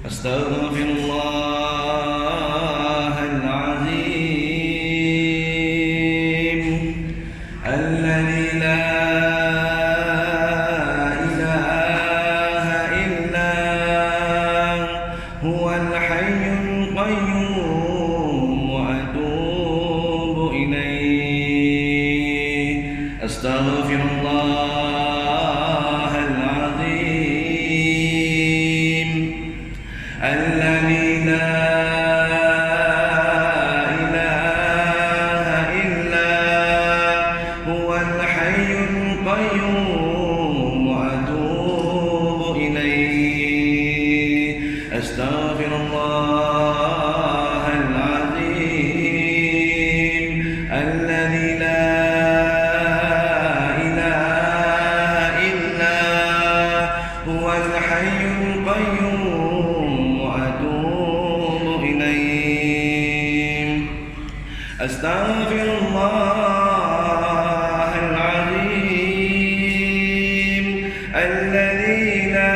Astaghfirullahal azim alladzi la ilaha illa huwal hayyul qayyum wa atubu ilaih. Astaghfirullah الذي لا إله إلا هو الحي القيوم وأتوب إليه. أستغفر الله العظيم الذي لا إله إلا هو الحي القيوم أستغفر الله العظيم الذي لا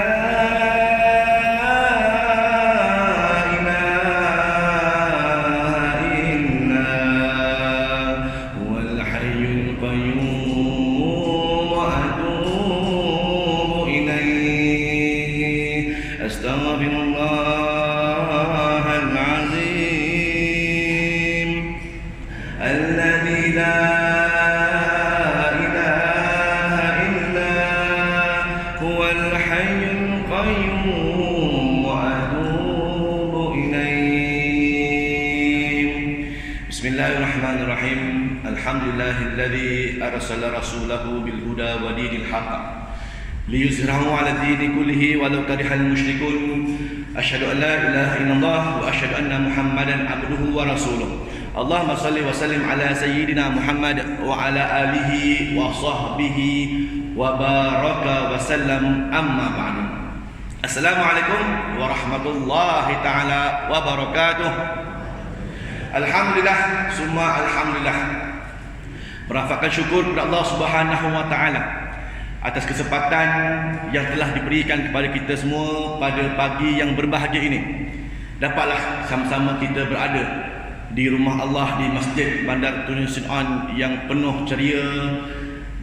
إله إلا هو الحي القيوم وأتوب إليه. أستغفر الله العظيم الذي لا إله إلا هو الحي القيوم وأتوب إليه. بسم الله الرحمن الرحيم. الحمد لله الذي أرسل رسوله بالهدى ودين الحق ليظهره على الدين كله ولو كره المشركون. أشهد أن لا إله إلا الله وأشهد أن محمدا عبده ورسوله. اللهم صل وسلم على سيدنا محمد وعلى آله وصحبه وبارك وسلم. أما بعد. Assalamualaikum warahmatullahi taala wabarakatuh. Alhamdulillah, summa alhamdulillah. Merafakan syukur kepada Allah Subhanahu wa taala atas kesempatan yang telah diberikan kepada kita semua pada pagi yang berbahagia ini. Dapatlah sama-sama kita berada di rumah Allah di Masjid Bandar Tun Sin-On yang penuh ceria,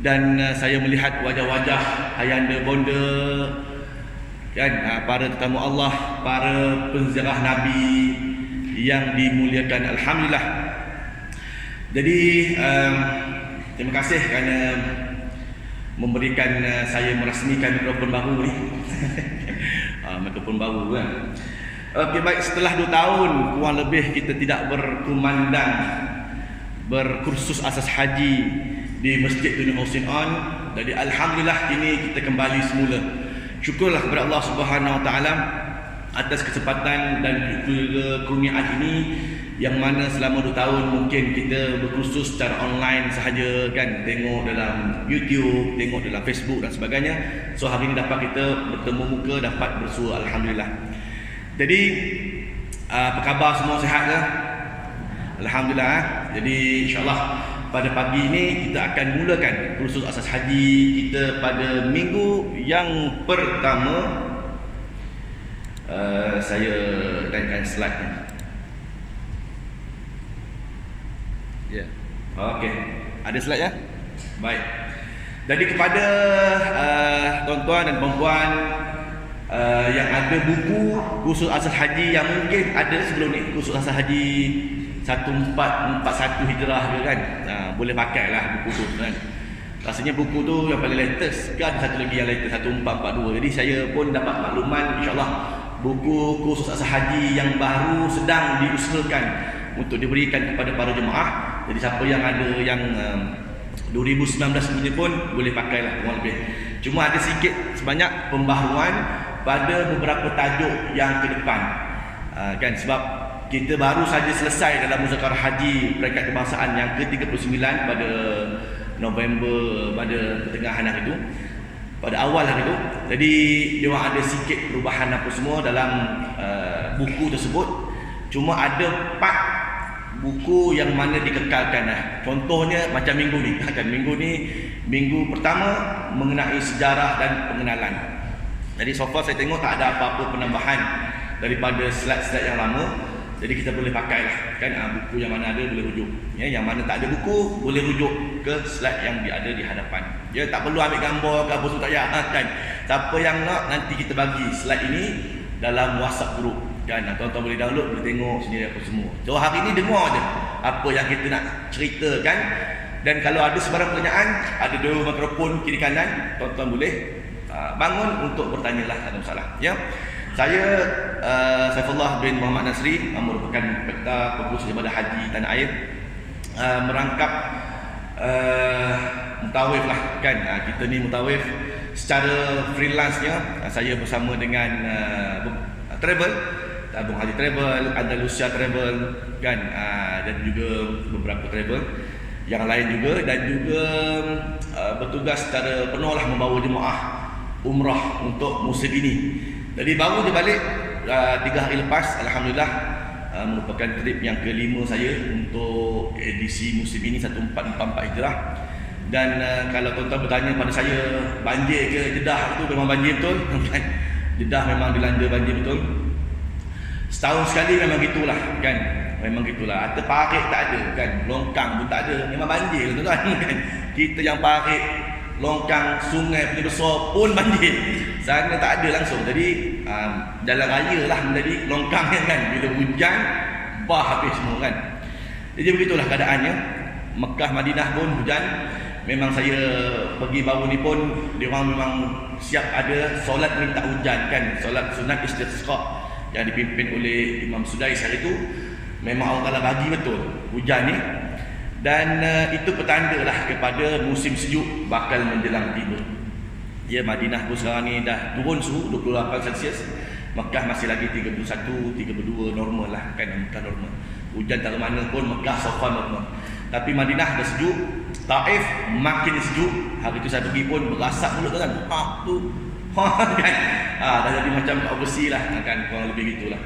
dan saya melihat wajah-wajah ayanda bonda kan, para tetamu Allah, para penziarah Nabi yang dimuliakan. Alhamdulillah. Jadi terima kasih kerana memberikan saya merasmikan mikrofon baru ni. Mikrofon baru kan. Okey, baik, setelah 2 tahun kurang lebih kita tidak berkumandang berkursus asas haji di Masjid Tun Sin-On. Jadi alhamdulillah kini kita kembali semula. Syukurlah kepada Allah Subhanahu wa taala atas kesempatan dan kurniaan ini, yang mana selama 2 tahun mungkin kita berkursus secara online sahaja kan, tengok dalam YouTube, tengok dalam Facebook dan sebagainya. So hari ini dapat kita bertemu muka, dapat bersua, alhamdulillah. Jadi apa khabar, semua sihat ke? Alhamdulillah. Jadi insya-Allah pada pagi ini kita akan mulakan kursus asas haji kita pada minggu yang pertama. Saya tayangkan slide ni. Ya. Okey. Ada slide ya? Baik. Jadi kepada tuan-tuan dan puan-puan yang ada buku kursus asas haji yang mungkin ada sebelum ni, kursus asas haji 1441 Hijrah ke kan, boleh pakai lah buku tu kan. Rasanya buku tu yang paling latest, ke ada satu lagi yang latest 1442. Jadi saya pun dapat makluman, insyaAllah buku kursus asas haji yang baru sedang diusahakan untuk diberikan kepada para jemaah. Jadi siapa yang ada yang 2019 punya pun boleh pakailah kurang lebih. Cuma ada sikit sebanyak pembaharuan pada beberapa tajuk yang ke depan, kan, sebab kita baru saja selesai dalam muzakarah haji peringkat kebangsaan yang ke-39 pada November, pada pertengahan hari itu. pada awal hari tu. Jadi dia orang ada sikit perubahan apa semua dalam buku tersebut. Cuma ada part buku yang mana dikekalkan lah. Contohnya macam minggu ni kan, minggu pertama mengenai sejarah dan pengenalan. Jadi so far saya tengok tak ada apa-apa penambahan daripada slide-slide yang lama. Jadi kita boleh pakai lah kan, buku yang mana ada boleh rujuk ya, yang mana tak ada buku boleh rujuk ke slide yang ada di hadapan ya. Tak perlu ambil gambar ke apa semua, tak payah kan. Siapa yang nak, nanti kita bagi slide ini dalam WhatsApp group kan, tuan-tuan boleh download, boleh tengok sendiri apa semua. So hari ni dengar je apa yang kita nak ceritakan, dan kalau ada sebarang pertanyaan, ada 2 mikrofon kiri kanan, tuan-tuan boleh bangun untuk bertanya lah, tak ada masalah ya. Saya Saifullah bin Muhammad Nasri, merupakan Pekta Pengurus Ibadah Haji Tanah Air, merangkap mutawif lah kan. Kita ni mutawif secara freelance-nya. Saya bersama dengan travel, Tabung Haji Travel, Andalusia Travel kan, dan juga beberapa travel yang lain juga, dan juga bertugas secara penuh lah membawa jemaah umrah untuk musim ini. Jadi baru dia balik 3 hari lepas, alhamdulillah, merupakan trip yang ke-5 saya untuk edisi musim ini 1444 Hijrah. Dan kalau tuan-tuan bertanya pada saya, banjir ke Jeddah itu, memang banjir betul kan. Jeddah memang dilanda banjir betul. Setahun sekali memang gitulah kan. Memang gitulah. Ada parit tak ada kan, longkang pun tak ada. Memang banjir tuan-tuan kan. Kita yang parit, longkang, sungai punya besar pun banjir. Sana tak ada langsung. Jadi jalan raya lah menjadi longkang kan. Bila hujan, bah habis semua kan. Jadi begitulah keadaannya. Mekah, Madinah pun hujan. Memang saya pergi baru ni pun, dia orang memang siap ada solat minta hujan kan. Solat sunat istisqa yang dipimpin oleh Imam Sudais hari itu. Memang Allah Ta'ala bagi betul hujan ni. Dan itu petanda lah kepada musim sejuk bakal menjelang tiba. Ya, Madinah pun sekarang ni dah turun suhu 28 Celsius. Mekah masih lagi 31, 32 normal lah kan, Mekah normal. Hujan tak ke mana pun, Mekah sofa normal. Tapi Madinah dah sejuk, Taif makin sejuk. Hari tu saya pergi pun berasap mulut kan. Kan. Dah jadi macam overseas lah kan, kurang lebih gitulah.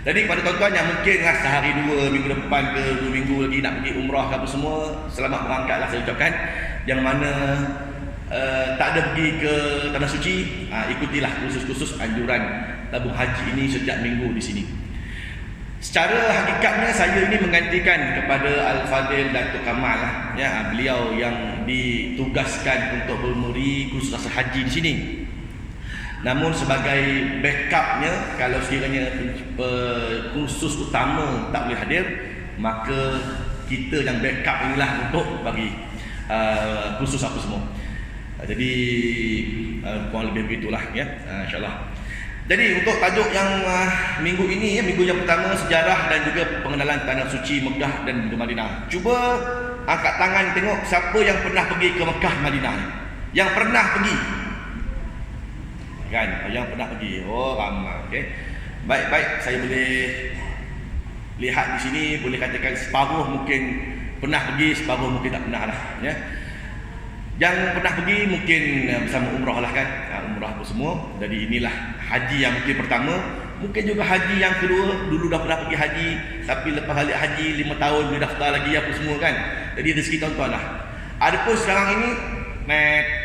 Jadi kepada tuan-tuan yang mungkin sehari 2 minggu depan ke 2 minggu lagi nak pergi umrah ke apa semua, selamat berangkat lah saya ucapkan. Yang mana tak ada pergi ke Tanah Suci, ikutilah kursus-kursus anjuran tabung haji ini setiap minggu di sini. Secara hakikatnya saya ini menggantikan kepada Al-Fadil Datuk Kamal lah, ya, beliau yang ditugaskan untuk memberi kursus asal haji di sini. Namun sebagai backupnya, kalau sekiranya kursus utama tak boleh hadir, maka kita yang backup inilah untuk bagi kursus apa semua. Jadi kurang lebih begitulah ya, insyaAllah. Jadi untuk tajuk yang minggu ini, minggu yang pertama, sejarah dan juga pengenalan Tanah Suci Mekah dan juga Madinah. Cuba angkat tangan tengok siapa yang pernah pergi ke Mekah, Madinah. Yang pernah pergi kan, yang pernah pergi. Oh, ramai. Okey, baik, saya boleh lihat di sini, boleh katakan separuh mungkin pernah pergi, separuh mungkin tak pernah lah ya. Yang pernah pergi mungkin bersama umrah lah kan, umrah apa semua. Jadi inilah haji yang mungkin pertama. Mungkin juga haji yang kedua, dulu dah pernah pergi haji, tapi lepas balik haji 5 tahun boleh daftar lagi apa semua kan. Jadi rezeki tuan-tuan lah. Adapun sekarang ini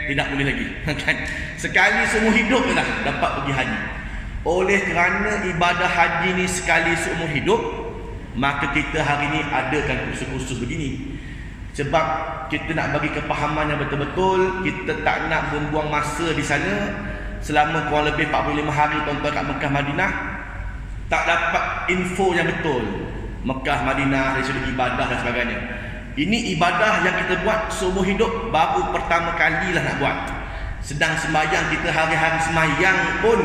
tidak boleh lagi kan. Sekali seumur hidup je lah dapat pergi haji. Oleh kerana ibadah haji ni sekali seumur hidup, maka kita hari ni adakan kursus-kursus begini. Sebab kita nak bagi kepahaman yang betul-betul, kita tak nak membuang masa di sana selama kurang lebih 45 hari tuan-tuan kat Mekah, Madinah, tak dapat info yang betul Mekah, Madinah dari sudut ibadah dan sebagainya. Ini ibadah yang kita buat seumur hidup, baru pertama kali lah nak buat. Sedang sembahyang kita hari-hari sembahyang pun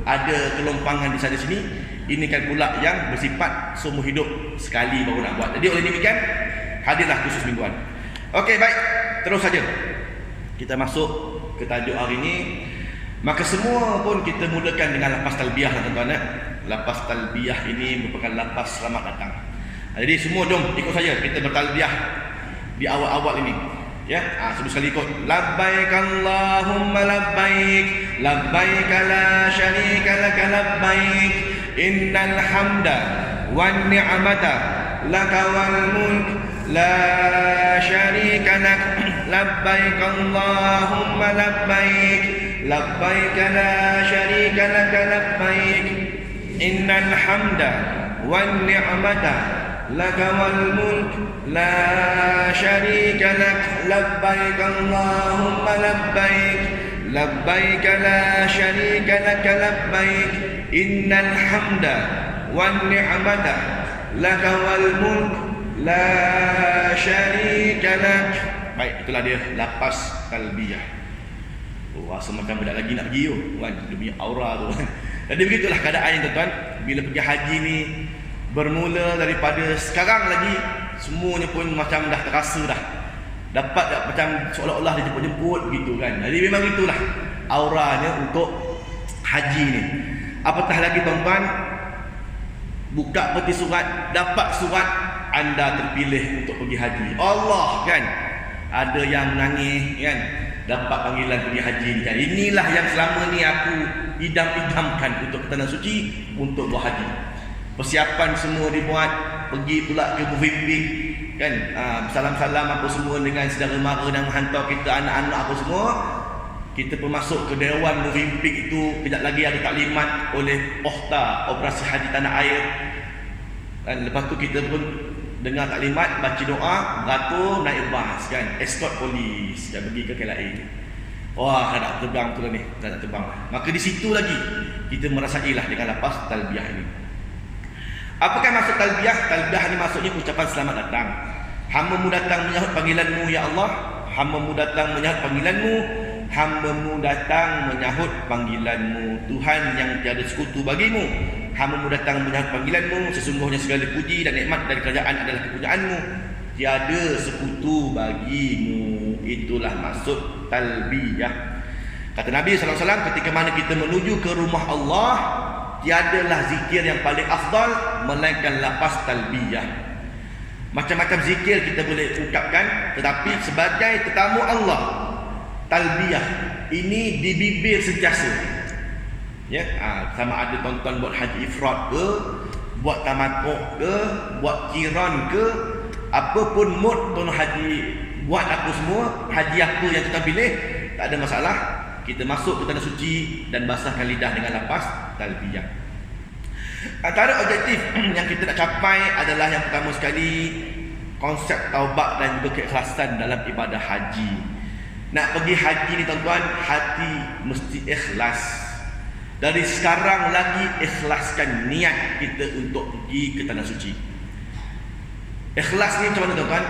ada kelompangan di sana sini. Ini kan pula yang bersifat seumur hidup, sekali baru nak buat. Jadi oleh demikian, hadirlah khusus mingguan. Okey, baik, terus saja kita masuk ke tajuk hari ini. Maka semua pun kita mulakan dengan lafaz talbiyah lah tuan-tuan. Lafaz talbiyah ini merupakan lafaz selamat datang. Jadi semua jom ikut saya, kita bertalbiyah di awal-awal ini. Ya, sebut sekali ikut. Labbaik Allahumma labbaik, labbaik la syarika lak labbaik, innal hamda wan ni'mata laka wal mulk la syarika lak, labbaik Allahumma labbaik, labbaik la syarika lak labbaik, innal hamda wan ni'mata laka wal mulk la syarika lak, labbaik Allahumma labbaik, labbaik la syarika lak labbaik, innal hamda wan ni'mata laka wal mulk la syarika lak. Baik, itulah dia lapas talbiyah. Rasa macam budak lagi nak pergi tu kan, dia punya aura tu kan. Jadi begitulah keadaan tuan-tuan bila pergi haji ni. Bermula daripada sekarang lagi semuanya pun macam dah terasa dah. Dapat dah macam seolah-olah dia jemput-jemput begitu kan. Jadi memang itulah auranya untuk haji ni. Apatah lagi tuan-tuan, buka peti surat, dapat surat anda terpilih untuk pergi haji. Allah kan. Ada yang menangis kan, dapat panggilan pergi haji ni kan. Inilah yang selama ni aku idam-idamkan untuk ke tanah suci untuk buat haji. Persiapan semua dibuat, pergi pula ke Mufimpik kan, salam-salam apa semua dengan saudara mara dan menghantar kita anak-anak apa semua. Kita pun masuk ke Dewan Mufimpik itu, kejap lagi ada taklimat oleh Ohta Operasi Haji Tanah Air. Dan lepas tu kita pun dengar taklimat, baca doa, beratur naik bas kan, escort polis dan pergi ke KLIA. Wah, nak terbang tu lah ni, nak terbang. Maka di situ lagi kita merasailah dengan lapas talbiyah ini. Apakah maksud talbiyah? Talbiyah ni maksudnya ucapan selamat datang. Hamba-Mu datang menyahut panggilan-Mu ya Allah. Hamba-Mu datang menyahut panggilan-Mu. Hamba-Mu datang menyahut panggilan-Mu. Tuhan yang tiada sekutu bagi-Mu. Hamba-Mu datang menyahut panggilan-Mu. Sesungguhnya segala puji dan nikmat dari kerajaan adalah kepujaan-Mu. Tiada sekutu bagi-Mu. Itulah maksud talbiyah. Kata Nabi SAW, ketika mana kita menuju ke rumah Allah, tiadalah zikir yang paling afdal melainkan lapas talbiyah. Macam-macam zikir kita boleh ungkapkan, tetapi sebagai tetamu Allah, talbiyah ini di bibir sentiasa. Ya, sama ada tuan-tuan buat haji ifrad ke, buat tamattu' ke, buat qiran ke, apapun mood tuan haji buat aku semua, haji aku yang kita pilih, tak ada masalah. Kita masuk ke tanah suci dan basahkan lidah dengan lapas talbiyah. Antara objektif yang kita nak capai adalah yang pertama sekali, konsep taubat dan juga keikhlasan dalam ibadah haji. Nak pergi haji ni tuan-tuan, hati mesti ikhlas. Dari sekarang lagi ikhlaskan niat kita untuk pergi ke tanah suci. Ikhlas ni macam mana tuan-tuan?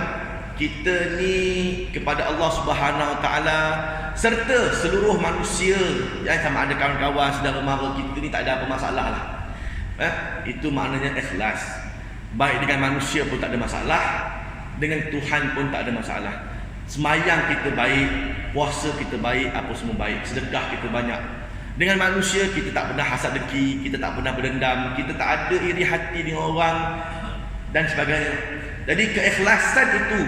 Kita ni kepada Allah Subhanahu Wa Taala serta seluruh manusia yang sama ada kawan-kawan saudara mara kita ni tak ada apa masalah lah. Itu maknanya ikhlas. Baik dengan manusia pun tak ada masalah, dengan Tuhan pun tak ada masalah. Semayang kita baik, puasa kita baik, apa semua baik, sedekah kita banyak. Dengan manusia kita tak pernah hasad dengki, kita tak pernah berdendam, kita tak ada iri hati dengan orang dan sebagainya. Jadi keikhlasan itu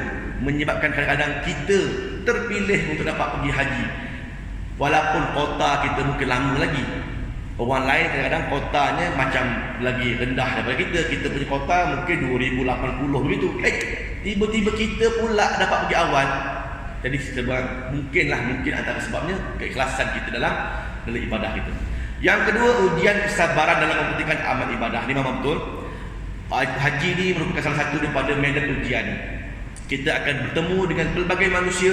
menyebabkan kadang-kadang kita terpilih untuk dapat pergi haji. Walaupun kota kita mungkin lama lagi. Orang lain kadang-kadang kotanya macam lagi rendah daripada kita. Kita punya kota mungkin 2080 begitu. Tiba-tiba kita pula dapat pergi awal. Jadi mungkin antara sebabnya keikhlasan kita dalam ibadah kita. Yang kedua, ujian kesabaran dalam membuktikan amal ibadah. Ini memang betul. Haji ini merupakan salah satu daripada medan ujian. Kita akan bertemu dengan pelbagai manusia,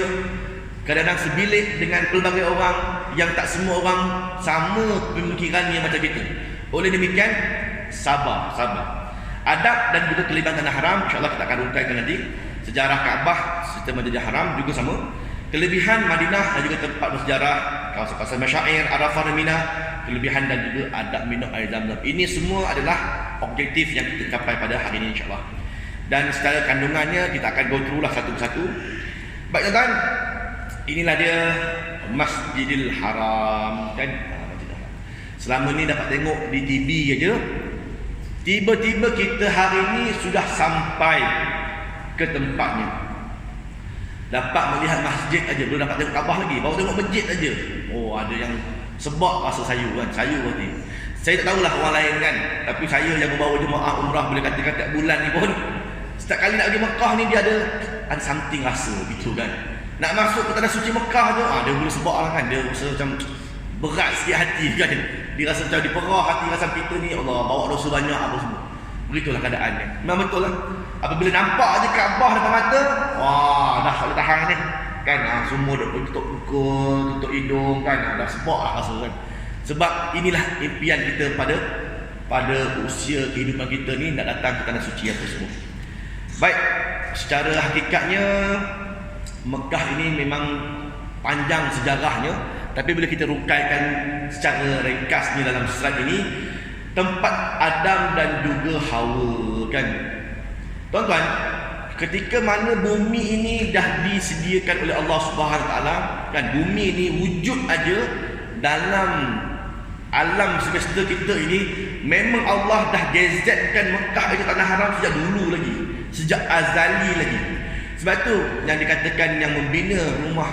kadang-kadang sebilik dengan pelbagai orang yang tak semua orang sama pemikirannya macam kita. Oleh demikian, sabar. Adab dan juga kelebihan tanah haram, insya-Allah kita akan uraikan nanti. Sejarah Kaabah, sistem Masjidil Haram juga sama. Kelebihan Madinah dan juga tempat bersejarah, kawasan-kawasan Masyair, Arafah dan Mina, kelebihan dan juga adab minum air Zam-Zam. Ini semua adalah objektif yang kita capai pada hari ini insya-Allah. Dan secara kandungannya kita akan go through lah satu persatu. Baik tuan-tuan, inilah dia Masjidil Haram kan. Masjidil Haram. Selama ni dapat tengok di TV aja. Tiba-tiba kita hari ini sudah sampai ke tempatnya. dapat melihat masjid aja, belum dapat tengok Kaabah lagi, baru tengok masjid aja. Oh, ada yang sebab rasa sayu kan, sayu berarti. Saya tak tahulah orang lain kan, tapi saya yang membawa jemaah umrah boleh katakan kat bulan ni pun, setiap kali nak pergi Mekah ni dia ada something rasa gitu kan. Nak masuk ke tanah suci Mekah tu, dia boleh sebab lah kan, dia rasa macam berat sikit hati kan. Dia rasa macam diperah hati, rasa kita ni Allah bawa dosa banyak apa semua. Begitulah keadaannya. Memang betul lah. Apabila nampak aja Kaabah depan mata, wah dah tak boleh tahan ni kan. Semua dah tutup muka, tutup hidung kan. Dah sebab lah rasa kan. Sebab inilah impian kita pada usia kehidupan kita ni, nak datang ke tanah suci apa semua. Baik, secara hakikatnya Mekah ini memang panjang sejarahnya, tapi bila kita rukaikan secara ringkasnya dalam slide ini, tempat Adam dan juga Hawa kan. Tuan-tuan, ketika mana bumi ini dah disediakan oleh Allah Subhanahu Wa Taala kan, bumi ini wujud aja dalam alam semesta kita ini, memang Allah dah gazetkan Mekah itu tanah haram sejak dulu lagi, sejak azali lagi. Sebab tu yang dikatakan yang membina rumah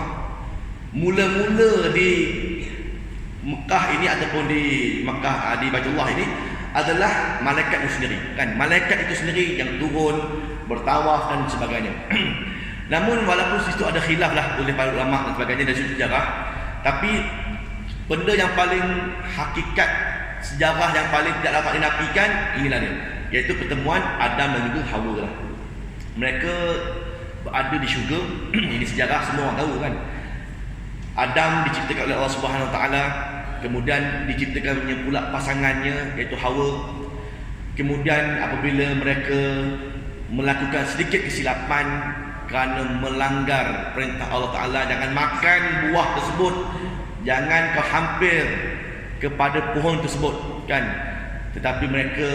mula-mula di Mekah ini ataupun di Mekah di Baitullah ini adalah malaikat itu sendiri kan. Malaikat itu sendiri yang turun bertawaf dan sebagainya. Namun walaupun situ ada khilaf lah oleh para ulama dan sebagainya dari sudut sejarah, tapi benda yang paling hakikat sejarah yang paling tidak dapat dinafikan inilah dia, iaitu pertemuan Adam dan juga Hawa lah. Mereka berada di syurga. Ini sejarah semua orang tahu kan. Adam diciptakan oleh Allah Subhanahu Wa Taala, kemudian diciptakannya pula pasangannya iaitu Hawa. Kemudian apabila mereka melakukan sedikit kesilapan kerana melanggar perintah Allah Taala, jangan makan buah tersebut, jangan kau hampir kepada pohon tersebut kan, tetapi mereka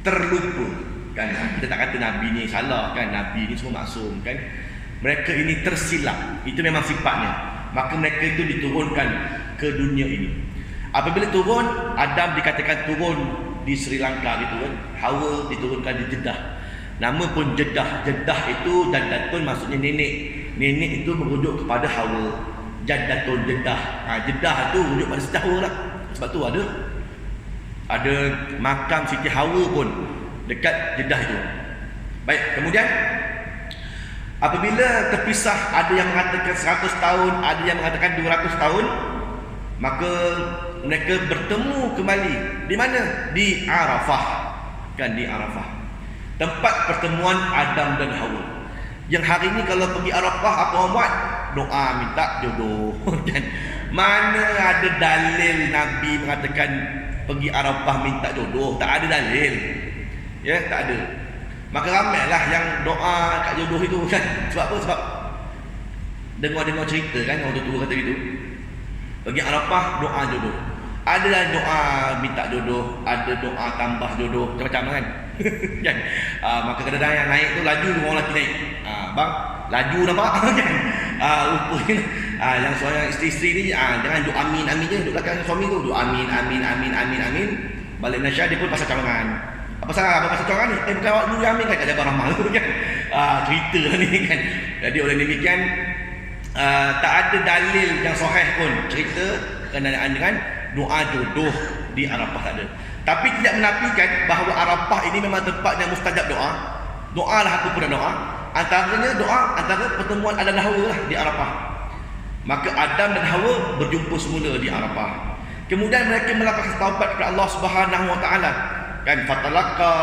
terlupa kan. Kita tak kata Nabi ni salah kan, Nabi ni semua maksum kan. Mereka ini tersilap, itu memang sifatnya. Maka mereka itu diturunkan ke dunia ini. Apabila turun, Adam dikatakan turun di Sri Lanka gitu kan, Hawa diturunkan di Jeddah. Nama pun Jeddah. Jeddah itu Jaddatun maksudnya nenek. Nenek itu merujuk kepada Hawa. Jaddatun Jeddah. Jeddah itu merujuk pada Siti Hawa lah. Sebab tu ada makam Siti Hawa pun dekat Jeddah itu. Baik, kemudian apabila terpisah, ada yang mengatakan 100 tahun, ada yang mengatakan 200 tahun, maka mereka bertemu kembali di mana? Di Arafah kan, di Arafah, tempat pertemuan Adam dan Hawa. Yang hari ini kalau pergi Arafah apa orang buat? Doa minta jodoh kan. Mana ada dalil Nabi mengatakan pergi Arafah minta jodoh? Tak ada dalil. Ya, tak ada. Maka ramailah yang doa kat jodoh itu kan. Sebab apa? Sebab dengar-dengar cerita kan, orang tua kata gitu. Pergi Arafah doa jodoh. Ada doa minta jodoh, ada doa tambah jodoh, macam-macam kan. Kan? Maka kadang-kadang yang naik tu laju, orang lelaki naik. Bang, laju nampak kan. Rupanya yang seorang isteri-isteri ni jangan duk amin amin je, duk belakang suami tu duk amin amin amin amin amin. Balik Nasya dia pun pasal cawangan. Apa salah pasal cawangan ni? Bukan awak dulu amin kan, kat Jabal Rahmah tu kan. Cerita ni kan. Jadi oleh demikian tak ada dalil yang sahih pun cerita kenaan dengan doa jodoh di Arafah, tak ada. Tapi tidak menafikan bahawa Arafah ini memang tempat yang mustajab doa. Doa lah aku pun doa. Antaranya doa antara pertemuan Adam dan Hawa lah di Arafah. Maka Adam dan Hawa berjumpa semula di Arafah. Kemudian mereka melakukan taubat kepada Allah Subhanahu Wa Taala. Kan fatalaqa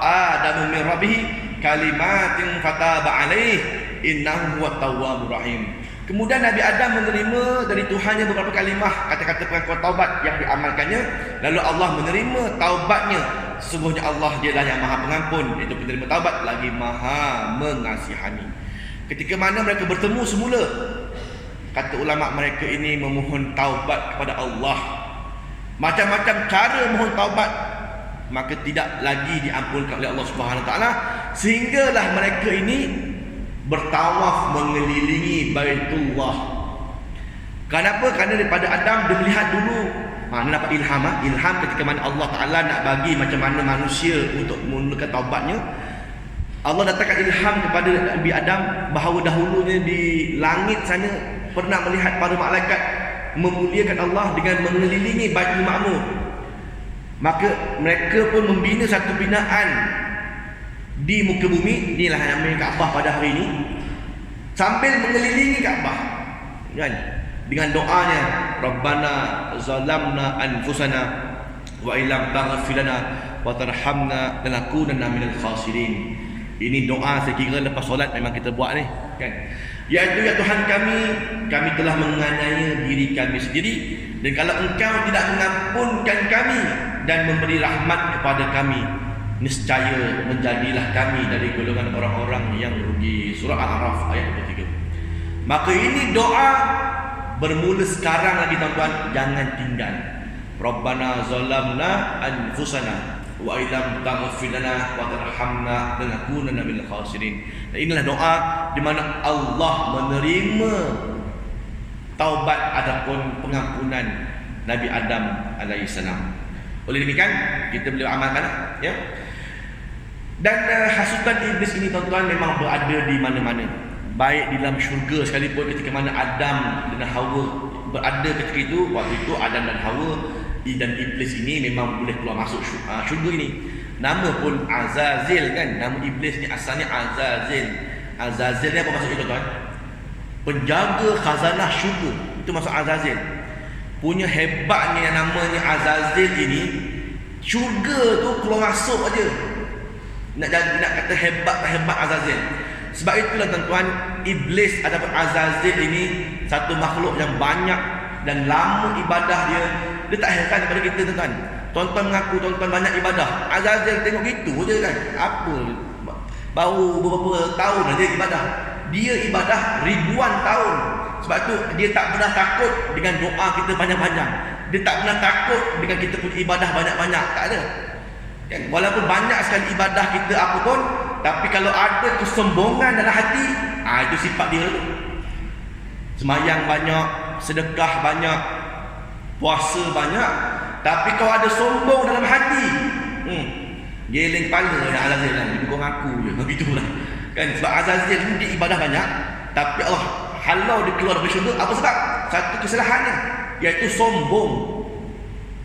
Adamu min rabbih kalimatin fataba alaih innahu huwat tawwabur rahim. Kemudian Nabi Adam menerima dari Tuhannya beberapa kalimah, kata-kata pengakuan taubat yang diamalkannya. Lalu Allah menerima taubatnya. Sesungguhnya Allah dialah yang Maha Pengampun, iaitu penerima taubat lagi Maha Mengasihani. Ketika mana mereka bertemu semula, kata ulama mereka ini memohon taubat kepada Allah. Macam-macam cara mohon taubat, maka tidak lagi diampunkan oleh Allah Subhanahu Wa Taala, sehinggalah mereka ini bertawaf mengelilingi Baitullah. Kenapa? Kerana daripada Adam dia melihat dulu, dia dapat ilham ketika mana Allah Ta'ala nak bagi macam mana manusia untuk memulakan taubatnya. Allah datangkan ilham kepada Nabi Adam bahawa dahulunya di langit sana pernah melihat para malaikat memuliakan Allah dengan mengelilingi Baitul Ma'mur. Maka mereka pun membina satu binaan di muka bumi, inilah yang namanya Kaabah pada hari ini, sambil mengelilingi Kaabah, kan? Dengan doanya, Rabbana zalamna anfusana wa illam taghfir lana wa tarhamna lanakunanna minal khasirin. Ini doa saya kira lepas solat memang kita buat ni, kan? Iaitu, ya Tuhan kami telah menganiaya diri kami sendiri, dan kalau Engkau tidak mengampunkan kami dan memberi rahmat kepada kami, niscaya menjadilah kami dari golongan orang-orang yang rugi. Surah Al-A'raf ayat 23. Maka ini doa bermula sekarang lagi tuan-tuan, jangan tinggal. Rabbana zalamna anfusana wa illam taghfir lana wa tarhamna lanakunanna minal khasirin. Dan inilah doa di mana Allah menerima taubat ataupun pengampunan Nabi Adam alaihissalam. Oleh demikian kita boleh amalkan, ya. Dan hasutan iblis ini tuan-tuan memang berada di mana-mana, baik di dalam syurga sekalipun ketika mana Adam dan Hawa berada ketika itu. Waktu itu Adam dan Hawa dan iblis ini memang boleh keluar masuk syurga ini. Nama pun Azazil, kan? Nama iblis ni asalnya Azazil. Azazil ni apa maksudnya tuan-tuan? Penjaga khazanah syurga, itu maksud Azazil. Punya hebatnya yang namanya Azazil ini, syurga tu keluar masuk aja. Nak kata hebat tak hebat Azazil. Sebab itulah tuan-tuan, iblis ataupun Azazil ini satu makhluk yang banyak dan lama ibadah dia. Dia tak heran kepada kita, tuan-tuan. Tuan-tuan mengaku tuan-tuan banyak ibadah, Azazil tengok gitu je, kan? Apa, baru beberapa tahun aja ibadah. Dia ibadah ribuan tahun. Sebab tu dia tak pernah takut dengan doa kita banyak-banyak. Dia tak pernah takut dengan kita punya ibadah banyak-banyak. Tak ada, kan? Walaupun banyak sekali ibadah kita apa pun, tapi kalau ada kesombongan dalam hati, itu sifat dia tu. Semayang banyak, sedekah banyak, puasa banyak, tapi kalau ada sombong dalam hati, geling kepala dengan Azazil lah. Dia bukan aku je, begitulah, kan? Sebab Azazil ni dia ibadah banyak, tapi Allah halau dia keluar dari syurga. Apa sebab? Satu kesalahannya, iaitu sombong.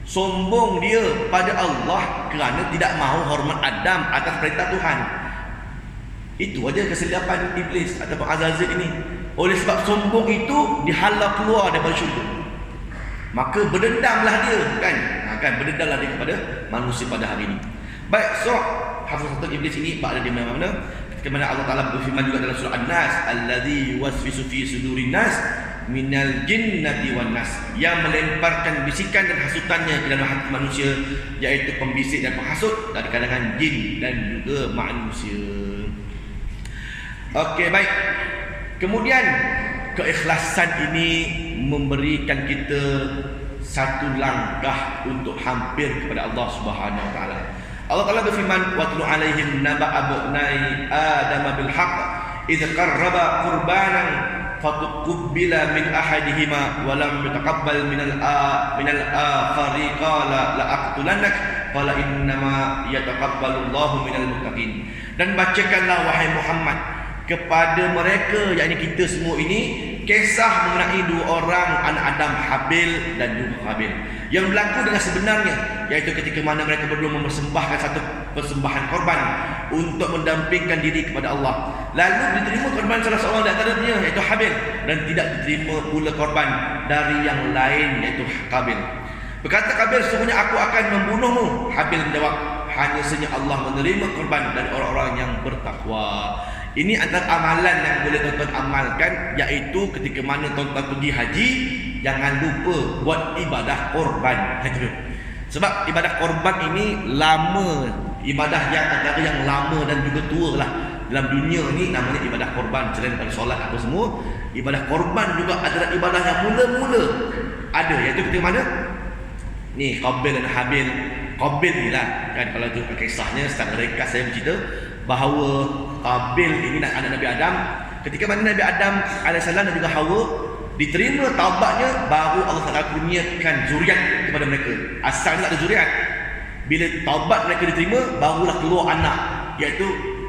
Sombong dia pada Allah kerana tidak mahu hormat Adam atas perintah Tuhan. Itu aja kesilapan iblis ataupun Azazil ini. Oleh sebab sombong itu dihalau keluar daripada syurga, maka berdendamlah dia, kan? Berdendamlah dia kepada manusia pada hari ini. Baik, so hafazatun iblis ini berada di mana-mana. Ketika mana Allah Ta'ala berfirman juga dalam surah An-Nas, alladzi yuwaswisu fi sudurin nas minal jinnati wan nas, yang melemparkan bisikan dan hasutannya ke dalam hati manusia, iaitu pembisik dan penghasut dari kalangan jin dan juga manusia. Okey, baik. Kemudian keikhlasan ini memberikan kita satu langkah untuk hampir kepada Allah Subhanahu Wa Taala. Allah Taala berfirman, "Watlu 'alaihim naba'a abnai Adam bil haqq idz qarraba qurbanan fatuqbila min ahadihima wa lam yutaqabbal min al-akhari qala la aqtulannak qala innama yataqabbalu Allahu minal muttaqin." Dan bacakanlah wahai Muhammad kepada mereka, yakni kita semua ini, kisah mengenai dua orang anak Adam, Habil dan juga Qabil, yang berlaku dengan sebenarnya, iaitu ketika mana mereka berdua mempersembahkan satu persembahan korban untuk mendampingkan diri kepada Allah. Lalu diterima korban salah seorang di antaranya, iaitu Habil, dan tidak diterima pula korban dari yang lain, iaitu Qabil. Berkata Qabil, sesungguhnya aku akan membunuhmu. Habil menjawab, hanya saja Allah menerima korban dari orang-orang yang bertakwa. Ini antara amalan yang boleh tuan-tuan amalkan, iaitu ketika mana tuan-tuan pergi haji, jangan lupa buat ibadah korban. Sebab ibadah korban ini lama, ibadah yang antara yang lama dan juga tua lah dalam dunia ni, namanya ibadah korban. Selain daripada solat apa semua, ibadah korban juga adalah ibadah yang mula-mula ada, iaitu ketika mana ni Qabil dan Habil. Qabil ni lah, kan, kalau tu kisahnya secara ringkas saya bercerita bahawa Qabil ini anak Nabi Adam. Ketika mana Nabi Adam AS dan juga Hawa diterima taubatnya, baru Allah Ta'ala kurniakan zuriat kepada mereka. Asalnya tak ada zuriat. Bila taubat mereka diterima, barulah keluar anak, iaitu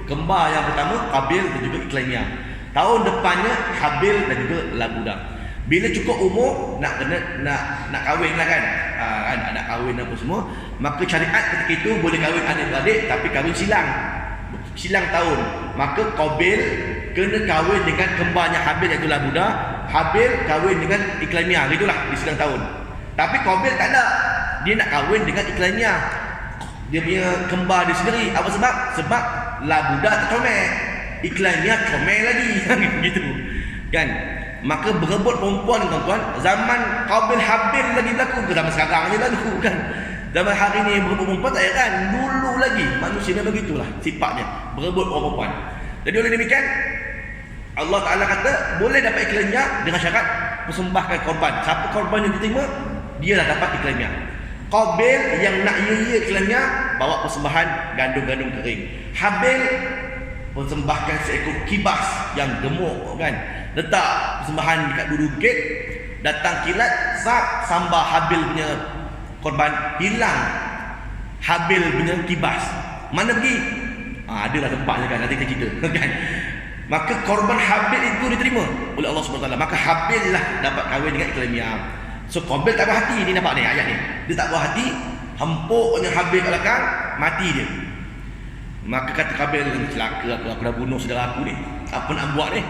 kembar yang pertama Qabil dan juga Iklimiyah. Tahun depannya Habil dan juga Labuda. Bila cukup umur nak kahwin lah kan, nak kahwin apa semua, maka syariat ketika itu boleh kahwin adik-beradik tapi kahwin silang tahun. Maka Qabil kena kahwin dengan kembarnya Habil iaitu Labuda, Habil kahwin dengan Iklimiyah, itulah di silang tahun. Tapi Qabil tak ada, dia nak kahwin dengan Iklimiyah, dia punya kembar dia sendiri. Apa sebab? Sebab Labuda tak comel, Iklimiyah comel lagi gitu kan. Maka berebut perempuan tuan-tuan, zaman Qabil Habil lagi berlaku ke zaman sekarang ni berlaku kan. Zaman hari ni berebut perempuan tak heran, dulu lagi manusia memang begitulah sifatnya, berebut perempuan. Jadi oleh demikian Allah Ta'ala kata boleh dapat Iklimiyah dengan syarat persembahkan korban. Siapa korban yang diterima, dia dah dapat Iklimiyah. Qabil yang nak Iklimiyah bawa persembahan gandum-gandum kering. Habil persembahkan seekor kibas yang gemuk kan, letak persembahan dekat dulu bukit, datang kilat sambal Habil punya korban, hilang Habil punya kibas. Mana pergi? Adalah tempatnya kan, nanti kita cerita kan. Maka korban Habil itu diterima oleh Allah SWT. Maka Habil lah dapat kahwin dengan Iklimiyah. So Qabil tak berhati, ni nampak ni ayat ni, dia tak berhati, hempuknya Habil kat belakang, mati dia. Maka kata Qabil, celaka aku dah bunuh saudara aku ni, apa nak buat ni?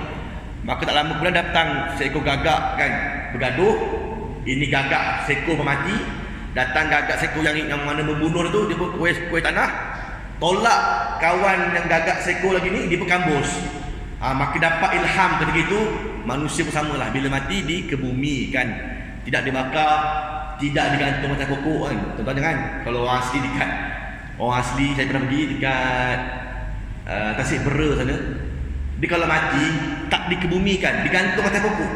Maka tak lama kemudian datang seekor gagak kan, bergaduh. Ini gagak seekor mati, datang gagak seekor yang mana membunuh tu, dia pun kuih tanah, tolak kawan yang gagak seekor lagi ni, dia pun kambus. Maka dapat ilham ketika itu, manusia pun samalah, bila mati dikebumikan, tidak dibakar, tidak digantung macam pokok kan. Tuan-tuan jangan, kalau orang asli dekat, orang asli saya pernah pergi dekat Tasik Bera sana, dia kalau mati tak dikebumikan, digantung atas pokok.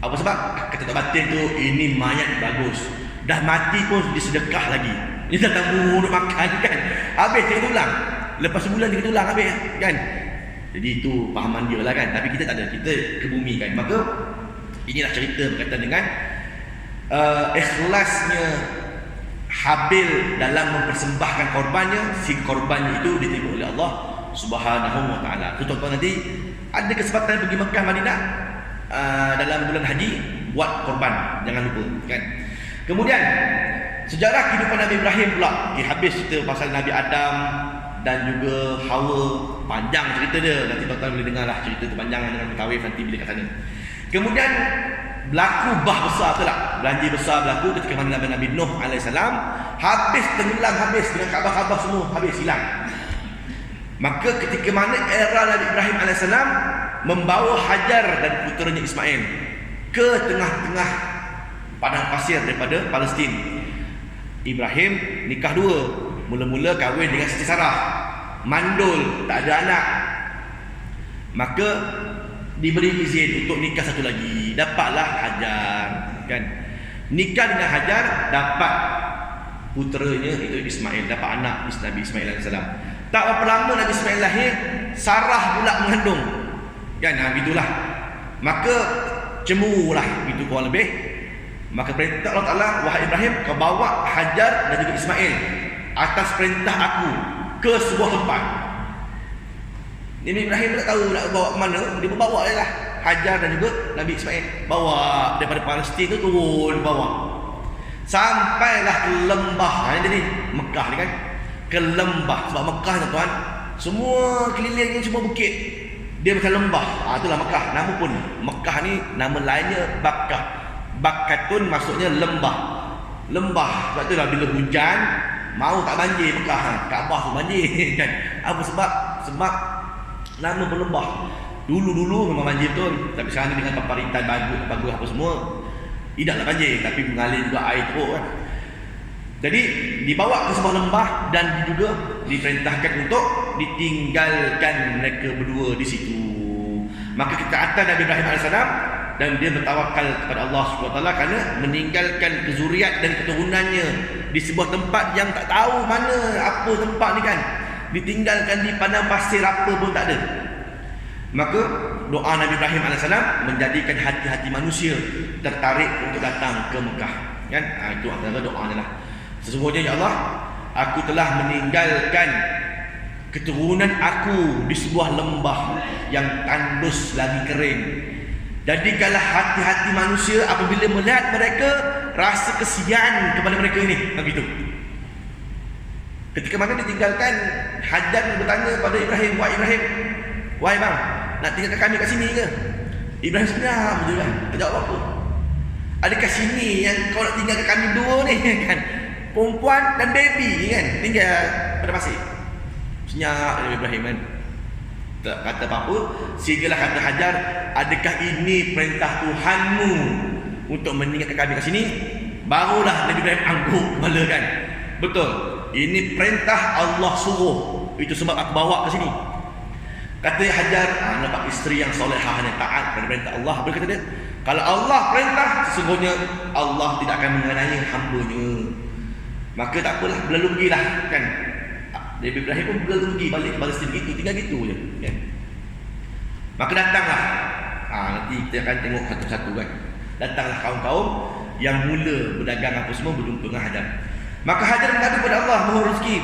Apa sebab? Kata tak batin tu, ini mayat bagus, dah mati pun disedekah lagi, dia datang untuk makan kan, habis dia tulang, lepas sebulan dia tulang habis kan. Jadi itu pahaman dia lah kan, tapi kita tak ada, kita kebumikan. Maka inilah cerita berkaitan dengan ikhlasnya Habil dalam mempersembahkan korbannya. Si korbannya itu diterima oleh Allah Subhanahu wa ta'ala. Tuan-tuan nanti ada kesempatan pergi Mekah Madinah dalam bulan haji, buat korban, jangan lupa kan. Kemudian sejarah kehidupan Nabi Ibrahim pula, habis cerita pasal Nabi Adam dan juga Hawa, panjang cerita dia, nanti tuan-tuan boleh dengarlah cerita tu panjang dengan mutawif nanti bila kat sana. Kemudian berlaku bah besar tu lah, banjir besar berlaku ketika mana Nabi Nuh AS habis tenggelam, habis dengan Kaabah semua habis, hilang. Maka ketika mana era Nabi Ibrahim AS membawa Hajar dan puteranya Ismail ke tengah-tengah padang pasir daripada Palestin. Ibrahim nikah dua, mula-mula kahwin dengan Siti Sarah, mandul, tak ada anak. Maka diberi izin untuk nikah satu lagi, dapatlah Hajar kan. Nikah dengan Hajar, dapat puteranya itu Ismail, dapat anak Nabi Ismail AS. Tak berapa lama Nabi Ismail lahir, Sarah pula mengandung kan, gitulah. Maka cemburulah gitu kurang lebih. Maka perintah Allah Ta'ala, wahai Ibrahim, kau bawa Hajar dan juga Ismail atas perintah aku ke sebuah tempat. Nabi Ibrahim tak tahu nak bawa ke mana, dia bawa je lah Hajar dan juga Nabi Ismail, bawa daripada Palestin tu turun bawa, sampailah ke lembah. Jadi Mekah ni kan, ke lembah. Sebab Mekah tuan-tuan, semua kelilingnya semua bukit, dia macam lembah. Itulah Mekah. Nama pun Mekah ni nama lainnya Bakkah. Bakkatun maksudnya lembah. Lembah. Sebab itulah bila hujan mau tak banjir Mekah, Kaabah tu banjir kan. Apa sebab? Sebab nama berlembah. Dulu memang banjir betul, tapi sekarang ni dengan pemerintahan bagus apa semua, tidaklah banjir, tapi mengalir juga air teruk kan. Jadi dibawa ke sebuah lembah dan juga diperintahkan untuk ditinggalkan mereka berdua di situ. Maka ketaatan Nabi Ibrahim AS, dan dia bertawakal kepada Allah SWT kerana meninggalkan kezuriat dan keturunannya di sebuah tempat yang tak tahu mana apa tempat ni kan, ditinggalkan di padang pasir, apa pun tak ada. Maka doa Nabi Ibrahim AS menjadikan hati-hati manusia tertarik untuk datang ke Mekah kan. Itu antara doanya lah. Sesungguhnya ya Allah, aku telah meninggalkan keturunan aku di sebuah lembah yang tandus lagi kering. Jadikanlah hati-hati manusia apabila melihat mereka rasa kesian kepada mereka ini. Begitu. Ketika mana ditinggalkan, Hajar bertanya pada Ibrahim, wahai Ibrahim, wahai bang, nak tinggalkan kami kat sini ke? Ibrahim senyap je kan, tak jawab apa. Adakah sini yang kau nak tinggalkan kami dua ni kan? Perempuan dan baby kan, tinggal pada pasir. Senyap dari Ibrahim kan, tak kata apa-apa. Sehinggalah kata Hajar, adakah ini perintah Tuhanmu untuk meninggalkan kami kat sini? Barulah Nabi Ibrahim angguk kepala kan. Betul, ini perintah Allah suruh, itu sebab aku bawa ke sini. Kata Hajar, nampak isteri yang solehah yang taat pada perintah Allah. Apa kata dia? Kalau Allah perintah, sesungguhnya Allah tidak akan mengenai hamba-Nya. Maka tak apalah, berlalu pergilah kan. Nabi Ibrahim pun berlalu pergi balik ke Palestin gitu, tinggal gitu je kan. Maka datanglah, nanti kita akan tengok satu-satu kan. Datanglah kaum-kaum yang mula berdagang apa semua berjumpa dengan Hajar. Maka Hajar mengadu kepada Allah, mohon rezeki.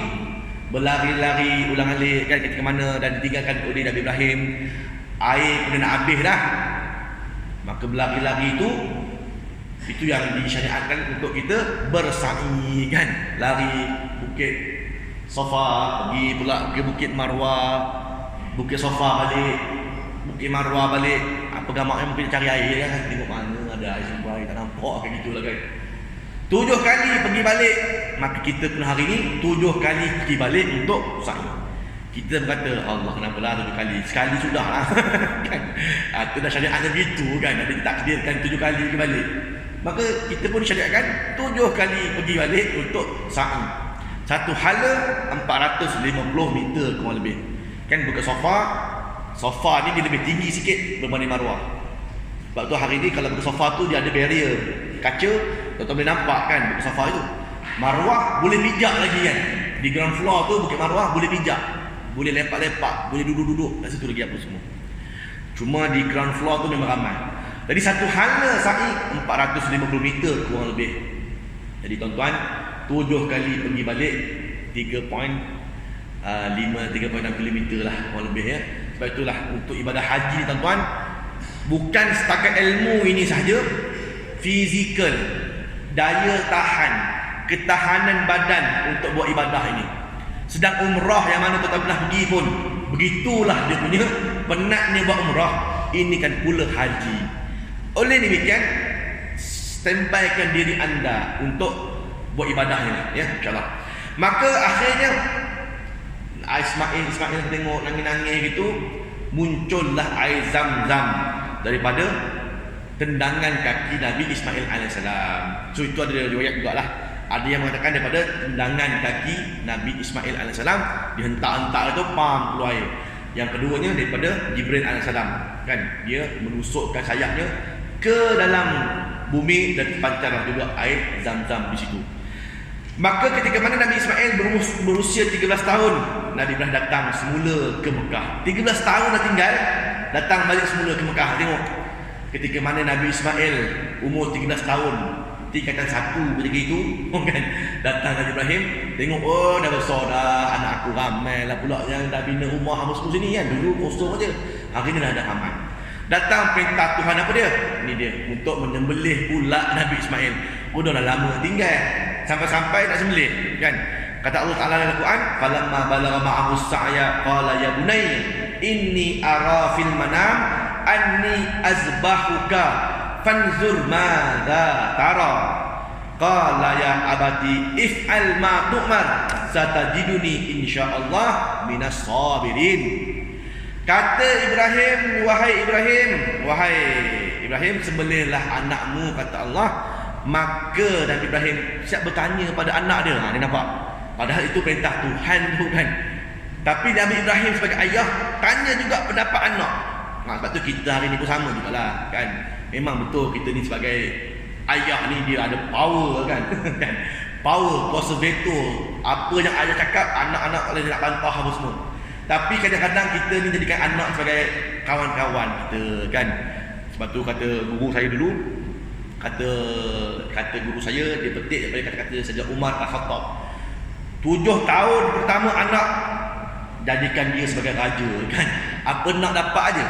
Berlari-lari ulang-alik kan ketika mana dan ditinggalkan oleh Nabi Ibrahim. Air pun nak habis dah. Maka berlari-lari itu yang disyariatkan untuk kita bersa'i kan. Lari bukit Safa, pergi pula ke bukit Marwah, bukit Safa balik, bukit Marwah balik. Apa gamaknya mungkin cari air kan. Tengok mana ada air sumber air, tak nampak kayak gitulah kan. 7 kali pergi balik. Maka kita pun hari ni 7 kali pergi balik untuk sa'i. Kita berkata, Allah kenapa lah 7 kali, sekali sudah lah kan? Itu dah syariatnya begitu kan. Ada ditakdirkan 7 kali pergi balik. Maka kita pun syariatkan 7 kali pergi balik untuk sa'i. Satu hala 450 meter kurang lebih kan. Bukit Safa ni dia lebih tinggi sikit berbanding Marwah. Sebab tu hari ni kalau Bukit Safa tu dia ada barrier kaca, tuan-tuan boleh nampak kan Bukit Safa itu. Marwah boleh pijak lagi kan. Di ground floor tu Bukit Marwah boleh pijak, boleh lepak-lepak, boleh duduk-duduk kat situ lagi apa semua. Cuma di ground floor tu memang ramai. Jadi satu hala sa'i 450 meter kurang lebih. Jadi tuan-tuan 7 kali pergi balik 3.6 km lah kurang lebih ya. Sebab itulah untuk ibadah haji tuan-tuan, bukan setakat ilmu ini sahaja, fizikal, daya tahan, ketahanan badan untuk buat ibadah ini. Sedang umrah yang mana tuan-tuan pernah pergi pun begitulah dia punya penatnya buat umrah. Ini kan pula haji. Oleh demikian, standbykan diri anda untuk buat ibadah ini ya, insyaAllah. Maka akhirnya Ismail tengok nangis-nangis gitu, muncullah air Zam-Zam daripada tendangan kaki Nabi Ismail AS. So itu ada riwayat juga lah. Ada yang mengatakan daripada tendangan kaki Nabi Ismail AS, dihentak-hentak itu pam keluar air. Yang keduanya daripada Jibril AS kan, dia menusukkan sayapnya ke dalam bumi dan pancarlah juga air Zam-Zam di situ. Maka ketika mana Nabi Ismail berusia 13 tahun, Nabi Ibrahim datang semula ke Mekah. 13 tahun dah tinggal, datang balik semula ke Mekah. Tengok ketika mana Nabi Ismail umur 13 tahun, tingkatan 1 ketika itu kan, datang Nabi Ibrahim, tengok oh dah besar dah, anak aku ramai lah pula yang dah bina rumah apa semua sini kan. Dulu kosong aja, hari ni dah ada ramai. Datang perintah Tuhan apa dia? Ini dia, untuk menyembelih pula Nabi Ismail. Udah lama tinggal, sampai-sampai nak sembelih kan. Kata Allah Ta'ala dalam Al-Quran, falamma balagha ma'ahu as-sa'ya qala ya bunayya inni ara fil manam anni azbahuka fanzur madza tara. Qala ya abati if'al ma tu'mar satajiduni insyaallah minas sabirin. Kata Ibrahim, wahai Ibrahim, sembelihlah anakmu, kata Allah. Maka Nabi Ibrahim siap bertanya kepada anak dia. Dia nampak, padahal itu perintah Tuhan tu kan. Tapi Nabi Ibrahim sebagai ayah tanya juga pendapat anak. Sebab tu kita hari ni pun sama jugalah kan. Memang betul kita ni sebagai ayah ni dia ada power kan. Power, kuasa veto. Apa yang ayah cakap, anak-anak boleh nak bantah apa semua. Tapi kadang-kadang kita ni jadikan anak sebagai kawan-kawan kita kan. Sebab tu kata guru saya dulu, kata guru saya, dia petik daripada kata-kata Sayyidina Umar Al-Khattab. 7 tahun pertama anak jadikan dia sebagai raja kan. Apa nak dapat aja.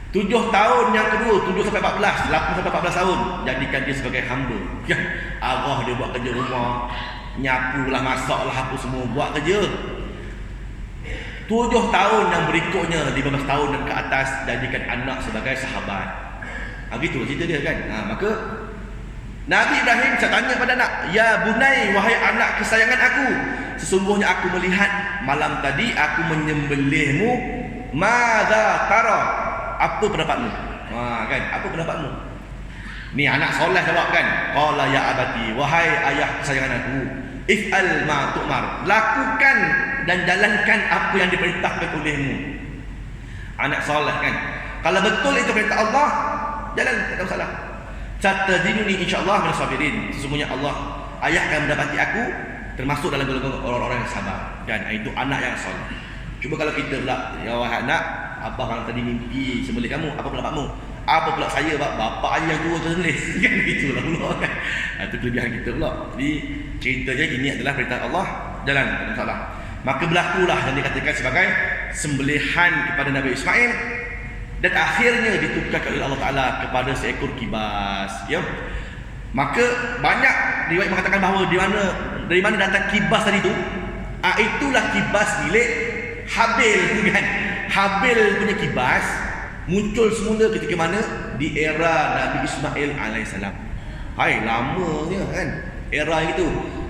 7 tahun yang kedua, 7 sampai 14, 8 sampai 14 tahun, jadikan dia sebagai hamba kan. Arwah dia buat kerja rumah, nyapulah, masaklah, apa semua, buat kerja. 7 tahun yang berikutnya, 15 tahun dan ke atas, jadikan anak sebagai sahabat. Gitu cerita dia kan. Maka Nabi Ibrahim saya tanya pada anak, ya bunai, wahai anak kesayangan aku, sesungguhnya aku melihat malam tadi aku menyembelihmu. Madza tara? Apa pendapatmu? Kan, apa pendapatmu? Ni anak soleh jawab kan. Qala ya abati, wahai ayah kesayangan aku, if'al ma tu'mar, lakukan dan jalankan apa yang diperintahkan olehmu. Anak soleh kan. Kalau betul itu perintah Allah, jalan, tak ada masalah. Satajiduni insyaallah min sabirin. Sesungguhnya Allah, ayah akan mendapati aku termasuk dalam golongan orang-orang yang sabar. Dan itu anak yang soleh. Cuba kalau kita pula, ya wahai anak, abah kalau tadi mimpi sembelih kamu, apa pendapatmu? Apa pula saya, bapak ayah yang tua sembelih? Kan gitulah pula kan. Itu kelebihan kita pula. Jadi ceritanya ini adalah perintah Allah, jalan, tak ada masalah. Maka berlakulah yang dikatakan sebagai sembelihan kepada Nabi Ismail, dan akhirnya ditukarkan oleh Allah Ta'ala kepada seekor kibas ya. Maka banyak riwayat mengatakan bahawa dari mana datang kibas tadi tu, itulah kibas milik Habil kan. Habil punya kibas muncul semula ketika mana? Di era Nabi Ismail alaihissalam. Hai, lamanya kan era itu.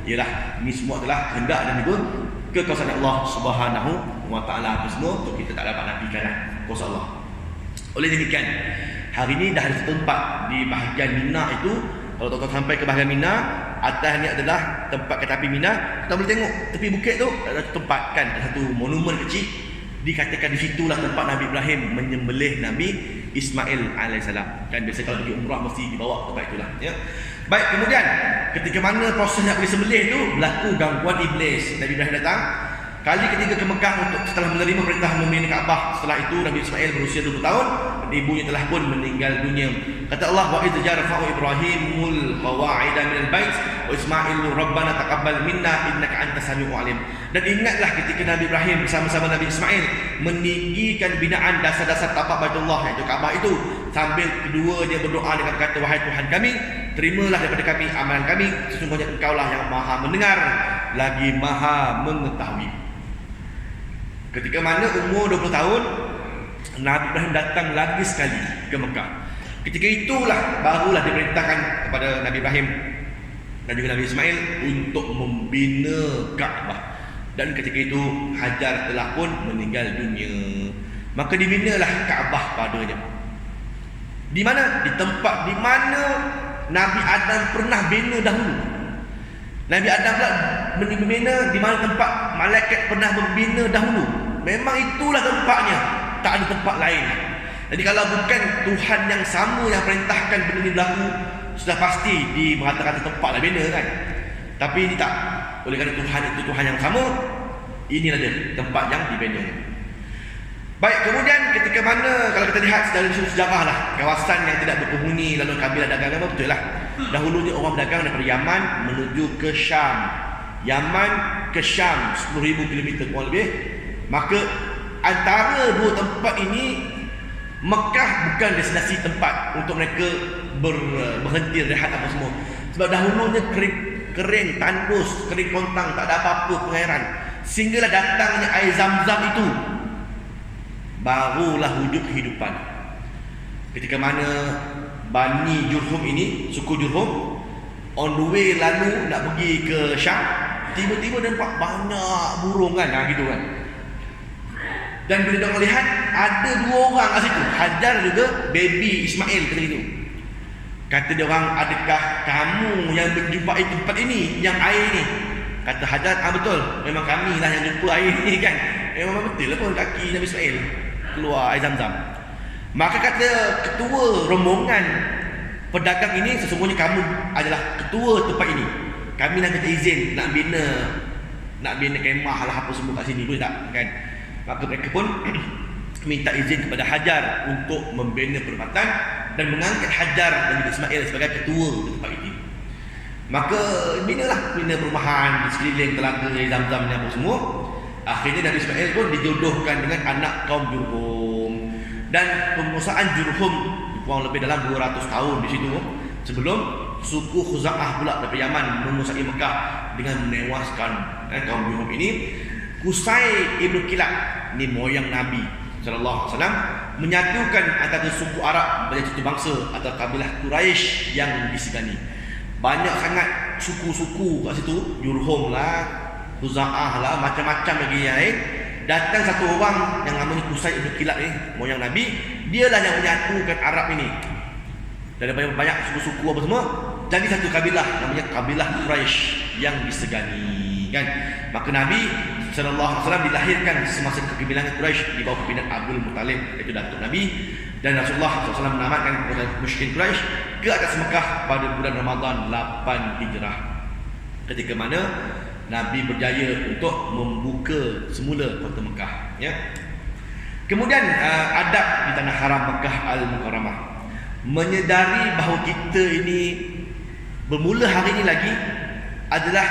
Yalah, ini semua adalah kehendak dan juga kekuasaan Allah Subhanahu wa Ta'ala. Apa semua tu kita tak dapat nafikan lah, kuasa Allah. Oleh demikian, hari ini dah ada satu tempat di bahagian Mina itu. Kalau tuan-tuan sampai ke bahagian Mina, atas ni adalah tempat kereta api Mina. Kita boleh tengok tepi bukit tu ada tempat kan, satu monumen kecil. Dikatakan di situlah tempat Nabi Ibrahim menyembelih Nabi Ismail alaihissalam. Kan biasa kalau pergi umrah mesti dibawa ke tempat itulah ya. Baik, kemudian ketika mana proses nak pergi sembelih tu, berlaku gangguan iblis. Nabi Ibrahim datang kali ketiga ke Mekah untuk setelah menerima perintah membina Kaabah. Setelah itu Nabi Ismail berusia 20 tahun dan ibunya telah pun meninggal dunia. Kata Allah, wa idh jarfa'u Ibrahimul qawa'ida minal bait wa Ismailu rabbana taqabbal minna innaka antas samiul alim. Dan ingatlah ketika Nabi Ibrahim bersama-sama Nabi Ismail meninggikan binaan dasar-dasar tapak Baitullah, iaitu Kaabah itu, sambil keduanya berdoa dengan kata, wahai Tuhan kami, terimalah daripada kami amalan kami, sesungguhnya Engkaulah yang Maha mendengar lagi Maha mengetahui. Ketika mana umur 20 tahun, Nabi Ibrahim datang lagi sekali ke Mekah. Ketika itulah barulah diperintahkan kepada Nabi Ibrahim dan juga Nabi Ismail untuk membina Kaabah. Dan ketika itu Hajar telah pun meninggal dunia. Maka dibinalah Kaabah padanya. Di mana? Di tempat di mana Nabi Adam pernah bina dahulu. Nabi Adam pula membina di mana tempat malaikat pernah membina dahulu. Memang itulah tempatnya, tak ada tempat lain. Jadi kalau bukan Tuhan yang sama yang perintahkan benda ini berlaku, sudah pasti di mengatakan tempat lah bina kan. Tapi ini tak. Oleh kerana Tuhan itu Tuhan yang sama, inilah dia tempat yang dibina. Baik, kemudian ketika mana kalau kita lihat dari sejarah lah, kawasan yang tidak berpenghuni lalu kabilah dagang apa, betul lah. Dahulunya orang berdagang daripada Yaman menuju ke Syam. Yaman ke Syam 10,000 km kurang lebih. Maka antara dua tempat ini, Mekah bukan destinasi tempat untuk mereka berhenti rehat apa semua. Sebab dahulunya kering tandus, kering kontang, tak ada apa-apa pengairan. Sehinggalah datangnya air Zam-Zam itu, barulah wujud kehidupan. Ketika mana Bani Jurhum ini, suku Jurhum, on the way lalu nak pergi ke Syam, tiba-tiba nampak banyak burung kan, gitu kan. Dan bila dia melihat ada dua orang kat situ, Hajar juga baby Ismail ketika itu. Kata dia orang, adakah kamu yang menjumpai tempat ini, yang air ni? Kata Hajar, betul, memang kami lah yang jumpa air ni kan. Memang betul lah pun kaki Nabi Ismail keluar air Zam-Zam. Maka kata ketua rombongan pedagang ini, sesungguhnya kamu adalah ketua tempat ini. Kami nak minta izin nak bina kemah lah apa semua kat sini, boleh tak kan? Maka mereka pun minta izin kepada Hajar untuk membina perubatan dan mengangkat Hajar dan juga Ismail sebagai ketua di tempat ini. Maka bina perumahan di sekeliling telaga Zam-Zam ni apa semua. Akhirnya Nabi Ismail pun dijodohkan dengan anak kaum Jurhum. Dan penguasaan Jurhum kurang lebih dalam 200 tahun di situ sebelum suku Khuza'ah pula dari Yaman menguasai Mekah dengan menewaskan kaum Jurhum ini. Qusay ibn Kilab, ni moyang Nabi sallallahu alaihi wasallam, menyatukan antara suku Arab menjadi satu bangsa atau kabilah Quraisy yang disegani. Banyak sangat suku-suku kat situ, Jurhum lah, Khuza'ah lah, macam-macam lagi yang lain. Datang satu orang yang namanya Qusay ibn Kilab ni, moyang Nabi, dialah yang menyatukan Arab ini. Daripada banyak suku-suku apa semua, jadi satu kabilah namanya kabilah Quraisy yang disegani, kan? Maka Nabi sallallahu alaihi wasallam dilahirkan semasa kepimpinan Quraisy di bawah pimpinan Abdul Muttalib, iaitu datuk Nabi, dan Rasulullah SAW menamatkan musyrikin Quraisy ke atas Mekah pada bulan Ramadan 8 Hijrah. Ketika mana Nabi berjaya untuk membuka semula kota Mekah, ya. Kemudian adab di tanah haram Mekah Al-Mukarramah, menyedari bahawa kita ini bermula hari ini lagi adalah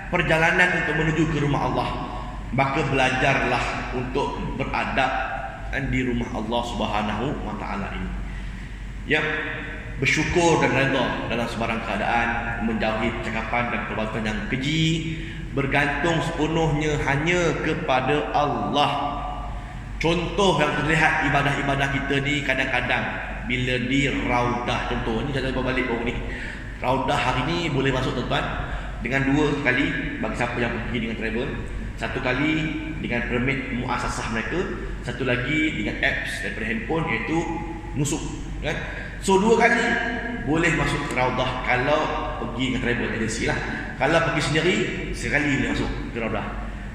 perjalanan untuk menuju ke rumah Allah. Maka belajarlah untuk beradab di rumah Allah Subhanahu wa taala ini. Ya, bersyukur dan redha dalam sebarang keadaan, menjauhi cakapan dan perbuatan yang keji, bergantung sepenuhnya hanya kepada Allah. Contoh yang terlihat ibadah-ibadah kita ni kadang-kadang bila di Raudah, contoh ni saya balik baru ni. Raudah hari ni boleh masuk tuan-tuan dengan 2 kali bagi siapa yang pergi dengan travel. 1 kali dengan permit muasasah mereka, 1 lagi dengan apps daripada handphone, iaitu Nusuk, kan? So 2 kali boleh masuk ke Raudah kalau pergi dengan travel agency lah. Kalau pergi sendiri, sekali boleh masuk ke Raudah.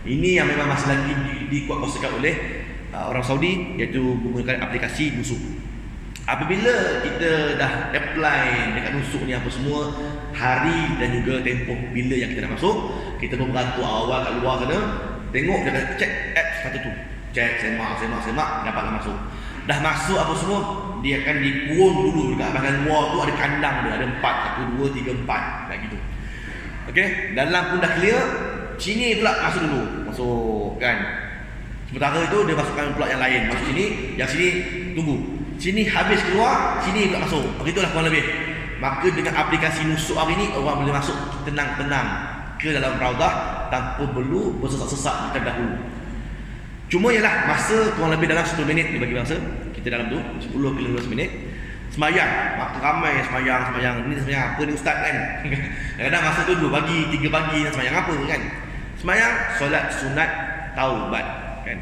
Ini yang memang masih lagi dikuatkuasakan oleh orang Saudi, iaitu menggunakan aplikasi Nusuk. Apabila kita dah apply dekat Nusuk ni apa semua, hari dan juga tempoh bila yang kita nak masuk, kita membantu awal kat luar sana, tengok dia check apps kata tu, check semak, dapatlah masuk. Dah masuk apa semua, dia akan dikurung dulu dekat bahagian luar tu, ada kandang dia, ada 4, 1, 2, 3, 4 kat gitu. Okey, dalam pun dah clear, sini pula masuk dulu, masuk kan. Sementara itu dia masukkan pula yang lain, masuk sini, yang sini tunggu. Sini habis keluar, sini pula masuk. Begitulah kurang lebih. Maka dengan aplikasi Nusuk hari ni, orang boleh masuk tenang-tenang ke dalam Raudah tanpa perlu bersesak-sesak macam dahulu. Cuma ialah masa kurang lebih dalam 10 minit dibagi masa kita dalam tu, 10 ke 15 minit. Semayang, maka ramai semayang. Ni semayang apa ni ustaz kan? Kadang-kadang masa tu 2 pagi, 3 pagi nak semayang apa kan? Semayang solat sunat taubat kan?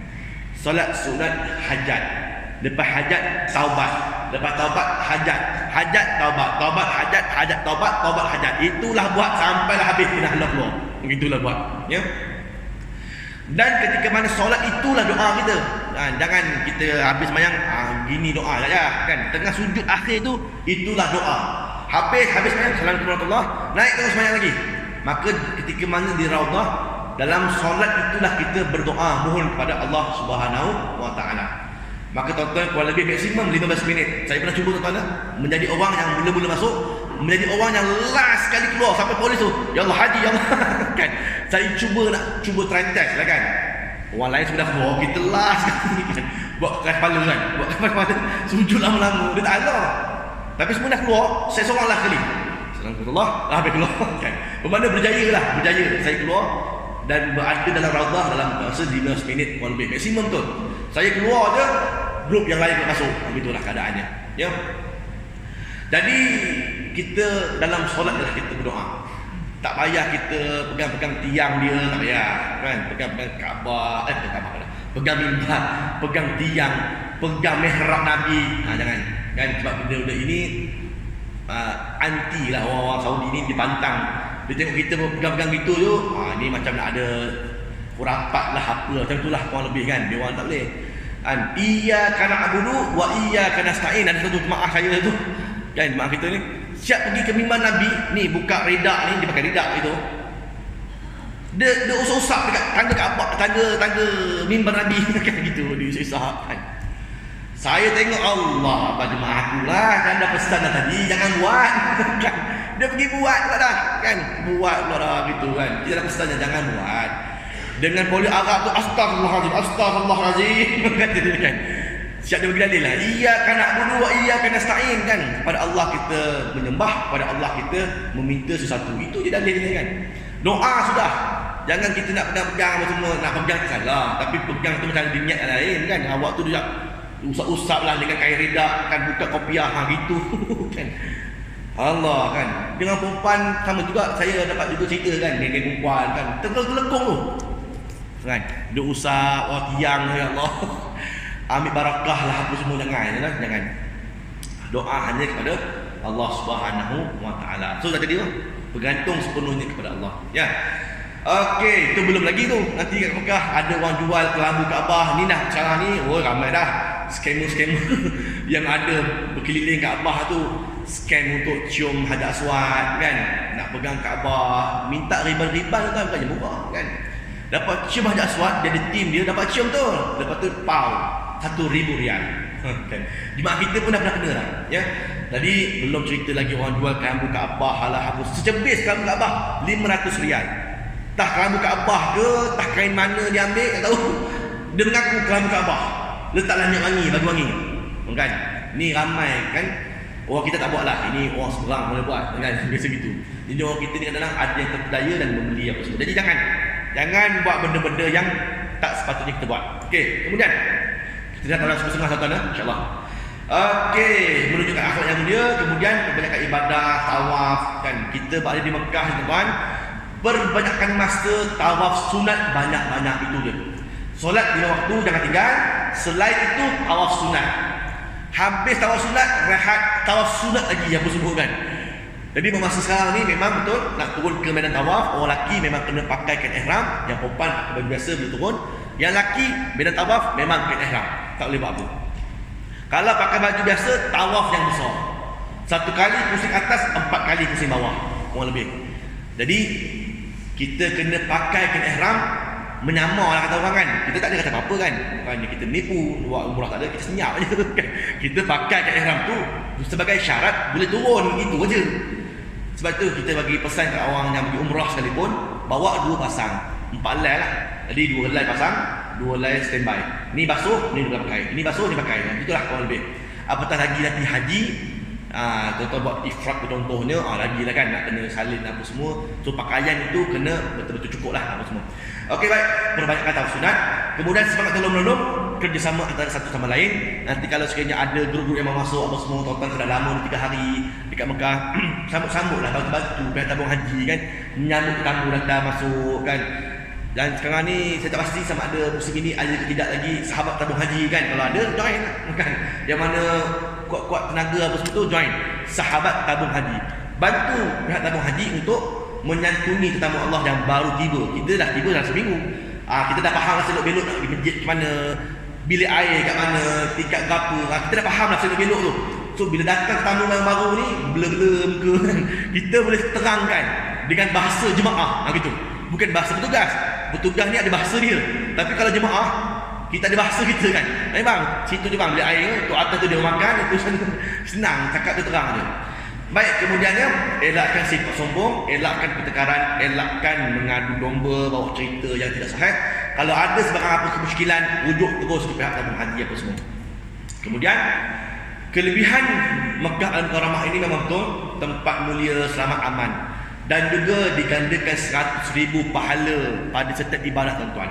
Solat sunat hajat. Lepas hajat taubat, lepas taubat hajat, hajat taubat, taubat hajat, hajat taubat, taubat hajat. Itulah buat sampailah habis kita hendak keluar. Begitulah buat, ya. Dan ketika mana solat, itulah doa kita. Jangan kita habis sembahyang gini doa saja kan. Tengah sujud akhir tu, itulah doa. Habis sembahyang, assalamualaikum warahmatullahi, naik terus sembahyang lagi. Maka ketika mana di Raudah, dalam solat itulah kita berdoa mohon kepada Allah Subhanahu wa taala. Maka tuan-tuan kurang lebih maksimum 15 minit. Saya pernah cuba tuan-tuan menjadi orang yang mula-mula masuk, menjadi orang yang last sekali keluar sampai polis tu. Ya Allah haji, ya Allah kan. Saya cuba try test lah kan. Orang lain sudah keluar, kita last sekali kan. Buat kepala kan. Buat kepala sujud lama-lama. Dia tak ada. Tapi semua dah keluar, saya seorang lah sekali. Alhamdulillah, habis keluar kan. Bermakna berjaya. Saya keluar dan berada dalam Raudah dalam masa 15 minit kurang lebih maksimum tu. Saya keluar je, grup yang lain masuk. Begitulah keadaannya, ya. Jadi kita dalam solat adalah kita berdoa. Tak payah kita pegang-pegang tiang dia, tak payah kan. Pegang-pegang Kaabah, pegang mimbar, pegang tiang, pegang mihrab Nabi. Jangan. Kan sebab benda-benda ini anti lah orang-orang Saudi ni dipantang. Dia tengok kita pegang-pegang gitu tu, ni macam nak ada rapat lah apa macam itulah kurang lebih kan. Dia orang tak boleh kan. Iyyaka na'budu wa iyyaka nasta'in. Ada satu jemaah saya tu kan, jemaah kita ni siap pergi ke mimbar Nabi ni, buka redak ni, dia pakai redak itu, dia usap dekat tangga Kaabah, tangga mimbar Nabi kan gitu, dia usap kan. Saya tengok Allah, apa jemaah aku lah kan, dah pesan dah tadi jangan buat kan. Dia pergi buat pula dah kan, buat pula dah gitu kan. Dia dah pesan jangan buat. Dengan poli Arab tu astagfirullahalazim, astagfirullahalazim kata dia kan. Siap dia bagi dalil lah. Iyyaka na'budu wa iyyaka nasta'in kan. Pada Allah kita menyembah, pada Allah kita meminta sesuatu. Itu je dalilnya kan. Doa sudah. Jangan kita nak pegang-pegang apa semua, nak pegang tak salah, tapi pegang tu macam ada niat lain kan. Awak tu dia usap-usap lah dengan kain redak kan, buka kopiah gitu kan. Allah kan. Dengan perempuan sama juga, saya dapat juga cerita kan dengan perempuan kan. Tergelekong tu. Kan. Dia usap, tiang ya Allah. Ambil barakah lah apa semua, jangan. Doa hanya kepada Allah Subhanahu wa taala. So tadi dia bergantung sepenuhnya kepada Allah. Ya. Okey, itu belum lagi tu. Nanti kat Mekah ada orang jual kelambu Kaabah. Ni dah sekarang ni, ramai dah scammer-scammer yang ada berkeliling Kaabah tu, scam untuk cium Hajar Aswad kan. Nak pegang Kaabah, minta riban-riban tu bukannya murah kan. Dapat cium Hajar Aswad, dia ada tim dia dapat cium tu. Lepas tu pau RM1,000 kan. Di mak kita pun dah pernah kena lah ya. Jadi belum cerita lagi orang jual kelambu Kaabah halah apa. Secebis kelambu Kaabah RM500. Tah kelambu Kaabah ke, tah kain mana dia ambil tak tahu. Dia mengaku kelambu Kaabah. Letaklah minyak wangi, bagi wangi. Kan? Ni ramai kan. Orang kita tak buat lah. Ini orang seberang boleh buat kan. Biasa gitu. Jadi orang kita ni kadang-kadang ada yang terpedaya dan membeli apa semua. Jadi jangan buat benda-benda yang tak sepatutnya kita buat. Okey, kemudian kita dah dalam setengah satu insya-Allah. Okey, menunjukkan akhlak yang mulia, kemudian kebanyakan ibadah, tawaf kan. Kita berada di Mekah tuan. Perbanyakkan masa tawaf sunat banyak-banyak itu je. Solat 5 waktu jangan tinggal. Selain itu tawaf sunat. Habis tawaf sunat, rehat tawaf sunat lagi yang bersebut kan. Jadi masa sekarang ni memang betul nak turun ke medan tawaf, orang lelaki memang kena pakaikan ihram, yang perempuan pakai baju biasa boleh turun. Yang lelaki medan tawaf memang pakai ihram, tak boleh buat apa. Kalau pakai baju biasa, tawaf yang besar. 1 kali pusing atas, 4 kali pusing bawah, kurang lebih. Jadi kita kena pakaikan ihram, menyamar lah kata orang kan. Kita tak ada kata apa-apa kan. Bukannya kita menipu, buat umrah tak ada, kita senyap je kan. Kita pakaikan ihram tu sebagai syarat boleh turun, itu aja. Sebab tu kita bagi pesan kat orang yang pergi umrah sekalipun, bawa 2 pasang, 4 helai lah. Jadi 2 helai pasang, 2 helai standby. Ni basuh, ni bukan pakai. Ini basuh, ni pakai. Itulah kurang lebih. Apatah lagi nanti haji, tuan-tuan buat ifrat contohnya, lagi lah kan nak kena salin apa semua. So pakaian itu kena betul-betul cukup lah apa semua. Okey, baik, perbanyakkan tawaf sunat. Kemudian semangat tolong-menolong, kerjasama antara satu sama lain. Nanti kalau sekiranya ada grup-grup yang mau masuk apa semua, tuan-tuan sudah lama 3 hari dekat Mekah, sambut-sambut lah, bantu pihak tabung haji kan, menyambut tamu datang masuk kan. Dan sekarang ni saya tak pasti sama ada musim ini ada ke tidak lagi sahabat tabung haji kan. Kalau ada, join lah kan. Yang mana kuat-kuat tenaga apa semua tu, join sahabat tabung haji. Bantu pihak tabung haji untuk menyantuni tetamu Allah yang baru tiba. Kita dah tiba dalam seminggu. Kita dah faham lah selok-belok nak pergi masjid ke mana, bilik air kat mana, tingkat berapa. Kita dah faham lah selok-belok tu. So bila datang tetamu yang baru ni, blur-blur muka kita boleh terangkan dengan bahasa jemaah gitu. Bukan bahasa petugas. Petugas ni ada bahasa dia. Tapi kalau jemaah, kita ada bahasa kita kan. Bang, situ je bang, bilik air tu atas tu dia makan, itu senang, cakap tu terang je. Baik, kemudiannya elakkan sifat sombong, elakkan pertengkaran, elakkan mengadu domba, bawa cerita yang tidak sahih. Kalau ada sebarang apa kemusykilan, rujuk terus ke pihak tabung haji apa semua. Kemudian kelebihan Mekah Al-Mukarramah ini memang betul tempat mulia, selamat, aman, dan juga digandakan 100,000 pahala pada setiap ibadah tuan-tuan.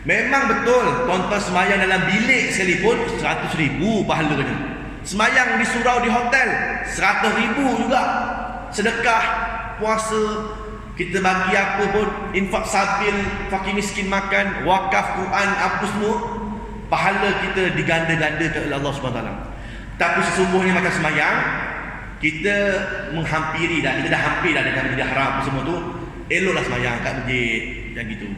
Memang betul tuan-tuan semayang dalam bilik sekalipun 100,000 pahalanya. Semayang di surau di hotel 100,000 juga. Sedekah, puasa, kita bagi apa pun, infak sabil, fakir miskin makan, wakaf Quran, apa semua, pahala kita diganda-ganda oleh Allah SWT. Tapi sesungguhnya macam semayang, kita menghampiri dah, kita dah hampir dah dengan Masjidil Haram semua tu, eloklah semayang kat masjid yang gitu.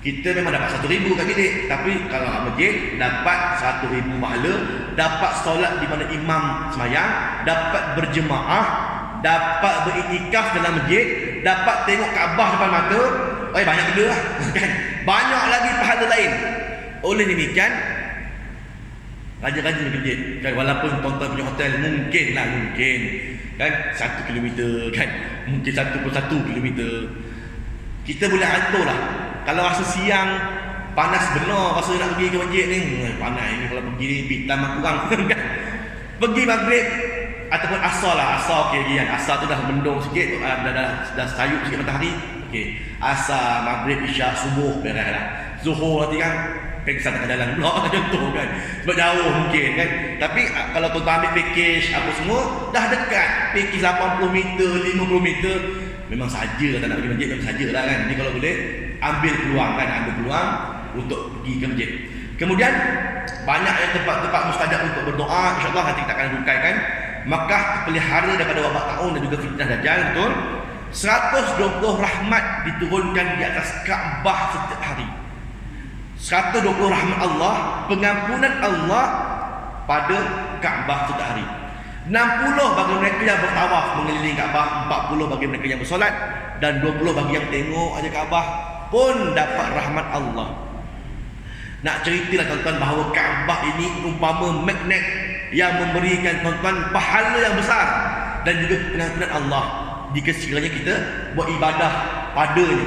Kita memang dapat 1,000 kat bilik, tapi kalau kat masjid dapat 1,000 pahala, dapat solat di mana imam semayang, dapat berjemaah, dapat beriktikaf dalam masjid, dapat tengok Kaabah depan mata. Banyak benda lah kan? Banyak lagi pahala lain. Oleh demikian, rajin-rajin pergi masjid kan, walaupun tuan-tuan punya hotel mungkin kan 1 kilometer kan, mungkin 1.1 kilometer, kita boleh atur lah Kalau rasa siang panas benar, rasa nak pergi ke masjid ni, panas ni kalau pergi ni bitan kurang kan. Pergi maghrib ataupun asar lah, asar okey lagi kan. Asar tu dah mendung sikit, dah sayup sikit matahari. Okey. Asar, maghrib, isyak, subuh beres lah. Zuhur nanti kan pengsan tengah jalan pula contoh kan. Sebab jauh mungkin kan. Tapi kalau tuan ambil package apa semua dah dekat. Package 80 meter, 50 meter memang saja tak nak pergi masjid, memang sajalah kan. Jadi kalau boleh ambil peluang kan, ambil peluang untuk pergi ke masjid. Kemudian banyak yang tempat-tempat mustajab untuk berdoa, insya-Allah nanti kita akan rungkaikan. Makkah terpelihara daripada wabak taun dan juga fitnah dajjal, betul. 120 rahmat diturunkan di atas Kaabah setiap hari. 120 rahmat Allah, pengampunan Allah pada Kaabah setiap hari. 60 bagi mereka yang bertawaf mengelilingi Kaabah, 40 bagi mereka yang bersolat, dan 20 bagi yang tengok aja Kaabah pun dapat rahmat Allah. Nak ceritalah tuan-tuan bahawa Kaabah ini umpama magnet yang memberikan tuan-tuan pahala yang besar dan juga pengampunan Allah jika sekiranya kita buat ibadah padanya.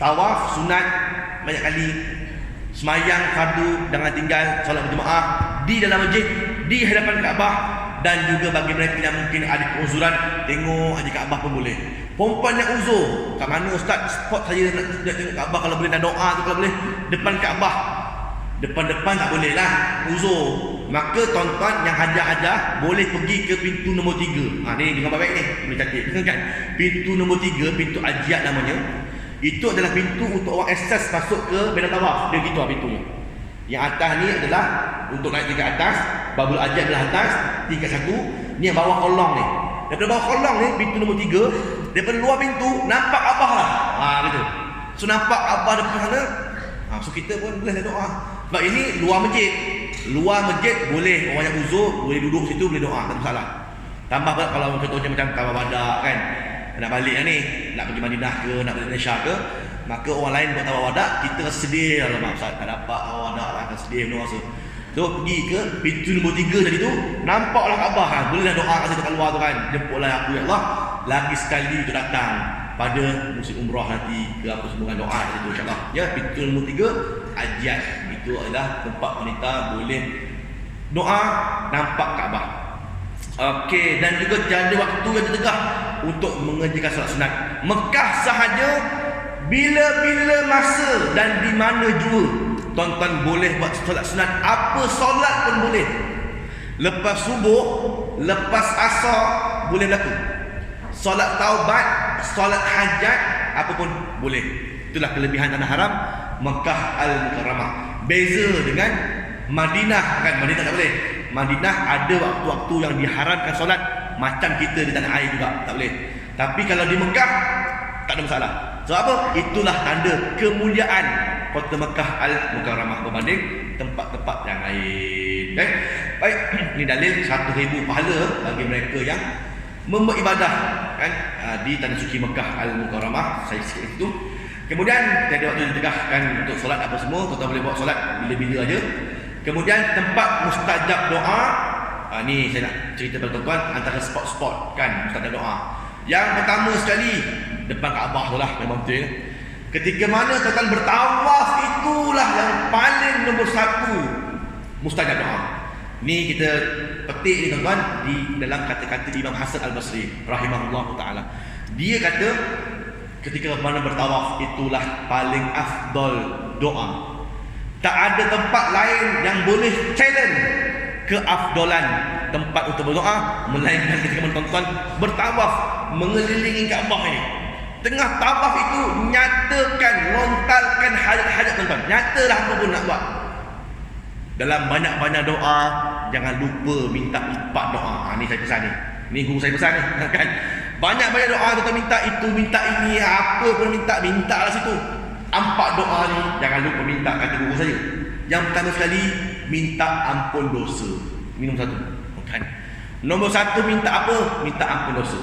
Tawaf sunat banyak kali, semayang fardu jangan tinggal, solat berjemaah di dalam masjid di hadapan Kaabah, dan juga bagi mereka yang mungkin ada keuzuran tengok aja Kaabah pun boleh. Perempuan yang uzur, kat mana ustaz spot saya nak tengok Kaabah, kalau boleh nak doa tu kalau boleh depan Kaabah. Depan-depan tak boleh lah, uzur. Maka tuan-tuan yang hajah-hajah boleh pergi ke pintu nombor 3. Ni dengan baik ni, boleh catat kan. Pintu nombor 3, pintu Ajiat namanya. Itu adalah pintu untuk orang akses masuk ke medan tawaf. Dia gitu lah pintunya. Yang atas ni adalah untuk naik tingkat atas, babul Ajiat adalah atas, tingkat 1. Ni yang bawah kolong ni. Daripada bawah kolong ni, pintu nombor 3, daripada luar pintu nampak Abah lah. Gitu. So nampak Abah depan sana. So kita pun boleh doa. Sebab ini luar masjid. Luar masjid boleh, orang yang uzur boleh duduk situ, boleh doa, tak ada masalah. Tambah pula kalau contohnya macam kawan wadah kan, nak balik ni, nak pergi Madinah ke, nak balik Malaysia ke, maka orang lain buat tawaf wadah, kita rasa sedih lah, Ustaz tak dapat tawaf wadah lah, akan sedih benar rasa. So pergi ke pintu nombor 3 tadi tu, nampaklah Kaabah kan, bolehlah doa kat situ kat luar tu kan, jemputlah aku ya Allah lagi sekali untuk datang pada musim umrah nanti ke apa semua doa itu insya-Allah. Ya, pintu nombor 3 Ajiat, itu adalah tempat wanita boleh doa nampak Kaabah. Okey, dan juga janda waktu yang ditegah untuk mengerjakan solat sunat. Mekah sahaja bila-bila masa dan di mana jua tuan-tuan boleh buat solat sunat, apa solat pun boleh. Lepas subuh, lepas asar boleh berlaku. Solat taubat, solat hajat, apa pun boleh. Itulah kelebihan tanah haram Mekah Al-Mukarramah. Beza dengan Madinah kan, Madinah tak boleh. Madinah ada waktu-waktu yang diharamkan solat, macam kita di tanah air juga tak boleh. Tapi kalau di Mekah tak ada masalah. Sebab apa? Itulah tanda kemuliaan kota Mekah Al-Mukarramah berbanding tempat-tempat yang lain. Okay? Baik, ini dalil 1,000 pahala bagi mereka yang beribadah kan di tanah suci Mekah Al-Mukarramah. Saya sikit itu. Kemudian tiada waktu ditegahkan untuk solat apa semua, tuan-tuan boleh buat solat bila-bila aja. Kemudian tempat mustajab doa, ni saya nak cerita kepada tuan-tuan antara spot-spot kan mustajab doa. Yang pertama sekali depan Kaabah tu lah, memang betul. Ketika mana tuan-tuan bertawaf, itulah yang paling nombor 1 mustajab doa. Ni kita petik ni tuan-tuan di dalam kata-kata Imam Hasan Al-Basri rahimahullah taala. Dia kata ketika mana bertawaf itulah paling afdal doa. Tak ada tempat lain yang boleh challenge keafdalan tempat untuk berdoa melainkan ketika tuan-tuan bertawaf mengelilingi Kaabah ini. Tengah tawaf itu nyatakan, lontarkan hajat-hajat tuan-tuan. Nyatalah apa pun nak buat. Dalam banyak-banyak doa jangan lupa minta 4 doa. Ni saya pesan ni. Ni guru saya pesan ni kan. Banyak-banyak doa tuan-tuan minta itu, minta ini, apa pun minta lah situ. 4 doa ni jangan lupa minta kata guru saya. Yang pertama sekali minta ampun dosa. Ini nombor 1. Kan? Nombor 1 minta apa? Minta ampun dosa.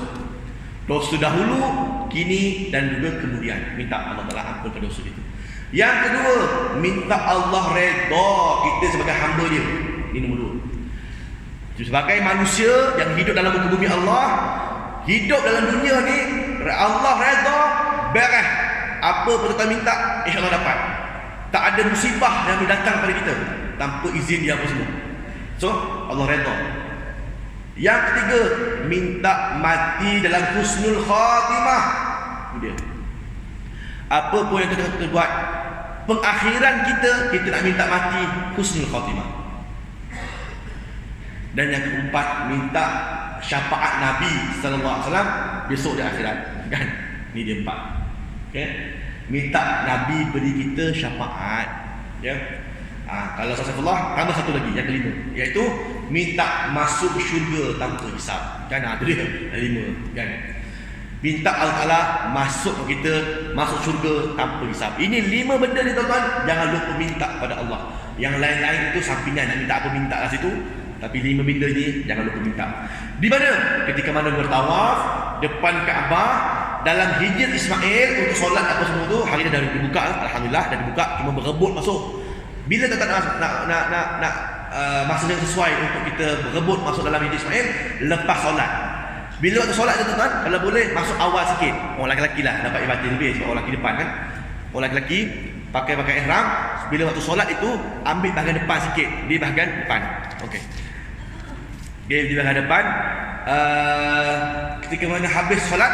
Dosa dahulu, kini dan juga kemudian. Minta Allah Taala ampunkan dosa itu. Yang kedua, minta Allah redha kita sebagai hamba dia. Ini nombor 2. Sebagai manusia yang hidup dalam muka bumi Allah, hidup dalam dunia ni, Allah redha, beres. Apa pun tuan minta, insya-Allah dapat. Tak ada musibah yang datang pada kita tanpa izin dia apa semua. So, Allah redha. Yang ketiga, minta mati dalam husnul khatimah. Itu dia. Apa pun yang kita buat, pengakhiran kita nak minta mati husnul khatimah. Dan yang keempat, minta syafaat Nabi sallallahu alaihi wasallam besok di akhirat. Kan? Ni dia empat. Okey. Minta Nabi beri kita syafaat. Ya. Kalau astagfirullah, tambah satu lagi yang kelima, iaitu minta masuk syurga tanpa hisab. Kan ada dia, ada 5 kan. Minta Allah Taala masuk kita masuk syurga tanpa hisab. Ini 5 benda ni tuan-tuan, jangan lupa minta pada Allah. Yang lain-lain itu sampingan, nak minta apa minta lah situ. Tapi 5 benda ni jangan lupa minta. Di mana? Ketika mana bertawaf depan Kaabah dalam Hijr Ismail untuk solat apa semua tu, hari dah dibuka, alhamdulillah dah dibuka, cuma berebut masuk. Bila kita nak masa yang sesuai untuk kita berebut masuk dalam Hijr Ismail, lepas solat. Bila waktu solat tu tuan, kalau boleh masuk awal sikit. Orang lelaki lah dapat ibadah lebih sebab orang lelaki depan kan. Orang lelaki pakai ihram, bila waktu solat itu ambil bahagian depan sikit, di bahagian depan. Okey. Dia di bahagian depan, ketika mana habis solat,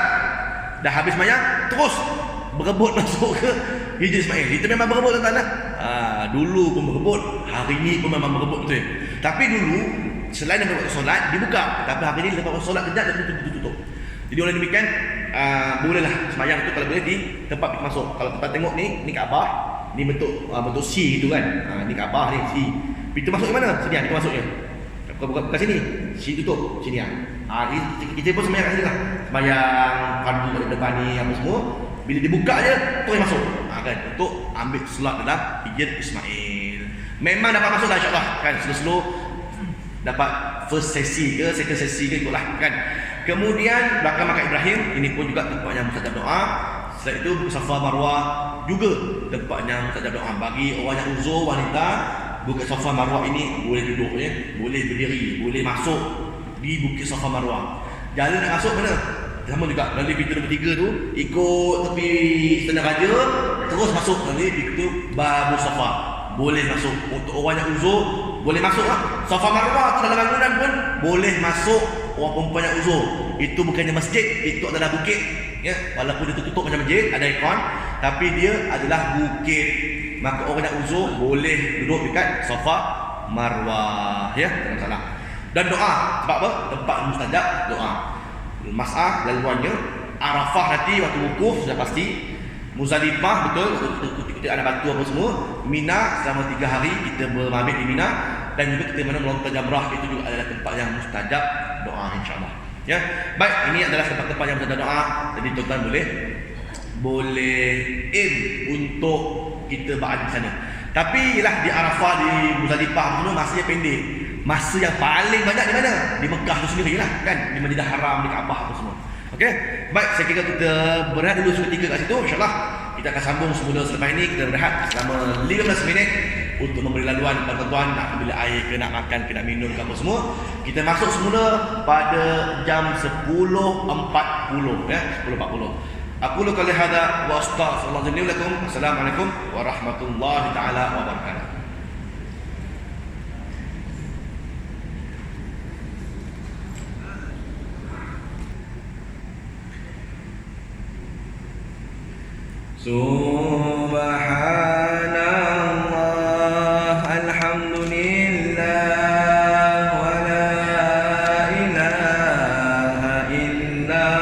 dah habis sembahyang, terus berebut masuk ke Hijr Ismail. Itu memang berebut tuan-tuan lah. Dulu pun berebut, hari ni pun memang berebut betul. Tapi dulu selain daripada waktu solat dibuka, tapi hari ni lepas waktu solat kejap dah tutup. Jadi oleh demikian bolehlah sembahyang tu kalau boleh di tempat pintu masuk. Kalau kita tengok ni Kaabah, ni bentuk C gitu kan. Ni Kaabah ni C. Pintu masuk ke mana? Sini pintu masuknya. Bukan sini. C tutup, sini kita pun sembahyang kat sini lah. Sembahyang fardu kat depan ni apa semua. Bila dibuka je, terus masuk. Kan untuk ambil solat dalam Hijr Ismail. Memang dapat masuk dah insya-Allah kan, slow-slow dapat first sesi ke second sesi ke ikutlah kan. Kemudian belakang makam Ibrahim, ini pun juga tempatnya mustajab doa. Selain itu Safa Marwah juga tempatnya mustajab doa. Bagi orang yang uzur wanita, Bukit Safa Marwah ini boleh duduk ya, boleh berdiri, boleh masuk di Bukit Safa Marwah. Jalan nak masuk mana? Sama juga melalui pintu nombor 3 tu, ikut tepi Istana Raja, terus masuk melalui pintu Babu Safa. Boleh masuk. Untuk orang yang uzur boleh masuk lah. Safa Marwah tu dalam bangunan pun boleh masuk orang perempuan yang uzur. Itu bukannya masjid, itu adalah bukit ya. Walaupun dia tutup macam masjid, ada ikon, tapi dia adalah bukit. Maka orang yang uzur boleh duduk dekat Safa Marwah ya, jangan salah. Dan doa, sebab apa? Tempat mustajab doa. Mas'ah laluannya, Arafah nanti waktu wukuf sudah pasti, Muzdalifah betul kita ada batu apa semua, Mina selama 3 hari kita bermabit di Mina, dan juga kita mana melontar jamrah, itu juga adalah tempat yang mustajab doa insya-Allah. Ya. Baik, ini adalah tempat-tempat yang mustajab doa. Jadi tuan-tuan boleh aim untuk kita berada di sana. Tapi ialah di Arafah, di Muzdalifah semua masanya pendek. Masa yang paling banyak di mana? Di Mekah tu sendiri lah kan, di Madinah Haram, di Kaabah apa semua. Okey. Baik, saya kira kita berehat dulu seketika kat situ. Insya-Allah kita akan sambung semula selepas ini. Kita berehat selama 15 minit untuk memberi laluan kepada tuan-tuan nak ambil air ke, nak makan ke, nak minum ke apa semua. Kita masuk semula pada jam 10.40 ya, 10.40. Aku qali hadza wa astaghfirullahalazim lakum. Assalamualaikum warahmatullahi taala wabarakatuh. Subhanallah, alhamdulillah, wa la ilaha illallah.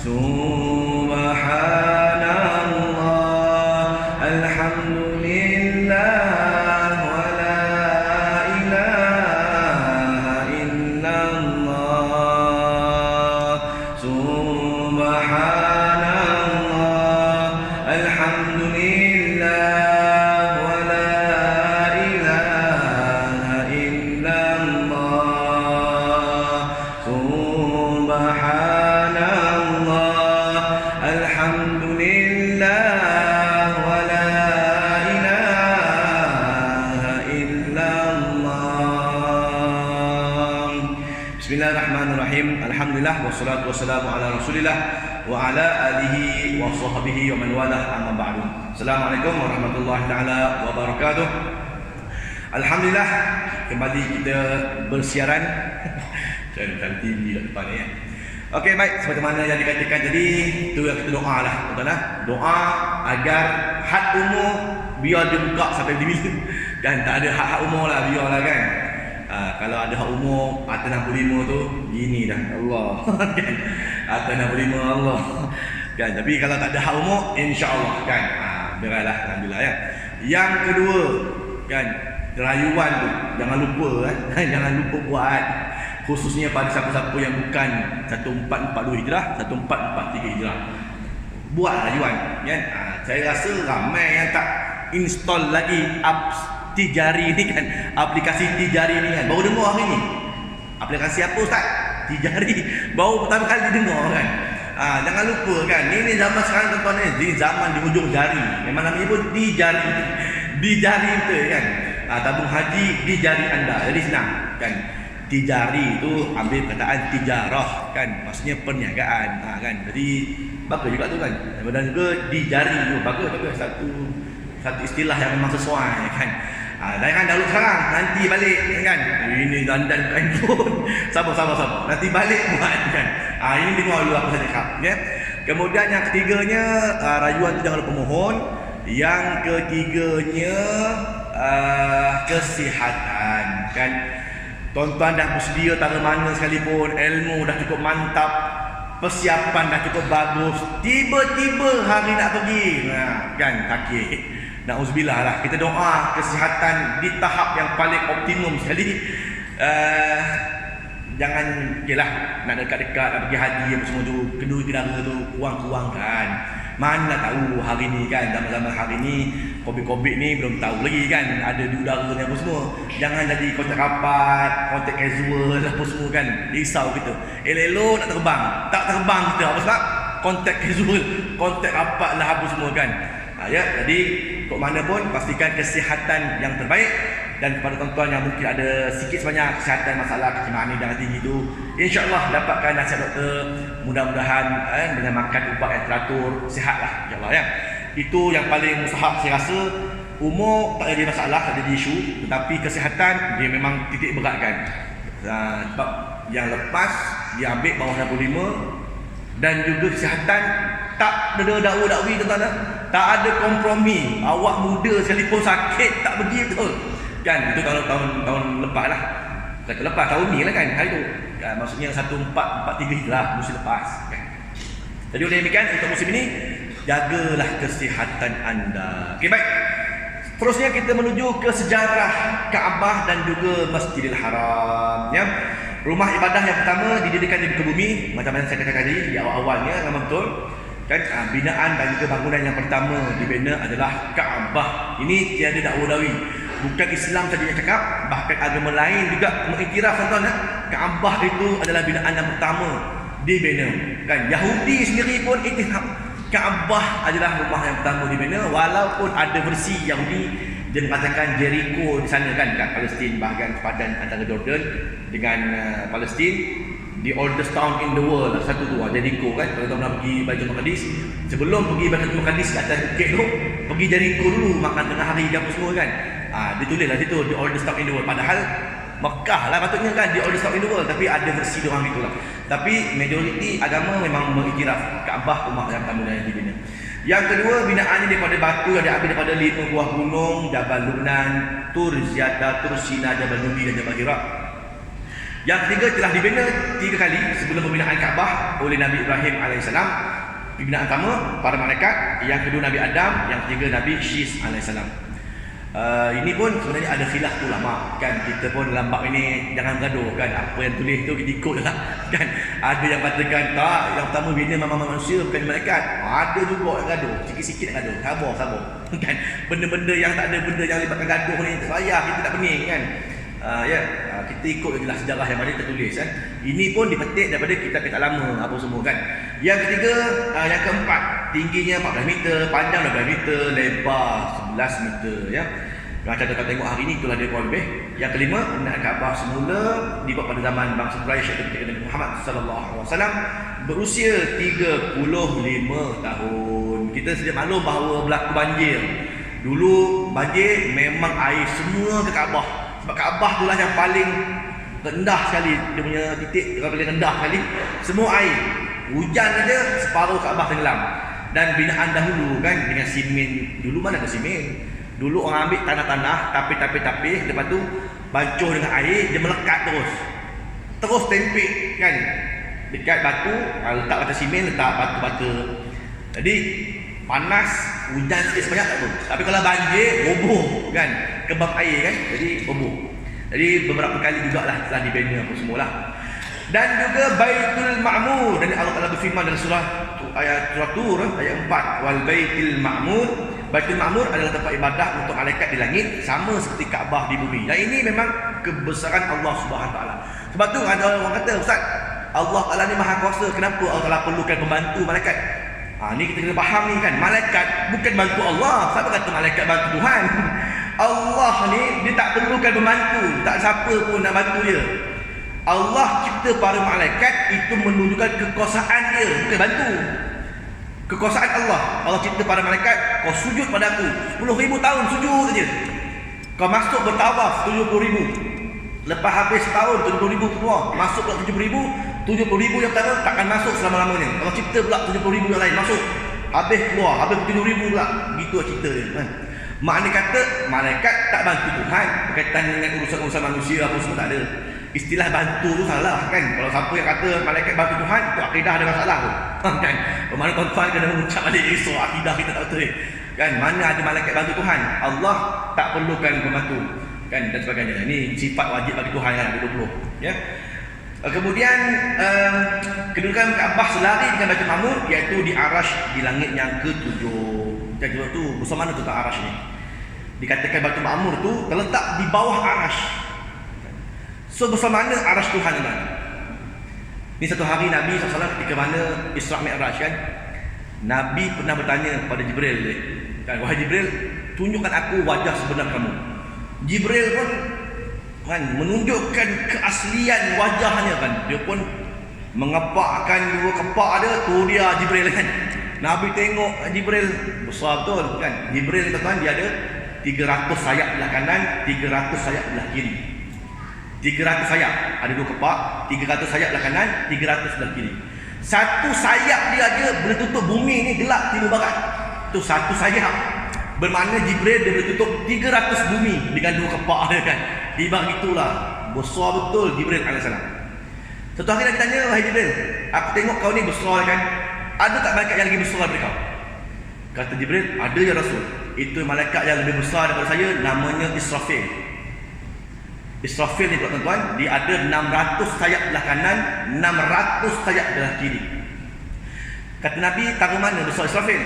Subhanallah, alhamdulillah, wa la ilaha illallah. Bismillahirrahmanirrahim. Alhamdulillah wassalatu wassalamu ala Rasulillah wa ala alihi wa sahbihi wa man walah, amma ba'du. Assalamualaikum warahmatullahi taala wabarakatuh. Alhamdulillah, kembali kita bersiaran dalam TV kat depan ni ya. Okey, baik, seperti mana yang dikatakan tadi, itu yang kita doa lah, tuan-tuan. Doa agar had umur biar dia buka sampai bila kan, tak ada had umur lah, biarlah kan. Kalau ada hak umur atas 65 tu gini dah Allah kan, atas 65 Allah kan. Tapi kalau tak ada hak umur, insya-Allah kan, berailah, alhamdulillah ya. Yang kedua kan, rayuan tu jangan lupa kan, jangan lupa buat, khususnya pada siapa-siapa yang bukan 1442 Hijrah, 1443 Hijrah. Buat rayuan kan. Saya rasa ramai yang tak install lagi apps Tijari ni kan, aplikasi Tijari ni kan. Baru dengar hari ni. Aplikasi apa Ustaz? Tijari. Baru pertama kali dengar kan. Jangan lupa kan, ni zaman sekarang tuan-tuan ni, zaman di hujung jari. Memang namanya pun Tijari. Di jari itu kan. Tabung haji di jari anda. Jadi senang kan. Tijari itu ambil perkataan tijarah kan, maksudnya perniagaan kan. Jadi bagus juga tu kan. Dan juga di jari tu bagus satu istilah yang memang sesuai kan. Jangan dahulu sekarang, nanti balik kan. Ini dandan handphone. Sabar. Nanti balik buat kan. Ini dengar dulu apa saya cakap ya. Kemudian yang ketiganya, rayuan tu jangan lupa mohon. Yang ketiganya, kesihatan kan. Tuan-tuan dah bersedia tara mana sekalipun, ilmu dah cukup mantap, persiapan dah cukup bagus, tiba-tiba hari nak pergi kan, sakit. Na'udzubillah lah. Kita doa kesihatan di tahap yang paling optimum sekali. Jangan lah nak dekat-dekat, nak pergi haji apa semua tu, kedua negara tu kurang-kurangkan. Mana tahu hari ni kan, zaman-zaman hari ni COVID ni belum tahu lagi kan, ada di udara ni apa semua. Jangan jadi kontak rapat, kontak casual apa semua kan, risau kita. Elok nak terbang, tak terbang kita. Apa sebab? Kontak casual, kontak rapat lah apa semua kan. Ya, jadi kok mana pun pastikan kesihatan yang terbaik. Dan kepada tuan-tuan yang mungkin ada sikit sebanyak kesihatan, masalah kencing darah tinggi tu, insya-Allah dapatkan nasihat doktor. Mudah-mudahan dengan makan ubat yang teratur, sihatlah insya-Allah ya. Itu yang paling mustahab saya rasa. Umur tak jadi masalah, tak jadi isu, tetapi kesihatan dia memang titik beratkan. Sebab yang lepas dia ambil bawah 65, dan juga kesihatan tak ada dakwa-dakwi tuan-tuan. Tak ada kompromi. Awak muda sekalipun sakit tak pergi betul. Kan itu tahun lepas lah. Kata lepas tahun ni lah kan, hari tu. Maksudnya 1443 Hijrah musim lepas kan. Jadi oleh demikian untuk musim ini jagalah kesihatan anda. Okey, baik. Terusnya kita menuju ke sejarah Kaabah dan juga Masjidil Haram ya. Rumah ibadah yang pertama didirikan di muka bumi, macam mana saya katakan tadi di awal-awalnya, memang betul kan. Binaan dan juga bangunan yang pertama dibina adalah Kaabah. Ini tiada dakwa-dakwi. Bukan Islam saja yang cakap, bahkan agama lain juga mengiktiraf tuan-tuan ya. Kaabah itu adalah binaan yang pertama dibina kan. Yahudi sendiri pun iktiraf Kaabah adalah rumah yang pertama dibina, walaupun ada versi Yahudi dia mengatakan Jericho di sana kan, kat Palestin, bahagian sepadan antara Jordan dengan Palestin. The oldest town in the world lah, satu tu Jericho kan. Kalau tuan nak pergi Baitul Maqdis, sebelum pergi Baitul Maqdis kat atas bukit tu, pergi Jericho dulu makan tengah hari apa semua kan. Dia tulis lah situ the oldest town in the world, padahal Mekah lah patutnya kan the oldest town in the world, tapi ada versi dia orang gitulah. Tapi majoriti agama memang mengiktiraf Kaabah rumah yang pertama yang dibina. Yang kedua, binaannya daripada batu yang diambil daripada 5 buah gunung, Jabal Lubnan, Tur Ziyada, Tur Sina, Jabal Nubi dan Jabal Hira. Yang ketiga, telah dibina 3 kali sebelum pembinaan Kaabah oleh Nabi Ibrahim AS. Pembinaan pertama para malaikat, yang kedua Nabi Adam, yang ketiga Nabi Syis AS. Ini pun sebenarnya ada khilaf ulama kan. Kita pun dalam bab ini jangan gaduh kan, apa yang tulis tu kita ikut lah kan. Ada yang katakan tak, yang pertama bina memang manusia bukan malaikat. Ada juga yang gaduh, sikit-sikit gaduh. Sabar kan. Benda-benda yang tak ada, benda yang libatkan gaduh ni tak payah, kita tak pening kan. Kita ikut je lah sejarah yang mana tertulis kan. Ini pun dipetik daripada kitab-kitab lama apa semua kan. Yang ketiga, yang keempat, tingginya 14 meter, panjang 12 meter, lebar 11 meter ya. Macam kita tengok hari ini, itulah dia kurang lebih. Yang kelima, pembinaan Kaabah semula dibuat pada zaman bangsa Quraisy ketika Nabi Muhammad sallallahu alaihi wasallam berusia 35 tahun. Kita sedia maklum bahawa berlaku banjir. Dulu banjir memang air semua ke Kaabah. Sebab Kaabah itulah yang paling rendah sekali, dia punya titik paling rendah sekali. Semua air. Hujan saja separuh Kaabah tenggelam. Dan binaan dahulu kan dengan simen. Dulu mana ada simen? Dulu orang ambil tanah-tanah, tapis, lepas tu bancuh dengan air, dia melekat terus tempik kan dekat batu, letak batu simen, letak batu-batu. Jadi panas, hujan sikit sebanyak tak pun. Tapi kalau banjir, roboh kan, kebab air kan, jadi roboh. Jadi beberapa kali jugalah telah dibina apa semualah. Dan juga Baitul Ma'mur, dan Allah Taala berfirman dalam surah Tur ayat 4, wal Baitul Ma'mur. Baitul Ma'mur adalah tempat ibadah untuk malaikat di langit, sama seperti Kaabah di bumi. Dan ini memang kebesaran Allah Subhanahu Taala. Sebab tu ada orang kata, Ustaz, Allah Taala ni Maha Kuasa, kenapa Allah Taala perlukan pembantu malaikat? Ni kita kena faham ni kan, malaikat bukan bantu Allah. Siapa kata malaikat bantu Tuhan? Allah ni dia tak perlukan pembantu, tak siapa pun nak bantu dia. Allah cipta para malaikat itu menunjukkan kekuasaan dia, bukan bantu. Kekuasaan Allah. Allah cipta para malaikat, kau sujud pada aku 10,000 tahun sujud saja. Kau masuk bertawaf 70,000. Lepas habis setahun 70,000 keluar, masuk pula 70,000. 70,000 yang pertama takkan masuk selama-lamanya. Allah cipta pula 70,000 yang lain masuk. Habis keluar, habis 70,000 pula. Begitu cipta dia kan. Maknanya kata malaikat tak bantu Tuhan berkaitan dengan urusan-urusan manusia apa semua, tak ada. Istilah bantu tu salah kan. Kalau siapa yang kata malaikat bantu Tuhan, tu akidah ada masalah tu kan. Mana tuan-tuan kena mengucap balik esok akidah kita tak betul kan. Mana ada malaikat bantu Tuhan? Allah tak perlukan pembantu kan, dan sebagainya. Ini sifat wajib bagi Tuhan yang 20 ya. Kemudian kedudukan Kaabah selari dengan Baitul Ma'mur, iaitu di Arash, di langit yang ke-7. Dan juga tu bersama mana tu Arash ni? Dikatakan Baitul Ma'mur tu terletak di bawah Arash. So bersama mana Arash Tuhan ni? Ni satu hari Nabi SAW ketika mana Isra' Mi'raj kan, Nabi pernah bertanya kepada Jibril kan, wahai Jibril, tunjukkan aku wajah sebenar kamu. Jibril pun kan menunjukkan keaslian wajahnya kan, dia pun mengepakkan dua kepak dia, tu dia Jibril kan. Nabi tengok Jibril besar betul kan. Jibril ni tuan-tuan, dia ada 300 sayap belah kanan, 300 sayap belah kiri. 300 sayap, ada dua kepak, 300 sayap belah kanan, 300 belah kiri. Satu sayap dia aja boleh tutup bumi ni gelap timur barat. Tu satu sayap. Bermakna Jibril dia boleh tutup 300 bumi dengan dua kepak dia kan. Ibang itulah besar betul Jibril alaihissalam. Satu hari Nabi tanya, wahai Jibril, aku tengok kau ni besar kan, ada tak malaikat yang lebih besar daripada kau? Kata Jibril, ada ya Rasul. Itu malaikat yang lebih besar daripada saya, namanya Israfil. Israfil ni tuan-tuan, dia ada 600 sayap belah kanan, 600 sayap belah kiri. Kata Nabi, tahu mana besar Israfil?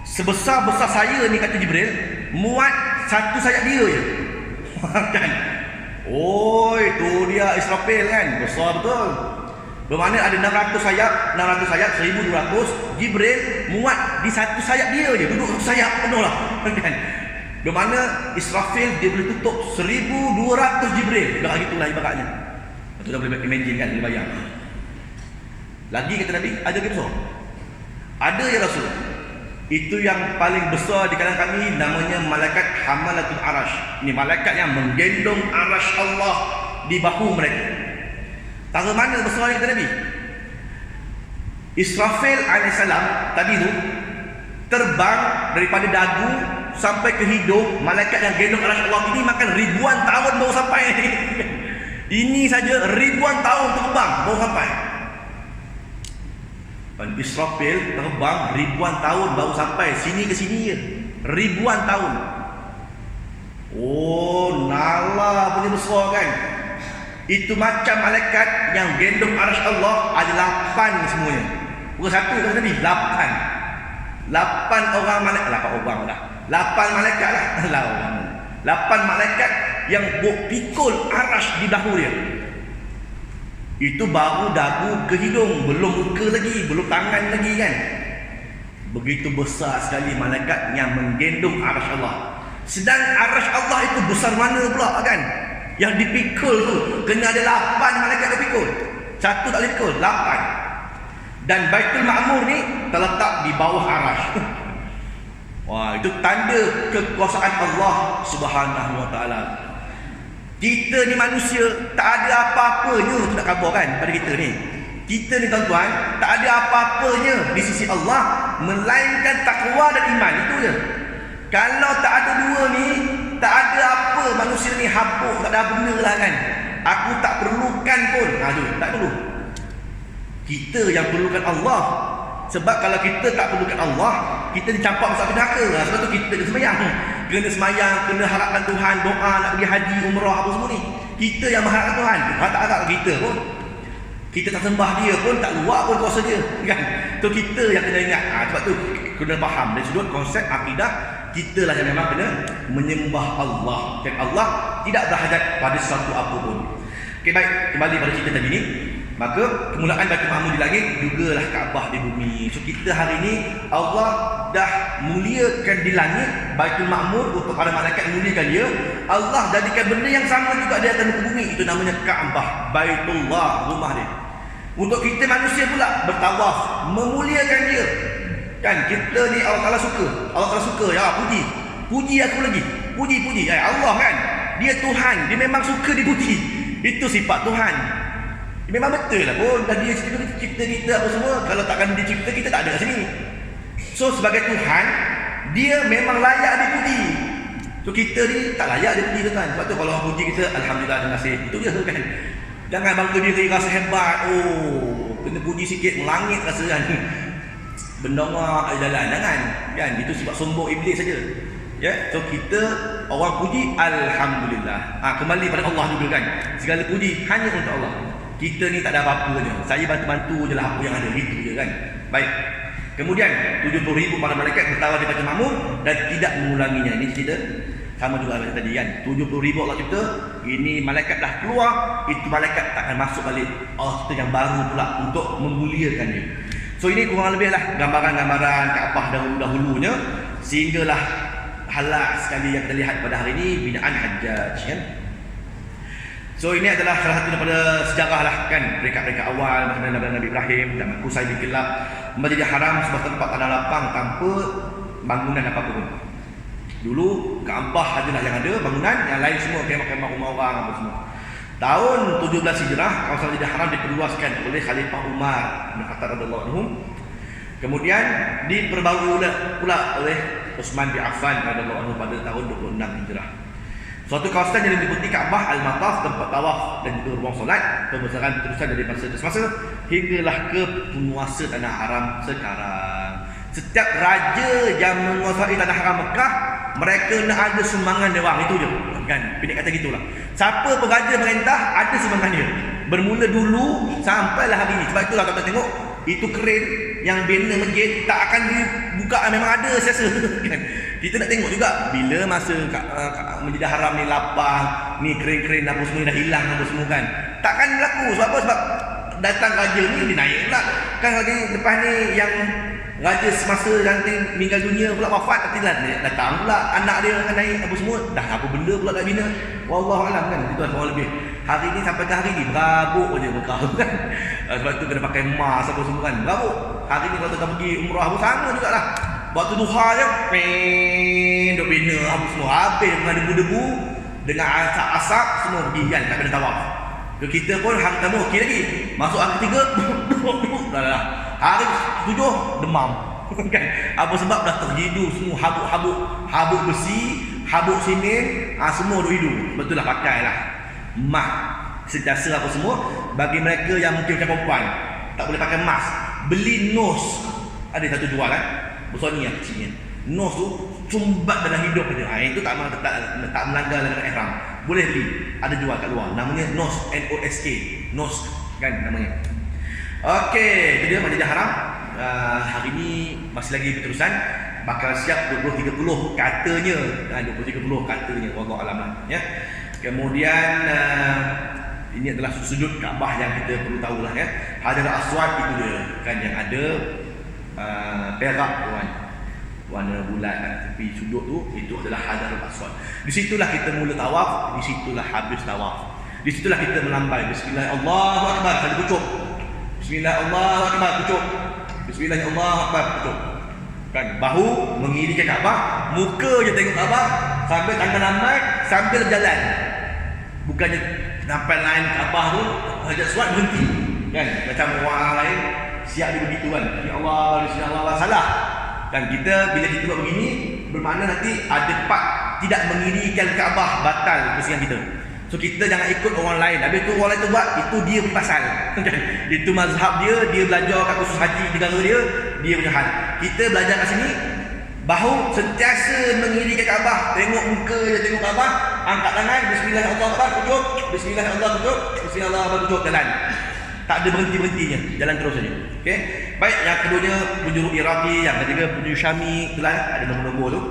Sebesar-besar saya ni, kata Jibril, muat satu sayap dia je. Kan? Oh, itu dia Israfil kan, besar betul. Bermakna ada 600 sayap, 1200, Jibril muat di satu sayap dia je, duduk satu sayap penuh lah kan. Bermakna Israfil dia boleh tutup 1200 Jibril. Ibarat gitulah ibaratnya. Betul tak boleh imagine kan, boleh bayang. Lagi kata Nabi, ada ke besar? Ada ya Rasul. Itu yang paling besar di kalangan kami, namanya malaikat Hamalatul Arash. Ini malaikat yang menggendong Arash Allah di bahu mereka. Tahu mana besar kata Nabi? Israfil alaihissalam tadi tu terbang daripada dagu sampai ke hidung. Malaikat yang gendong Arash Allah ini makan ribuan tahun baru sampai. Ini saja ribuan tahun terbang baru sampai. Israfil terbang ribuan tahun baru sampai sini ke sini je. Ribuan tahun. Oh, nala punya besar kan. Itu macam malaikat yang gendong Arash Allah ada 8 semuanya. Bukan satu kata Nabi, 8. 8 orang malaikat, 8 orang lah. 8 malaikat lah. 8 malaikat yang pikul Arash di bahu dia. Itu baru dagu ke hidung, belum muka lagi, belum tangan lagi kan. Begitu besar sekali malaikat yang menggendong Arash Allah. Sedang arasy Allah itu besar mana pula kan? Yang dipikul tu kena ada 8 malaikat dipikul. Satu tak boleh pikul, 8. Dan Baitul Ma'mur ni terletak di bawah arasy. Wah, itu tanda kekuasaan Allah Subhanahu wa taala. Kita ni manusia tak ada apa-apanya tu nak khabar kan pada kita ni. Kita ni tuan-tuan tak ada apa-apanya di sisi Allah melainkan takwa dan iman, itu je. Kalau tak ada dua ni, tak ada apa, manusia ni habuk, tak ada benda lah kan. Aku tak perlukan pun. Tak perlu. Kita yang perlukan Allah. Sebab kalau kita tak perlukan Allah, kita dicampak masuk neraka. Sebab tu kita kena sembahyang. Kena sembahyang, kena harapkan Tuhan, doa nak pergi haji, umrah apa semua ni. Kita yang mengharapkan Tuhan. Tuhan tak harap kita pun. Kita tak sembah dia pun, tak luar pun kuasa dia. Kan? So kita yang kena ingat. Sebab tu kena faham dari sudut konsep akidah, kita lah yang memang kena menyembah Allah. Dan Allah tidak berhajat pada sesuatu apa pun. Okey, baik, kembali pada cerita tadi ni. Maka kemulaan Baitul Ma'mur di langit, jugalah Kaabah di bumi. So kita hari ni Allah dah muliakan di langit Baitul Ma'mur untuk para malaikat muliakan dia. Allah jadikan benda yang sama juga di atas muka bumi, itu namanya Kaabah, Baitullah, rumah dia. Untuk kita manusia pula bertawaf, memuliakan dia. Kan kita ni Allah Taala suka. Allah Taala suka, ya puji. Puji aku lagi. Puji. Allah kan. Dia Tuhan, dia memang suka dipuji. Itu sifat Tuhan. Memang betul lah pun. Dan dia cipta kita apa semua. Kalau takkan dia cipta, kita tak ada kat sini. So sebagai Tuhan, dia memang layak dipuji. So kita ni tak layak dipuji tuan. Sebab tu kalau orang puji kita, alhamdulillah, terima kasih. Itu je kan. Jangan bangga diri rasa hebat. Oh, kena puji sikit melangit rasa kan. Bendongak jalan, jangan. Kan itu sebab sombong iblis saja. Ya, so kita orang puji alhamdulillah. Kembali pada Allah juga kan. Segala puji hanya untuk Allah. Kita ni tak ada apa-apanya. Saya bantu-bantu je lah apa yang ada, gitu je kan. Baik. Kemudian 70,000 para malaikat bertawaf di Baitul Ma'mur dan tidak mengulanginya. Ini cerita sama juga macam tadi kan. 70,000 Allah cipta, ini malaikat dah keluar, itu malaikat tak akan masuk balik. Allah cipta yang baru pula untuk memuliakan dia. So ini kurang lebih lah gambaran-gambaran Kaabah dahulu-dahulunya, sehinggalah halal sekali yang kita lihat pada hari ini binaan Hajjaj kan. So ini adalah salah satu daripada sejarah lah kan, mereka awal macam mana Nabi Ibrahim dan Qusay bin Kilab menjadi haram sebuah tempat tanah lapang tanpa bangunan apa pun. Dulu Kaabah adalah yang ada bangunan, yang lain semua kemah-kemah rumah orang apa semua. Tahun 17 Hijrah kawasan Masjidil Haram diperluaskan oleh Khalifah Umar bin Khattab radhiyallahu anhu. Kemudian diperbarui pula oleh Utsman bin Affan radhiyallahu anhu pada tahun 26 Hijrah. Suatu kawasan yang diliputi Kaabah, Al-Mataf, tempat tawaf dan juga ruang solat, pembesaran terusan dari masa ke semasa hinggalah ke penguasa tanah haram sekarang. Setiap raja yang menguasai tanah haram Mekah, mereka nak ada sumbangan dia orang, itu je kan. Pendek kata gitulah. Siapa pun raja merintah, ada sumbangan dia. Bermula dulu sampailah hari ini. Sebab itulah kalau tengok itu keren yang bina masjid tak akan dibuka, memang ada siasa kan. Kita nak tengok juga bila masa Masjidil Haram ni lapang, ni keren-keren apa semua dah hilang apa semua kan. Takkan berlaku. Sebab apa? Sebab datang raja ni dia naik pula. Kan lagi lepas ni yang raja semasa nanti meninggal dunia pula wafat, nanti datang pula anak dia akan naik apa semua. Dah apa benda pula nak bina. Wallahu alam kan. Itu kurang lebih. Hari ni sampai ke hari ni berabuk je Mekah kan. Sebab tu kena pakai emas apa semua kan. Berabuk. Hari ni kalau kita pergi umrah pun sama jugalah. Waktu duha je duk bina apa semua. Habis dengan debu-debu, dengan asap-asap semua pergi kan, tak kena tawaf. Kita pun hari pertama okey lagi. Masuk hari ketiga dah. Hari 7 demam kan. Apa sebab dah terjidu semua habuk besi, habuk semen, semua duk hidup. Betul lah, pakailah mak sejasa apa semua. Bagi mereka yang mungkin macam perempuan tak boleh pakai mask, beli nos. Ada satu jual kan, besar ni yang kecilnya. Nos tu cumbat dalam hidup dia. Itu tak melanggar dalam ihram. Boleh beli, ada jual kat luar. Namanya nos, N-O-S-K, nos kan namanya. Okey, itu dia Masjidil Haram. Hari ni masih lagi berterusan. Bakal siap 2030 katanya. 2030 katanya, wallahu alam lah ya. Kemudian ini adalah sudut Kaabah yang kita perlu tahu lah ya. Hajar Aswad itu dia kan, yang ada perak mana bulan kat tepi sudut tu, itu adalah Hajarul Aswad. Di situlah kita mula tawaf, di situlah habis tawaf. Di situlah kita melambai bismillah Allahu akbar kali kucuk. Bismillah Allahu akbar kucuk. Bismillah Allahu akbar kucuk. Kan bahu mengiri ke Kaabah, muka je tengok Kaabah, sambil tangan lambai sambil berjalan. Bukannya sampai lain Kaabah tu Hajar Aswad berhenti. Kan macam orang lain siap dia begitu kan. Ya Allah, bismillah, salah. Dan kita bila kita buat begini bermakna nanti ada part tidak mengirikan Kaabah, batal persiapan kita. So kita jangan ikut orang lain. Habis tu orang lain tu buat, itu dia punya pasal. Itu mazhab dia belajar kat khusus haji negara dia punya hal. Kita belajar kat sini bahu sentiasa mengirikan Kaabah, tengok muka je tengok Kaabah, angkat tangan bismillah Allah akbar kucuk, bismillah Allah kucuk, bismillah Allah akbar kucuk, jalan. Tak ada berhenti-berhentinya, jalan terus saja. Okey. Baik, yang keduanya penjuru Iraqi, yang ketiga penjuru Syami, itulah ada nombor-nombor tu.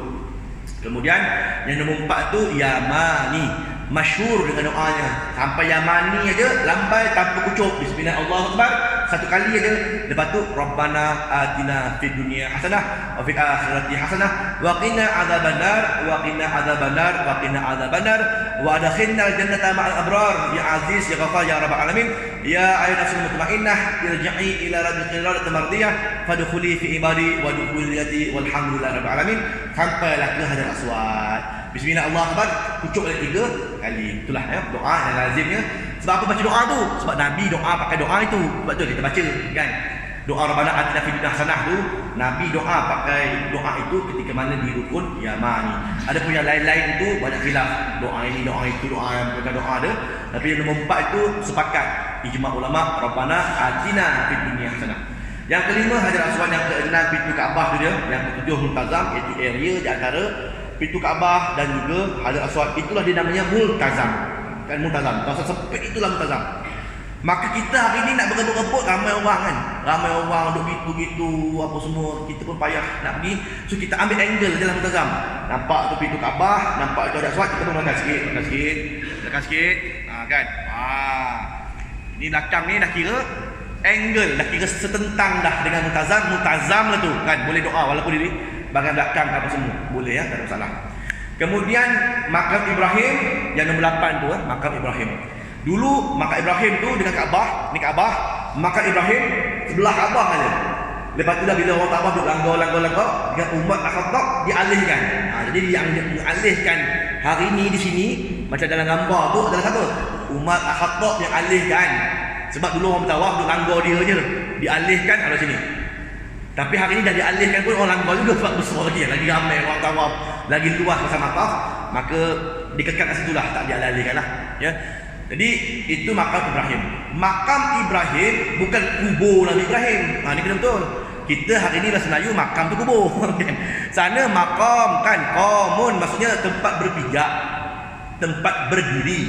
Kemudian yang nombor 4 tu Yamani, masyhur dengan doanya. Sampai Yamani aja lambai tanpa kucuk, bismillah Allahu akbar satu kali aja. Lepas tu Rabbana atina fid dunya hasanah wa fil akhirati hasanah wa qina adzabannar wa qina adzabannar wa qina adzabannar wa adkhilnal jannata ma'al abrar ya aziz ya ghafar ya rabbal alamin ya ayyuhan nafsul mutmainnah irji'i ila rabbika radatan mardiyah fadkhuli fi ibadi wa dukhuli jannati walhamdulillahi rabbil alamin. Sampailah ke Hajar Aswad, bismillah Allah akbar kucuk balik 3 kali. Itulah ya doa yang lazimnya. Sebab apa baca doa tu? Sebab Nabi doa pakai doa itu. Sebab tu kita baca kan. Doa Rabbana atina fid dunya hasanah tu Nabi doa pakai doa itu ketika mana di rukun Yamani. Ada pun yang lain-lain itu banyak khilaf. Doa ini, doa itu, doa yang bukan doa ada. Tapi yang nombor 4 itu sepakat ijma' ulama Rabbana atina fid dunya hasanah. Yang kelima Hajar Aswad, yang keenam pintu Kaabah tu dia, yang ketujuh Multazam, iaitu area di antara pintu Kaabah dan juga Hajar Aswad. Itulah dia namanya Multazam. Kan Multazam. Kawasan sempit itulah Multazam. Maka kita hari ni nak berebut-rebut, ramai orang kan. Ramai orang duk gitu-gitu apa semua. Kita pun payah nak pergi. So kita ambil angle dalam Multazam. Nampak tu pintu Kaabah, nampak tu Hajar Aswad, kita pun belakang sikit, belakang sikit. Kan. Ni belakang ni dah kira angle, dah kira setentang dah dengan Multazam. Multazam lah tu kan. Boleh doa walaupun diri bahagian belakang apa semua. Boleh ya, tak ada masalah. Kemudian makam Ibrahim yang nombor 8 tu makam Ibrahim. Dulu makam Ibrahim tu dengan Kaabah, ni Kaabah, makam Ibrahim sebelah Kaabah aja. Lepas tu dah bila orang Kaabah duk langgar dengan umat Al-Khattab dialihkan. Jadi yang dialihkan hari ni di sini macam dalam gambar tu adalah siapa? Umat Al-Khattab yang alihkan. Sebab dulu orang bertawaf duk langgar dia je, dialihkan ada sini. Tapi hari ni dah dialihkan pun orang langgar juga sebab besar lagi ramai orang tawaf, lagi luas masa makaf, maka dikekal kat situlah, tak dialihkan lah ya. Jadi itu makam Ibrahim. Makam Ibrahim bukan kubur Nabi Ibrahim. Ni kena betul. Kita hari ni bahasa Melayu makam tu kubur. Sana makam kan, qamun maksudnya tempat berpijak, tempat berdiri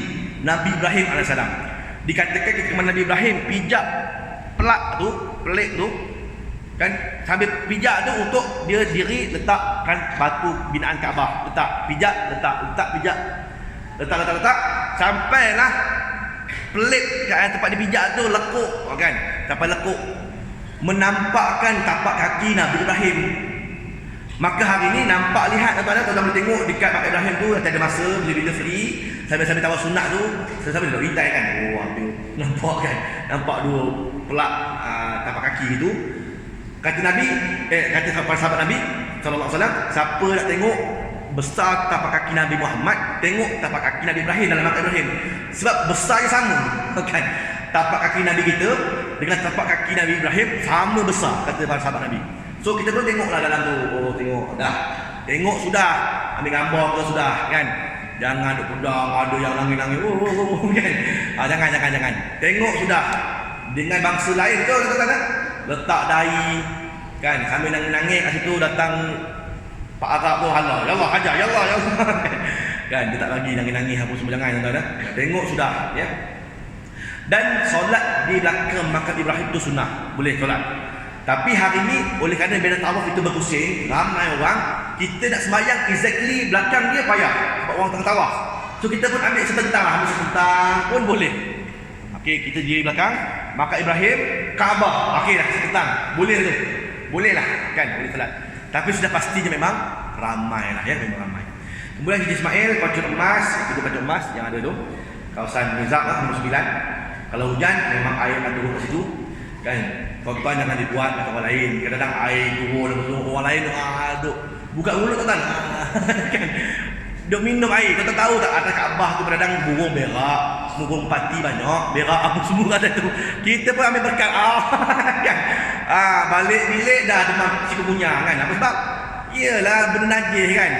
Nabi Ibrahim AS. Dikatakan ketika Nabi Ibrahim pijak pelik tu kan, sambil pijak tu untuk dia diri letakkan batu binaan Kaabah, letak pijak letak sampailah pelik kat tempat dia pijak tu lekuk kan, sampai lekuk menampakkan tapak kaki Nabi Ibrahim. Maka hari ni nampak, lihat tuan-tuan boleh tengok dekat makam Ibrahim tu ada masa bila free sambil tawaf sunat tu sambil duduk rintai kan. Tu nampak kan, nampak dua pelak tapak kaki itu. Kata Nabi, kata sahabat Nabi sallallahu alaihi wasallam, siapa nak tengok besar tapak kaki Nabi Muhammad, tengok tapak kaki Nabi Ibrahim dalam makam Ibrahim. Sebab besarnya sama kan. Tapak kaki Nabi kita dengan tapak kaki Nabi Ibrahim sama besar, kata para sahabat Nabi. So kita pun tengoklah dalam tu. Tengok dah. Tengok sudah. Ambil gambar ke sudah kan. Jangan duk pedang, ada yang nangis-nangis. Kan. Jangan. Tengok sudah. Dengan bangsa lain tu kata-kata letak dahi kan, sambil nangis-nangis kat situ datang Pak Arab tu halau. Ya Allah, hajar, ya Allah, ya Allah. Kan dia tak bagi nangis-nangis apa semua, jangan tuan-tuan. Tengok sudah ya. Dan solat di belakang makam Ibrahim itu sunnah, boleh solat. Tapi hari ni oleh kerana bila tawaf itu berpusing, ramai orang, kita nak sembahyang exactly belakang dia payah sebab orang tengah tawaf. So kita pun ambil sebentar pun boleh. Okey, kita diri belakang makam Ibrahim, Kaabah. Okey dah sebentar. Boleh tu. Boleh lah kan, boleh solat. Tapi sudah pastinya memang ramai lah ya, memang ramai. Kemudian Haji Ismail Pancur Emas, itu Pancur Emas yang ada tu, kawasan Nizam lah, nombor 9. Kalau hujan memang air akan turun ke situ kan. Tuan-tuan jangan dibuat macam orang lain. Kadang-kadang air turun orang lain duk buka mulut tuan kan. Duk minum air. Tuan tahu tak atas Kaabah tu kadang burung berak, burung pati banyak, berak apa semua ada tu. Kita pun ambil berkat kan. Balik bilik dah demam chikungunya kan. Apa sebab? Iyalah benda najis kan.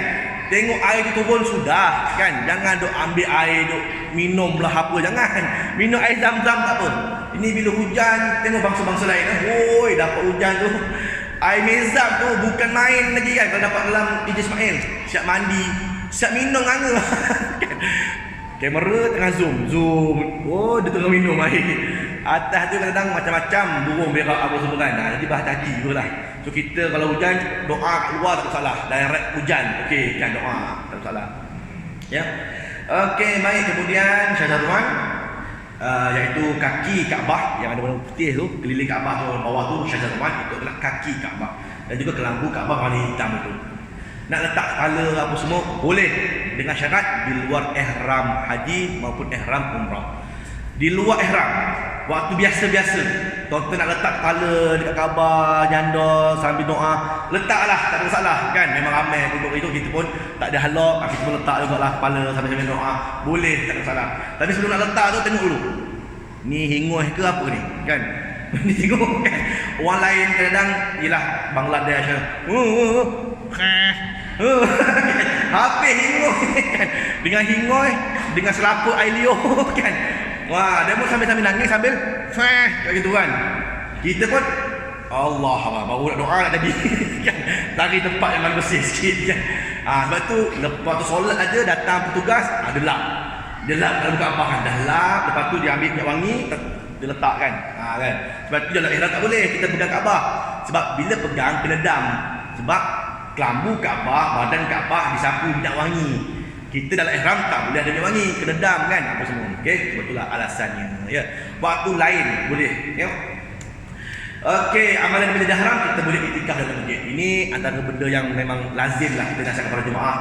Tengok air tu turun sudah kan. Jangan duk ambil air duk minum belah apa, jangan. Minum air Zam-Zam tak apa. Ini bila hujan, tengok bangsa-bangsa lain woi dapat hujan tu. Air Mezam tu bukan main lagi kan. Kalau dapat dalam Haji Ismail, siap mandi, siap minum angga. Kamera tengah zoom. Oh, dia tengah minum air. Atas tu kadang-kadang macam-macam burung berak apa semua kan. Jadi berhati-hati jugalah. So kita kalau hujan, doa kat luar tak salah. Direct hujan. Okey, kan doa tak salah. Ya. Okey, baik. Kemudian Syazarwan, iaitu kaki Kaabah yang ada warna putih tu, keliling Kaabah tu bawah tu Syazarwan, itu adalah kaki Kaabah. Dan juga kelambu Kaabah warna hitam itu. Nak letak kepala apa semua boleh, dengan syarat di luar ihram haji maupun ihram umrah. Di luar ihram, waktu biasa-biasa, tuan-tuan nak letak kepala dekat Kaabah, nyanda sambil doa, letaklah, tak ada masalah kan. Memang ramai duduk itu, kita pun tak ada halak, kita pun letak jugalah kepala sambil doa, boleh, tak ada masalah. Tapi sebelum nak letak tu tengok dulu, ni hingoh ke apa ni kan. Ni tengok kan, orang lain kadang ialah Bangladesh habis hingoh kan, dengan hingoh, dengan selaput air liur kan. Wah, dia pun sambil nangis sambil kayak gitu kan. Kita pun Allah baru nak doa nak tadi kan. Cari tempat yang mana bersih sikit kan. Sebab tu lepas tu solat aja datang petugas, dia lap dalam Kaabah kan. Dah lap, lepas tu dia ambil minyak wangi, dia letak kan. Kan. Sebab tu dalam ihram tak boleh kita pegang Kaabah. Sebab bila pegang kena dam. Sebab kelambu Kaabah, badan Kaabah disapu minyak wangi. Kita dalam ihram tak boleh ada minyak wangi, kena dam kan apa semua. Okey, betullah alasannya ya. Waktu lain boleh ya. Okey, amalan bila dah haram kita boleh iktikaf dalam masjid. Ini antara benda yang memang lazimlah kita nasihat kepada jemaah.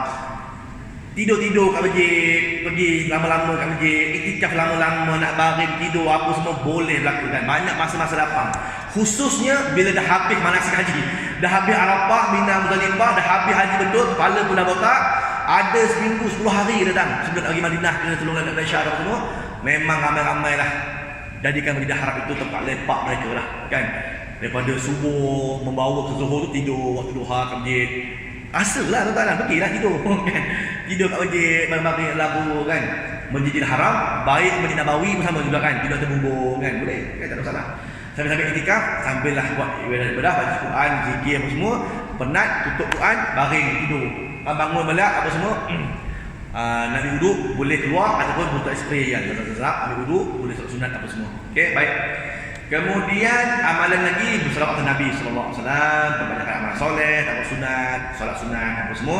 Tidur-tidur kat masjid, pergi lama-lama kat masjid, iktikaf lama-lama, nak baring tidur apa semua boleh berlaku kan. Banyak masa-masa lapang. Khususnya bila dah habis manasik haji, dah habis Arafah, Mina, Muzdalifah, dah habis haji betul, kepala pun dah botak. Ada seminggu 10 hari datang sebelum pergi Madinah kena tolong nak Malaysia apa semua. Memang ramai-ramai lah jadikan Masjidil Haram itu tempat lepak mereka lah kan. Daripada subuh membawa ke Zuhur tu tidur, waktu duha kat masjid. Asal lah tuan-tuan, pergilah tidur kan. Tidur kat masjid, bareng-bareng lagu kan. Masjidil Haram baik Masjid Nabawi pun sama juga kan. Tidur terbumbung kan, boleh kan, tak ada masalah. Sambil-sambil iktikaf, sambil lah buat ibadah-ibadah, baca Quran, zikir apa semua. Penat, tutup Quran, baring tidur. Bangun balik apa semua, nak ambil wuduk boleh keluar ataupun butuh spray kan, ambil wuduk boleh solat sunat apa semua. Okey, baik. Kemudian amalan lagi berselawat Nabi sallallahu alaihi wasallam, kebanyakan amal soleh, tahu sunat, solat sunat apa semua,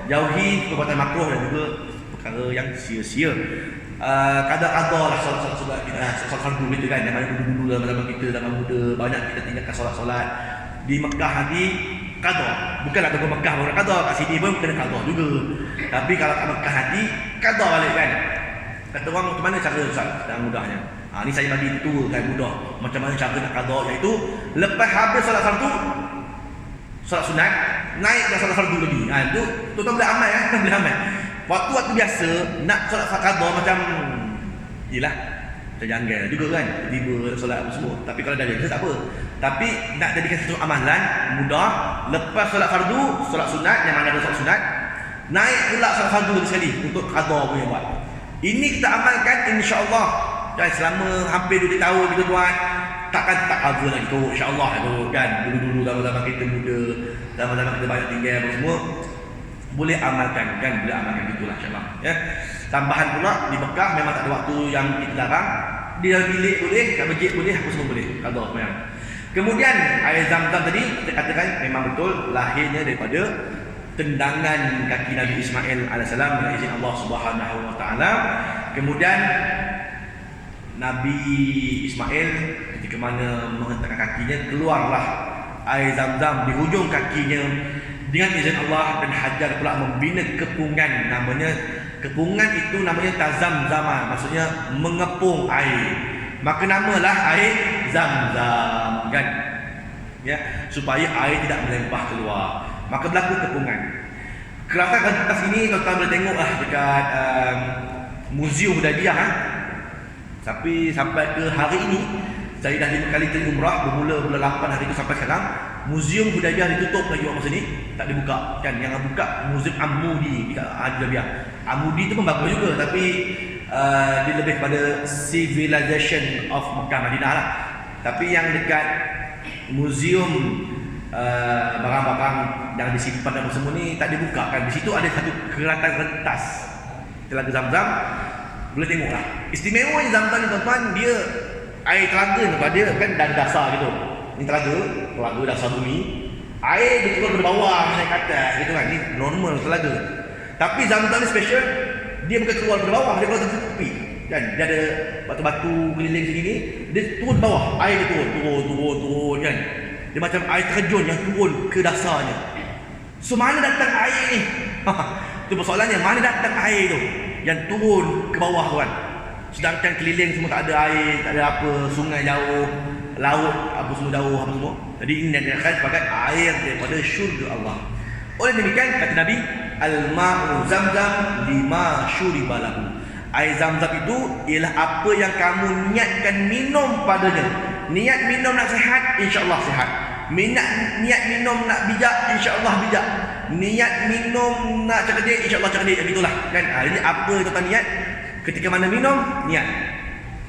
jauhi perbuatan makruh dan juga perkara yang sia-sia. Kadang-kadang lah solat-solat kita, solat fardu gitu kan, yang mana dulu-dulu dalam kita zaman muda banyak kita tinggalkan solat-solat di Mekah nanti qada. Bukanlah ke Mekah baru qada, kat sini pun kena qada juga. Tapi kalau kat Mekah nanti qada balik kan. Kata orang macam mana cara Ustaz dan mudahnya. Ni saya bagi tutur kan mudah. Macam mana cara nak qada, iaitu lepas habis solat fardu, solat sunat, naik ke solat fardu lagi. Itu tuan boleh amal boleh amal. Waktu biasa nak solat qada macam yalah terjanggal juga kan, tiba solat apa semua. Tapi kalau dah biasa tak apa. Tapi nak jadikan satu amalan mudah, lepas solat fardu, solat sunat yang mana ada solat sunat, naik pula solat fardu lagi sekali untuk qada punya buat. Ini kita amalkan insya-Allah. Dan selama hampir 2 tahun kita buat, takkan tak qada lagi tu insya-Allah tu kan. Dulu-dulu zaman-zaman kita muda, zaman-zaman kita banyak tinggal apa semua, boleh amalkan kan, boleh amalkan gitulah insya-Allah ya. Tambahan pula di Mekah memang tak ada waktu yang kita larang. Di dalam bilik boleh, kat masjid boleh, apa semua boleh. Qada sebenarnya. Kemudian air Zam-Zam tadi kita katakan memang betul lahirnya daripada tendangan kaki Nabi Ismail alaihissalam dengan izin Allah Subhanahu wa taala. Kemudian Nabi Ismail ketika mana menghentakkan kakinya, keluarlah air Zam-Zam di hujung kakinya Dengan izin Allah dan Hajar pula membina kepungan. Kepungan itu namanya tazam-zama, maksudnya mengepung air. Maka namalah air Zam-Zam, kan? Ya, supaya air tidak melimpah keluar. Maka berlaku kepungan. Keratan atas ini tuan-tuan boleh tengok dekat Muzium Hudaybiyah. Tapi sampai ke hari ini saya dah 5 kali pergi umrah, bermula bulan 8 hari itu sampai sekarang. Muzium Hudaybiyah ditutup lagi masa ni, tak dibuka. Kan yang buka Muzium Amudi di Hudaybiyah. Amudi tu pun bagus juga, tapi dia lebih pada civilization of Mekah Madinah lah. Tapi yang dekat muzium barang-barang yang disimpan dan semua ni tak dibuka kan. Di situ ada satu keratan rentas Telaga Zam-Zam, boleh tengok lah. Istimewanya Zam-Zam ni tuan-tuan, dia air telaga ni dia kan dari dasar gitu. Ni telaga dasar bumi. Air dia keluar dari bawah naik ke atas gitu kan. Ni normal telaga. Tapi Zam-Zam ni special, dia bukan keluar dari bawah, dia keluar dari tepi. Kan dia ada batu-batu keliling sini ni, dia turun bawah, air dia turun kan. Dia macam air terjun yang turun ke dasarnya. So mana datang air ni? Itu persoalannya, mana datang air tu yang turun ke bawah kan? Sedangkan keliling semua tak ada air, tak ada apa, sungai jauh, laut apa semua jauh apa semua. Jadi ini dinamakan sebagai air daripada syurga Allah. Oleh demikian kata Nabi, al-ma'u Zam-Zam lima syuriba lahu. Air Zam-Zam itu ialah apa yang kamu niatkan minum padanya. Niat minum nak sihat, insya-Allah sihat. Niat minum nak bijak, insya-Allah bijak. Niat minum nak cerdik, insya-Allah cerdik. Begitulah kan. Jadi apa yang tuan niat ketika mana minum, niat.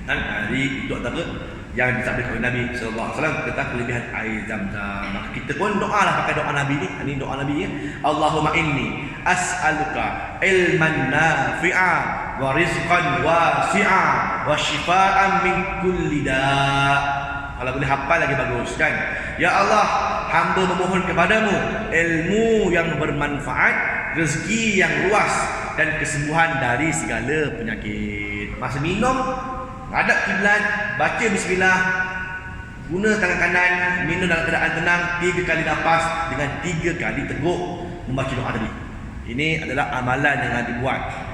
Dan jadi itu antara yang disabdakan oleh Nabi sallallahu alaihi wasallam tentang kelebihan air Zam-Zam. Maka kita pun doalah pakai doa Nabi ni. Ini doa Nabi ya. Allahumma inni as'aluka ilman nafi'a wa rizqan wasi'a wa shifaan min kulli da'. Kalau boleh hafal lagi bagus kan. Ya Allah, hamba memohon kepadamu ilmu yang bermanfaat, rezeki yang luas dan kesembuhan dari segala penyakit. Masa minum, hadap kiblat, baca bismillah, guna tangan kanan, minum dalam keadaan tenang, 3 kali nafas dengan 3 kali teguk membaca doa tadi. Ini adalah amalan yang dibuat.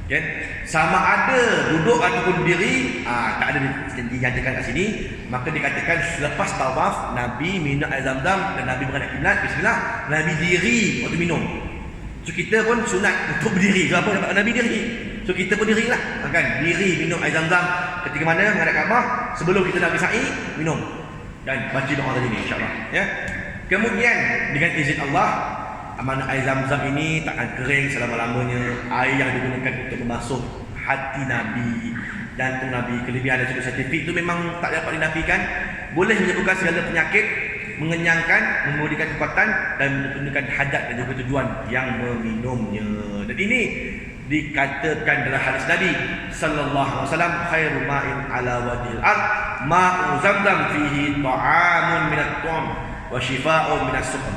Okay. Sama ada duduk ataupun berdiri, tak ada dinyatakan kat sini. Maka dikatakan selepas tawaf, Nabi minum air Zam-Zam dan Nabi menghadap kiblat, bismillah, Nabi diri waktu minum. So kita pun sunat untuk berdiri. So apa Nabi diri? So kita pun dirilah, kan? Diri minum air Zam-Zam ketika mana menghadap Kaabah, sebelum kita nak sa'i, minum dan baca doa tadi ni, insya-Allah ya. Kemudian dengan izin Allah, amanah air Zam-Zam ini tak akan kering selama-lamanya. Air yang digunakan untuk membasuh hati Nabi, jantung Nabi, kelebihan dan sudut saintifik itu memang tak dapat dinafikan. Boleh menyembuhkan segala penyakit, mengenyangkan, memberikan kekuatan dan menunjukkan hajat dan juga tujuan yang meminumnya. Dan ini dikatakan dalam hadis Nabi sallallahu alaihi wasallam, khairu ma'in ala wajhil ard ma'u Zam-Zam fihi ta'amun minat tu'am wa shifaa'un minas suqam.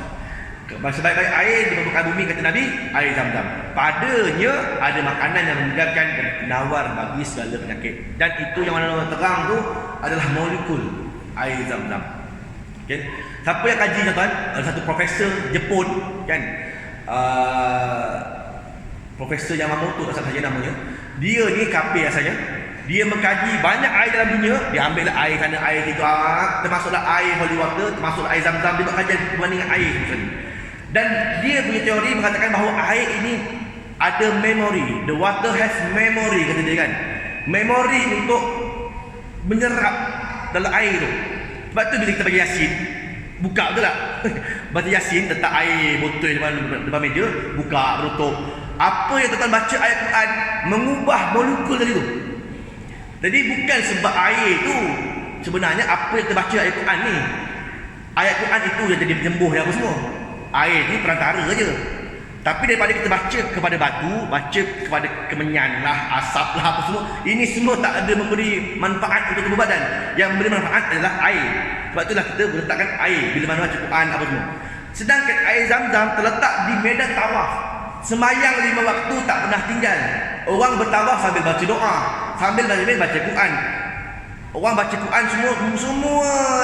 Sebaik-baik air di permukaan bumi, kata Nabi, air Zam-Zam. Padanya ada makanan yang menyegarkan dan penawar bagi segala penyakit. Dan itu yang mana terang tu adalah molekul air Zam-Zam. Okay. Siapa yang kaji tuan-tuan? Ada satu profesor Jepun kan, Profesor Yamamoto asal saja namanya. Dia ni kafir asalnya. Dia mengkaji banyak air dalam dunia. Dia ambil air sana, air itu, termasuklah air holy water, termasuklah air Zam-Zam. Dia buat kajian perbandingan air misalnya. Dan dia punya teori mengatakan bahawa air ini ada memory. The water has memory, kata dia kan. Memory untuk menyerap dalam air tu. Sebab tu bila kita bagi Yasin, buka betul tak? Baca Yasin, letak air botol depan meja, buka, tutup. Apa yang tuan-tuan baca ayat Quran mengubah molekul tadi tu. Jadi bukan sebab air tu, sebenarnya apa yang kita baca ayat Quran ni, ayat Quran itu yang jadi penyembuh yang apa semua. Air ni perantara saja. Tapi daripada kita baca kepada batu, baca kepada kemenyan lah, asap lah, apa semua, ini semua tak ada memberi manfaat untuk tubuh badan. Yang memberi manfaat adalah air. Sebab itulah kita meletakkan air bila mana baca Quran apa semua. Sedangkan air Zam-Zam terletak di medan tawaf. Semayang 5 waktu tak pernah tinggal. Orang bertawaf sambil baca doa, sambil baca Quran. Orang baca Quran semua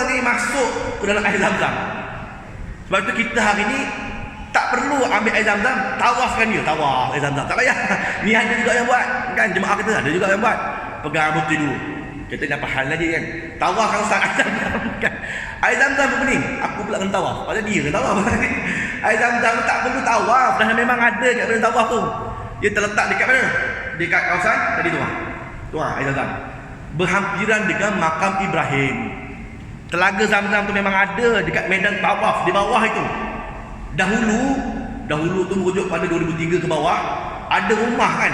ni masuk ke dalam air Zam-Zam. Sebab itu kita hari ni Tak perlu ambil air zam-zam, tawafkan dia, tawaf air zam-zam. Tak payah. Ni ada juga yang buat. Kan jemaah kita ada juga yang buat. Pegang rambut dulu. Kita nak faham lagi kan. Tawaf kan ustaz air zam-zam kan. Air zam-zam pun pening. Aku pula kena tawaf. Pasal dia kena tawaf. Air zam-zam tak perlu tawaf. Dah memang ada kat mana tawaf tu. Dia terletak dekat mana? Dekat kawasan tadi tu. Tu air zam-zam. Berhampiran dengan makam Ibrahim. Telaga zam-zam tu memang ada dekat medan tawaf di bawah itu. Dahulu tu merujuk pada 2003 ke bawah, ada rumah kan,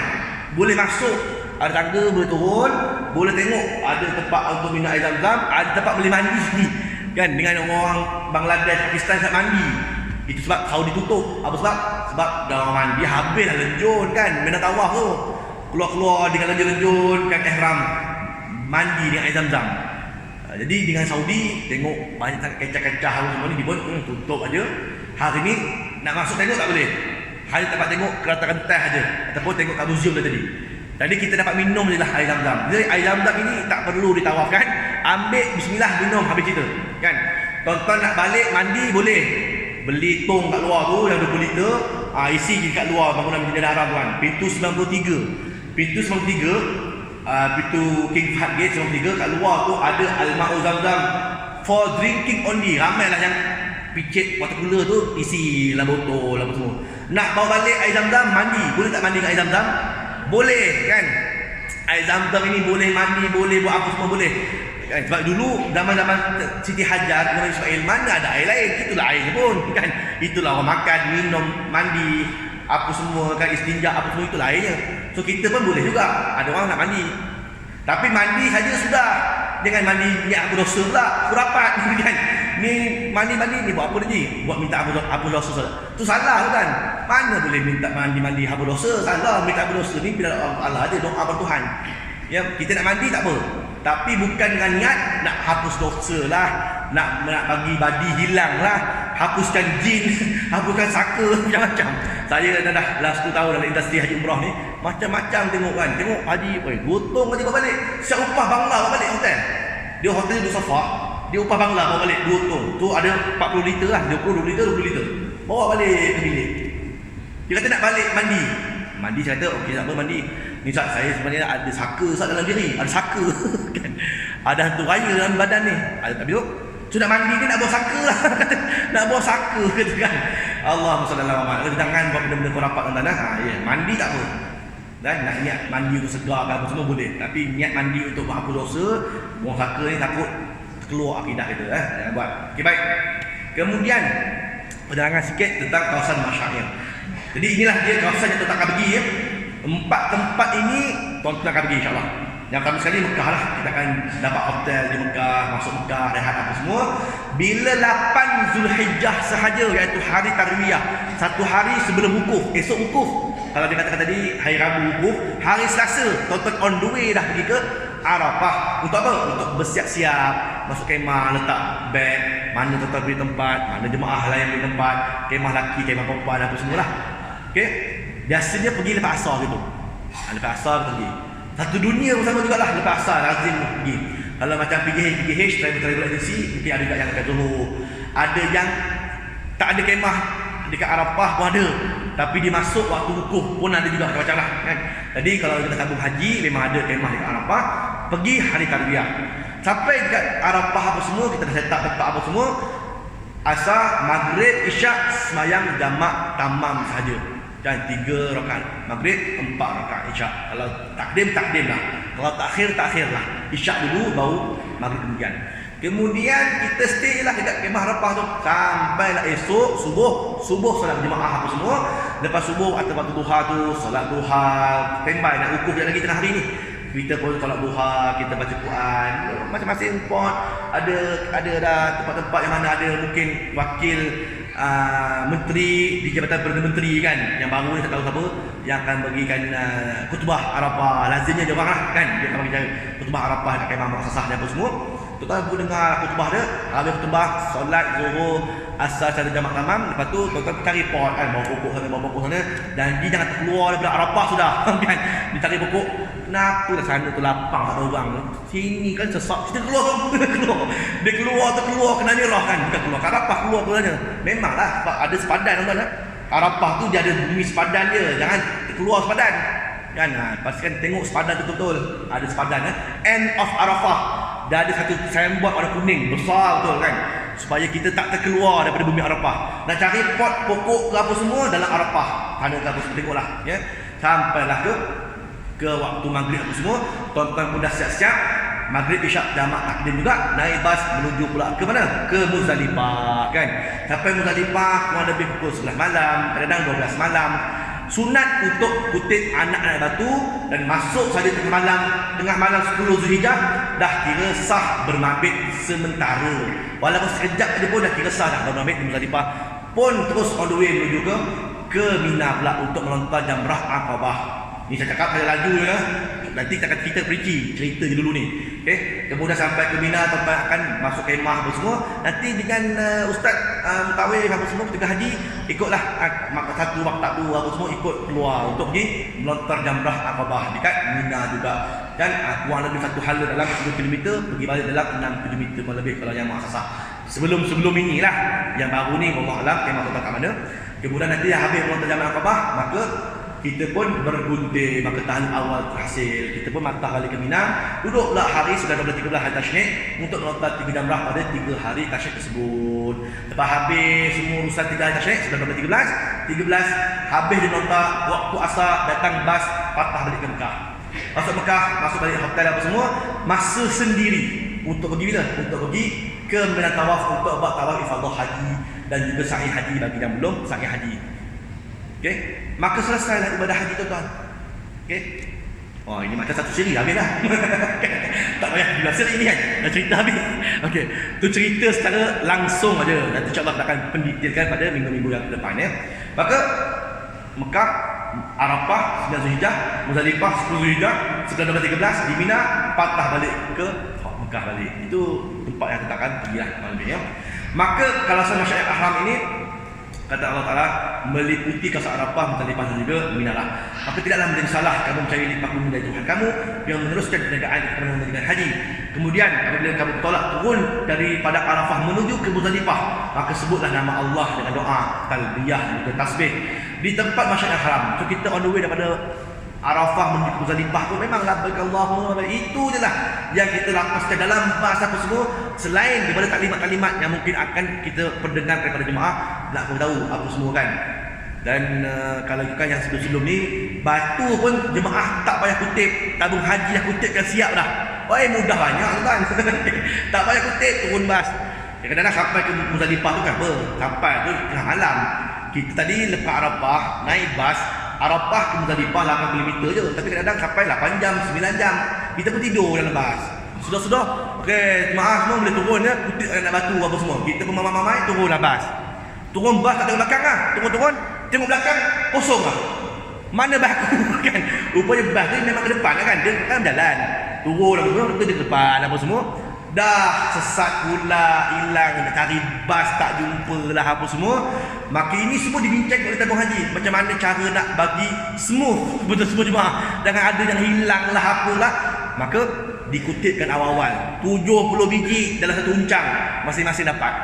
boleh masuk, ada tangga boleh turun, boleh tengok ada tempat untuk minum air zam-zam, ada tempat boleh mandi kan, dengan orang Bangladesh, Pakistan tak mandi. Itu sebab Saudi tutup. Apa sebab? Sebab dah orang mandi habislah lenjun kan, medan tawaf tu, keluar dengan lenjun kan, ihram mandi dengan air zam-zam. Jadi dengan Saudi tengok banyak sangat kecah-kecah semua ni dibuat tutup aja. Hari ni nak masuk tengok tak boleh. Hari tempat tengok kereta rentas aja ataupun tengok kat museum dah tadi. Tadi kita dapat minum je lah air zam-zam. Jadi air zam-zam ini tak perlu ditawafkan. Ambil bismillah minum habis cerita kan. Tuan-tuan nak balik mandi boleh. Beli tong kat luar tu yang 20 liter, isi je kat luar bangunan Masjidil Haram tuan. Pintu 93. Pintu 93 pintu King Fahd Gate 93 kat luar tu ada al-ma'u zam-zam for drinking only. Ramailah yang picit water cooler tu isi dalam botol apa semua. Nak bawa balik air zam-zam mandi, boleh tak mandi dengan air zam-zam? Boleh kan? Air zam-zam ini boleh mandi, boleh buat apa semua boleh. Kan? Sebab dulu zaman-zaman Siti Hajar dengan Ismail mana ada air lain, itulah air pun kan. Itulah orang makan, minum, mandi, apa semua kan, istinja apa semua itulah airnya. So kita pun boleh juga. Ada orang nak mandi. Tapi mandi saja sudah. Jangan mandi niat apa dosa pula, kurapat kan. Ni mandi-mandi ni buat apa ni? Buat minta apa dosa saja. Tu salah kan? Mana boleh minta mandi apa dosa? Salah minta apa dosa ni bila Allah aja doa pada Tuhan. Ya, kita nak mandi tak apa. Tapi bukan dengan niat nak hapus dosa lah, nak bagi badi hilang lah, hapuskan jin, hapuskan saka, macam-macam. Saya dah 10 tahun dalam industri haji umrah ni, macam-macam tengok kan. Tengok haji, gotong haji bawa balik. Siap upah bangla bawa balik hotel. Dia hotel di Sofa, dia upah bangla bawa balik 2 tong. Tu ada 40 liter lah, 20 liter, 20 liter. Bawa balik ke bilik. Dia kata nak balik mandi. Mandi saya kata, okey tak apa mandi. Ni Ustaz, saya sebenarnya ada saka Ustaz dalam diri. Ada saka kan. Ada hantu raya dalam badan ni. Tapi tu nak mandi ni nak bawa saka lah. Nak bawa saka kata kan. Allahumma salli ala Muhammad. Jangan buat benda-benda kau rapat dalam tanah. Ya, mandi tak apa. Dan nak niat mandi untuk segar apa semua boleh. Tapi niat mandi untuk buat apa dosa, buang saka ni takut keluar akidah kita jangan buat. Okey baik. Kemudian penerangan sikit tentang kawasan masyarakat. Jadi inilah dia kawasan yang tuan akan pergi ya. 4 tempat ini tuan-tuan akan pergi insya-Allah. Yang pertama sekali Mekah lah. Kita akan dapat hotel di Mekah, masuk Mekah, rehat apa semua. Bila 8 Zulhijjah sahaja, iaitu hari Tarwiyah, 1 hari sebelum wukuf, esok wukuf. Kalau dia katakan tadi hari Rabu wukuf, hari Selasa tuan-tuan on the way dah pergi ke Arafah. Untuk apa? Untuk bersiap-siap, masuk kemah, letak beg, mana tuan-tuan beri tempat, mana jemaah lain beri tempat, kemah lelaki, kemah perempuan apa semualah. Okey. Biasanya pergi lepas asar gitu. Lepas asar pergi. Satu dunia bersama jugalah lepas asar lazim pergi. Kalau macam PGH travel agency, mungkin ada juga yang dekat Johor. Ada yang tak ada kemah dekat Arafah pun ada. Tapi dia masuk waktu wukuf pun ada juga macam-macam lah kan. Jadi kalau kita sambung haji memang ada kemah dekat Arafah, pergi hari Tarwiyah. Sampai dekat Arafah apa semua, kita dah set up tempat apa semua. Asar, maghrib, isyak semayang jamak tamam saja. Dan 3 rakaat maghrib, 4 rakaat isyak. Kalau takdim lah. Kalau takhir lah. Isyak dulu baru maghrib kemudian. Kemudian kita stay lah dekat kemah Arafah tu sampailah esok subuh solat jemaah apa semua. Lepas subuh atau waktu duha tu solat duha, standby nak wukuf lagi tengah hari ni. Kita pun solat duha, kita baca Quran, masing-masing pun ada dah tempat-tempat yang mana ada mungkin wakil menteri di Jabatan Perdana Menteri kan, yang baru ni tak tahu siapa yang akan bagikan khutbah Arafah. Lazimnya dia orang lah kan, dia akan bagi khutbah Arafah dekat kemah muassasah dan apa semua. Tuan-tuan pun dengar khutbah dia, habis khutbah solat zuhur asar secara jamak tamam. Lepas tu tuan-tuan cari report kan, bawa pokok sana dan dia jangan terkeluar daripada Arafah sudah kan. Dia cari pokok, kenapa dah sana tu lapang tak tahu bang, sini kan sesak, kita keluar dia keluar kena nirah kan, bukan keluar Arafah, keluar sebenarnya. Memanglah sebab ada sepadan tuan-tuan Arafah tu dia ada bumi sepadan dia, jangan keluar sepadan. Kan pastikan tengok sepadan tu betul. Ada sepadan End of Arafah. Dah ada satu signboard warna kuning besar betul kan. Supaya kita tak terkeluar daripada bumi Arafah. Nak cari pot pokok ke apa semua dalam Arafah. Tanah ke apa semua tengoklah ya. Sampailah ke waktu maghrib apa semua, tuan-tuan pun dah siap-siap. Maghrib isyak jamak takdim juga, naik bas menuju pula ke mana? Ke Muzdalifah kan. Sampai Muzdalifah kurang lebih pukul 11 malam, kadang-kadang 12 malam. Sunat untuk kutip anak-anak batu dan masuk saja tengah malam 10 Zulhijjah dah kira sah bermabit sementara. Walaupun sekejap saja pun dah kira sah dah bermabit di Muzdalifah. Pun terus on the way menuju ke Mina pula untuk melontar jamrah Aqabah. Ni saya cakap saya laju ya. Nanti kita akan cerita je dulu ni. Okey, kemudian sampai ke Mina tempat akan masuk kemah apa semua. Nanti dengan ustaz mutawif apa semua ketika haji ikutlah satu waktu apa semua ikut keluar untuk pergi melontar jamrah Aqabah dekat Mina juga. Dan kurang lebih satu hala dalam 10 km, pergi balik dalam 6 km kurang lebih kalau yang muassasah. Sebelum inilah yang baru ni wallahu alam kemah kota kat mana. Kemudian nanti habis melontar jamrah Aqabah, maka kita pun bergunting, maka tahun awal terhasil. Kita pun matah balik ke Mina. Duduklah hari sudah 12-13 hari tasyrik untuk melontar 3 jamrah pada 3 hari tasyrik tersebut. Lepas habis semua urusan 3 hari tasyrik sudah 12-13 habis dia melontar waktu asar, datang bas patah balik ke Mekah. Masuk Mekah, masuk balik hotel apa semua, masa sendiri untuk pergi bila? Untuk pergi ke Mina Tawaf untuk buat tawaf ifadah haji dan juga sa'i haji bagi yang belum sa'i haji. Okey, maka selesailah ibadah haji tuan-tuan. Okey. Oh, ini macam satu siri habis dah. Tak payah diulang siri ni kan. Dah cerita habis. Okey, tu cerita secara langsung aja. Nanti insya-Allah kita akan pendetailkan pada minggu-minggu yang depan ya. Maka Mekah, Arafah 9 Zulhijjah, Muzdalifah 10 Zulhijjah, 19-13 di Mina, patah balik ke Mekah balik. Itu tempat yang kita akan pergi lah malam ni ya. Maka kalau sama masyarakat ihram ini kata Allah Ta'ala meliputi kasar Arafah, Muzdalifah dan juga Mina lah. Maka tidaklah menjadi salah kamu mencari limpah bumi dari Tuhan kamu yang meneruskan perniagaan kepada menunaikan haji. Kemudian apabila kamu tolak turun daripada Arafah menuju ke Muzdalifah, maka sebutlah nama Allah dengan doa, talbiyah dan juga tasbih di tempat masyarakat haram. So kita on the way daripada Arafah menuju ke Muzdalifah pun memang labbaik Allahumma labbaik, itu je lah yang kita lapaskan dalam bahasa apa semua selain daripada kalimat-kalimat yang mungkin akan kita perdengar daripada jemaah nak tahu apa semua kan. Dan kalau bukan yang sebelum-sebelum ni batu pun jemaah tak payah kutip, tabung haji dah kutipkan siap dah. Oi mudah banyak tuan. Tak payah kutip, turun bas. Kadang-kadang sampai ke Muzdalifah tu kan apa? Sampai tu tengah malam. Kita tadi lepas Arafah naik bas Arafah ke Muzdalifah 8 km je, tapi kadang-kadang sampai 8 jam, 9 jam. Kita pun tidur dalam bas. Sudah-sudah, okey, jemaah semua boleh turun ya, kutip anak batu apa semua. Kita pun mamai-mamai turun dalam bas. Turun bas tak tengok belakang lah. Turun-turun, tengok belakang kosong lah. Mana bas aku kan? Rupanya bas ni memang ke depan kan? Dia kan jalan. Turun apa semua, dia ke depan apa semua. Dah sesat pula, hilang, nak cari bas tak jumpa lah apa semua. Maka ini semua dibincang oleh tabung haji. Macam mana cara nak bagi smooth betul semua jemaah. Jangan ada yang hilang lah apalah. Maka dikutipkan awal-awal 70 biji dalam satu uncang masing-masing dapat.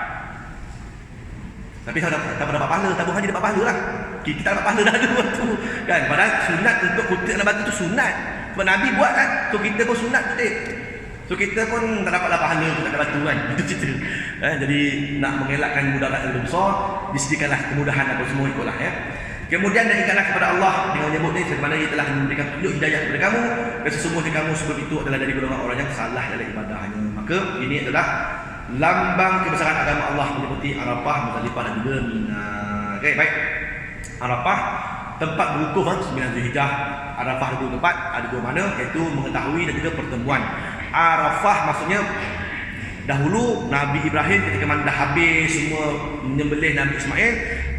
Tapi tak dapat pahala, tabung haji dapat pahala lah. Kita tak dapat pahala dah ada waktu kan. Padahal sunat untuk kutip dalam batu tu sunat. Sebab Nabi buat kan. So kita pun sunat kutip. So kita pun tak dapatlah pahala untuk nak batu kan. Itu cerita. Jadi nak mengelakkan mudarat yang lebih besar, disediakanlah kemudahan apa semua ikutlah ya. Kemudian dan ingatlah kepada Allah dengan menyebut ni sebagaimana Ia telah memberikan petunjuk hidayah kepada kamu dan sesungguhnya kamu sebelum itu adalah dari golongan orang yang salah dalam ibadahnya. Maka ini adalah lambang kebesaran agama Allah meliputi Arafah, Muzdalifah dan juga Mina. Okey, baik. Arafah tempat berwukuf 9 Zulhijjah. Arafah ada 2 tempat, ada 2 mana iaitu mengetahui dan juga pertemuan. Arafah maksudnya dahulu Nabi Ibrahim ketika mana dah habis semua menyembelih Nabi Ismail,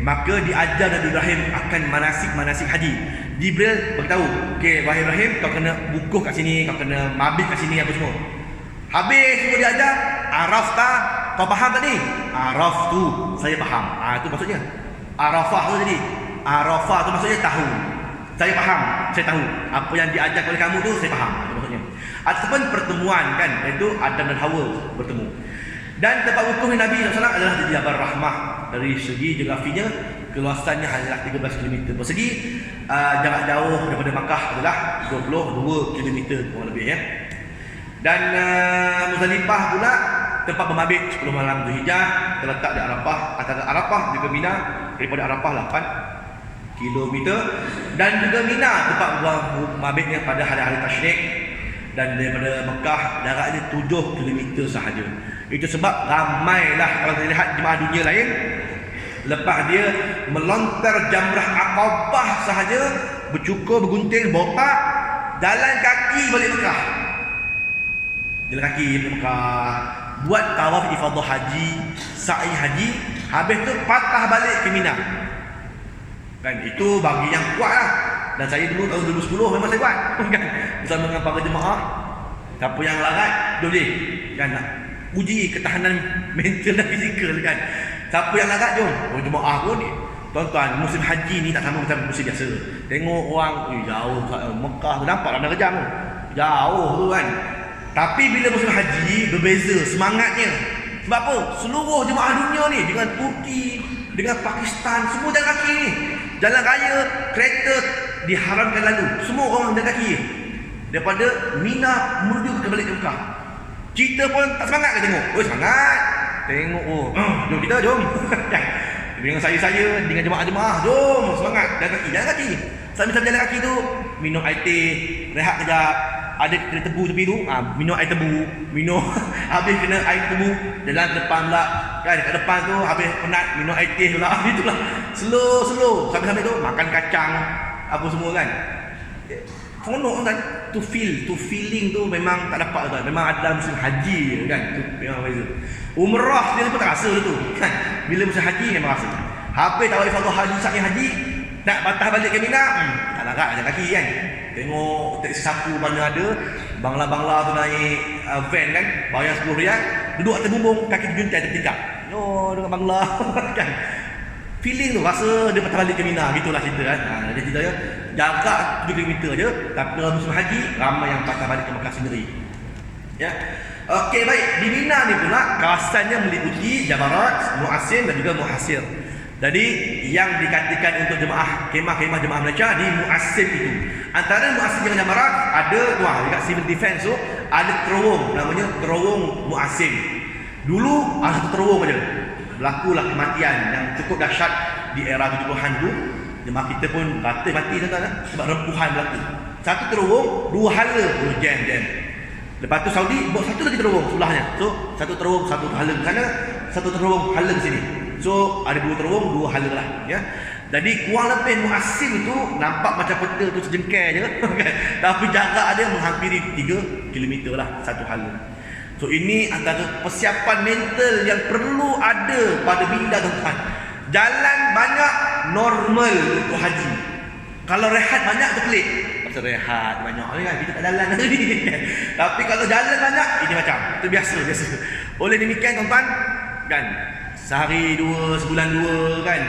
maka diajar Nabi Ibrahim akan manasik-manasik haji. Jibril beritahu, okey wahai Ibrahim, kau kena wukuf kat sini, kau kena mabit kat sini apa semua. Habis semua diajar, Araf tak? Kau faham tadi? Araf tu saya faham. Itu maksudnya. Arafah tu tadi. Arafah tu maksudnya tahu. Saya faham, saya tahu. Apa yang diajar oleh kamu tu saya faham. Itu maksudnya. Ataupun pertemuan kan, iaitu Adam dan Hawa bertemu. Dan tempat wukuf Nabi SAW adalah di Jabal Rahmah. Dari segi geografinya, keluasannya hanyalah 13 km persegi. Jarak jauh daripada Makkah adalah 22 km kurang lebih ya. Dan Muzdalifah pula tempat bermabit 10 malam Zulhijjah, terletak di Arafah, antara Arafah juga Mina. Daripada Arafah 8 km, dan juga Mina tempat bermabitnya pada hari-hari tasyrik. Dan daripada Mekah jaraknya 7 km sahaja. Itu sebab ramailah kalau kita lihat jemaah dunia lain, lepas dia melontar jamrah Aqabah sahaja, bercukur, bergunting, botak, jalan kaki balik Mekah. Jalan kaki balik Mekah, buat tawaf ifadah haji, sa'i haji, habis tu patah balik ke Mina. Kan itu bagi yang kuat lah. Dan saya dulu tahun 2010 memang saya buat kan, bersama dengan para jemaah. Siapa yang larat boleh kan, nak uji ketahanan mental dan fizikal kan. Siapa yang larat jom. Jemaah pun ni, tuan-tuan, musim haji ni tak sama macam musim biasa. Tengok orang jauh Mekah tu nampak dah kejam tu, jauh tu kan. Tapi bila musim haji berbeza semangatnya. Sebab apa? Seluruh jemaah dunia ni, dengan Turki, dengan Pakistan, semua jalan kaki ni. Jalan raya, kereta diharamkan lalu. Semua orang jalan kaki daripada Mina menuju ke balik ke Mekah. Kita pun tak semangat ke tengok? Oh semangat. Tengok jom kita jom. Dengan saya dengan jemaah-jemaah, jom semangat jalan kaki. Sambil jalan kaki tu minum air teh, rehat kejap. Ada kena tebu tepi tu, minum air tebu, minum habis kena air tebu, jalan ke depan pula kan, kat depan tu habis penat minum air teh pula. Itulah slow sambil tu makan kacang apa semua kan. Seronok kan, feeling tu memang tak dapat kan. Memang ada musim haji kan, tu memang beza. Umrah dia pun tak rasa tu kan. Bila musim haji memang rasa. Habis tawaf ifadah haji, sa'i haji, nak patah balik ke Mina, tak larat jalan kaki kan. Tengok taksi sapu mana ada, bangla-bangla tu naik van kan, bayar RM10, duduk atas bumbung, kaki terjuntai tertikap. Dengan bangla kan. Feeling tu rasa dia patah balik ke Mina, gitulah cerita kan. Dia cerita ya, jarak 7 km je, tapi kalau musim haji ramai yang patah balik ke Mekah sendiri. Ya. Okey baik, di Mina ni pula kawasannya meliputi Jamarat, Mu'assim dan juga Muhasir. Jadi yang dikatakan untuk jemaah kemah-kemah jemaah Malaysia di Mu'assim itu, antara Mu'assim dengan Jamarat ada dekat civil defense tu ada terowong namanya terowong Mu'assim. Dulu ada satu terowong aja. Berlakulah kematian yang cukup dahsyat di era 70-an dulu. Jemaah kita pun mati tuan-tuan sebab rempuhan berlaku. Satu terowong, dua hala jam. Lepas tu Saudi buat satu lagi terowong sebelahnya. So satu terowong, satu hala ke sana, satu terowong hala ke sini. So ada dua terowong, dua hala lah ya. Jadi kurang lebih Mu'assim itu nampak macam peta tu sejengkal je kan. Tapi jarak dia menghampiri 3 km lah satu hala. So ini antara persiapan mental yang perlu ada pada minda tuan-tuan. Jalan banyak normal untuk haji. Kalau rehat banyak tu pelik. Pasal rehat banyak kan, kita tak jalan tadi. Tapi kalau jalan banyak, ini macam itu biasa. Oleh demikian tuan-tuan kan, sehari dua, sebulan dua kan,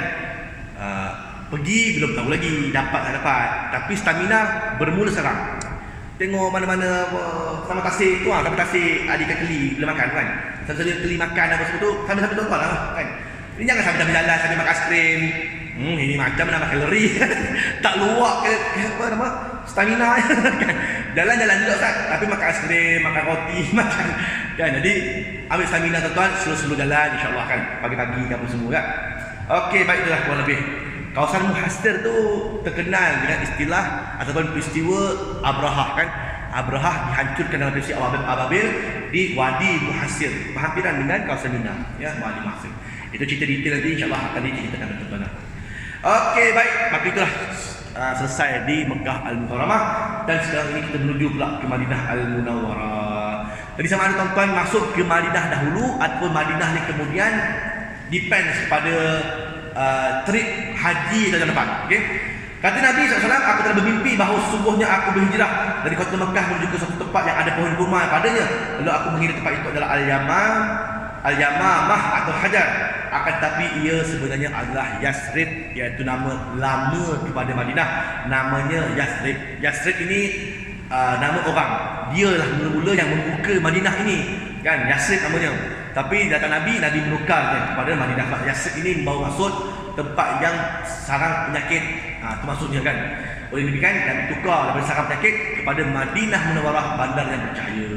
pergi belum tahu lagi dapat tak dapat. Tapi stamina bermula sekarang. Tengok mana-mana sama tasik tu sama tasik adik keli bila makan kan. Sambil keli makan apa semua tu sambil tonton lah kan. Ini jangan sambil jalan sambil makan aiskrim. Ini macam nak kalori. Tak luak ke apa nama? Stamina kan. Jalan-jalan juga Ustaz, tapi makan aiskrim, makan roti, makan kan. Jadi ambil stamina tuan-tuan, slow jalan insya-Allah kan. Pagi-pagi apa semua kan. Okey, baik itulah kurang lebih. Kawasan Muhasir tu terkenal dengan istilah ataupun peristiwa Abrahah kan. Abrahah dihancurkan dalam peristiwa Ababil di Wadi Muhasir, berhampiran dengan kawasan Mina ya, Wadi Muhasir. Itu cerita detail nanti insya-Allah akan diceritakan tuan-tuan. Okey, baik. Maka itulah selesai di Mekah Al-Mukarramah dan sekarang ini kita menuju pula ke Madinah Al-Munawwarah. Jadi sama ada tuan-tuan masuk ke Madinah dahulu ataupun Madinah ni kemudian, depends pada trip haji dan depan. Okey. Kata Nabi SAW, aku telah bermimpi bahawa sesungguhnya aku berhijrah dari kota Mekah menuju ke suatu tempat yang ada pohon kurma padanya. Lalu aku mengira tempat itu adalah Al-Yamamah atau Hajar. Akan tetapi ia sebenarnya adalah Yasrib, iaitu nama lama kepada Madinah. Namanya Yasrib. Yasrib ini nama orang. Dialah mula-mula yang membuka Madinah ini. Kan, Yasrib namanya. Tapi datang Nabi menukarnya kepada Madinah. Yasrib ini membawa maksud tempat yang sarang penyakit. Itu maksudnya kan. Oleh demikian Nabi tukar daripada sarang penyakit kepada Madinah Munawwarah, bandar yang bercahaya.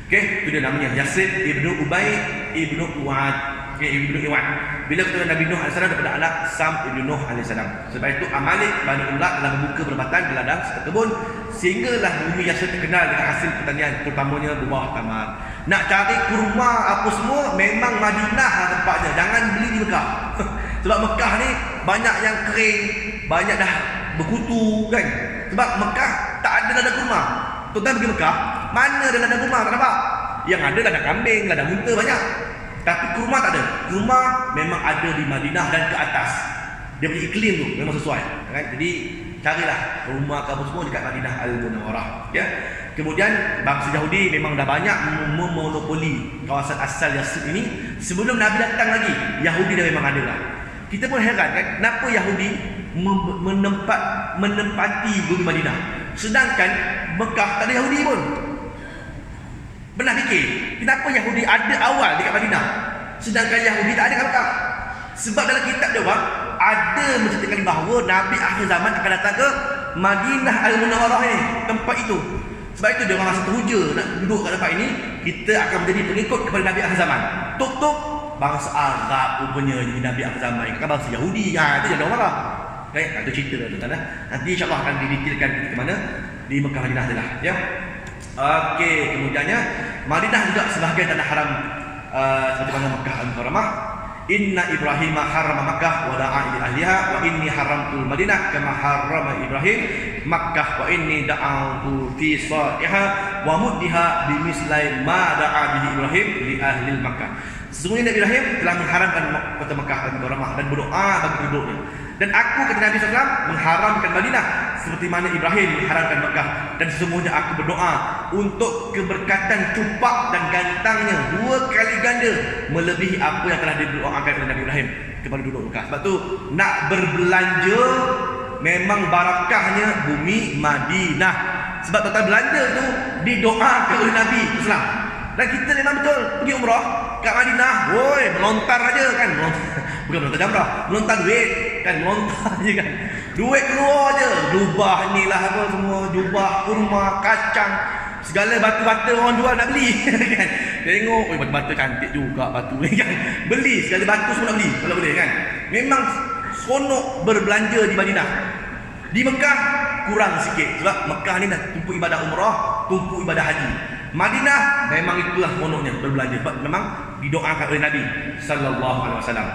Okey, itu dia namanya Yasrib ibnu Ubay ibnu Uwad. Ibnu Iwan. Bila keturunan Nabi Nuh AS daripada anak Sam ibnu Nuh AS. Sebab itu Amalek Bani Imlaq telah membuka perubatan di ladang serta kebun, sehinggalah bumi Yasrib terkenal dengan hasil pertanian, terutamanya buah tamar. Nak cari kurma apa semua, memang Madinah lah tempatnya. Jangan beli di Mekah. Sebab Mekah ni banyak yang kering, banyak dah berkutu kan. Sebab Mekah tak ada ladang kurma. Tuan-tuan pergi Mekah, mana ada ladang kurma? Tak nampak. Yang ada ladang kambing, ladang unta banyak. Tapi kurma tak ada. Kurma memang ada di Madinah dan ke atas. Dia punya iklim tu memang sesuai kan? Jadi carilah rumah kamu semua dekat Madinah Al-Munawwarah, ya. Kemudian bangsa Yahudi memang dah banyak memonopoli kawasan asal Yasrib ini. Sebelum Nabi datang lagi, Yahudi dah memang ada lah. Kita pun heran kan, kenapa Yahudi menempati bumi Madinah, sedangkan Mekah tak ada Yahudi pun. Pernah fikir kenapa Yahudi ada awal dekat Madinah, sedangkan Yahudi tak ada kat Mekah? Sebab dalam kitab dia orang ada menceritakan bahawa Nabi akhir zaman akan datang ke Madinah Al-Munawwarah ni, tempat itu. Sebab itu dia orang rasa teruja nak duduk kat tempat ini. Kita akan menjadi pengikut kepada Nabi akhir zaman. Tuk-tuk bangsa Arab rupanya jadi Nabi akhir zaman, kan bangsa Yahudi. Itu jangan orang marah. Baik, itu cerita dah tuan-tuan. Nanti insya-Allah akan didetailkan ke mana di Mekah Madinah adalah, ya. Okey, kemudiannya Madinah juga sebahagian tanah haram seperti mana Mekah Al-Mukarramah. Inna Ibrahim harrama Makkah wa da'a ila ahliha wa inni haramtul Madinah kama harrama Ibrahim Makkah wa inni da'awtu fi saiha wa muddiha bimislai ma da'a bihi Ibrahim li ahli Makkah. Sesungguhnya Nabi Ibrahim telah mengharamkan kota Mekah Al-Mukarramah dan berdoa bagi penduduknya. Dan aku, kata Nabi SAW, mengharamkan Madinah seperti mana Ibrahim mengharamkan Mekah. Dan sesungguhnya aku berdoa untuk keberkatan cupak dan gantangnya 2 kali ganda melebihi apa yang telah didoakan oleh Nabi Ibrahim kepada penduduk Mekah. Sebab tu nak berbelanja memang barakahnya bumi Madinah. Sebab total belanja tu didoakan oleh Nabi SAW. Dan kita memang betul pergi umrah kat Madinah, woi, melontar aja kan. Bukan melontar jamrah, melontar duit kan, melontar aja kan. Duit keluar aje. Jubah inilah apa semua, jubah, kurma, kacang, segala batu-batu orang jual nak beli kan. Tengok, oi, batu-batu cantik juga batu ni kan. Beli segala batu semua nak beli kalau boleh kan. Memang seronok berbelanja di Madinah. Di Mekah kurang sikit sebab Mekah ni dah tumpu ibadah umrah, tumpu ibadah haji. Madinah memang itulah monoknya berbelanja sebab memang didoakan oleh Nabi sallallahu alaihi wasallam.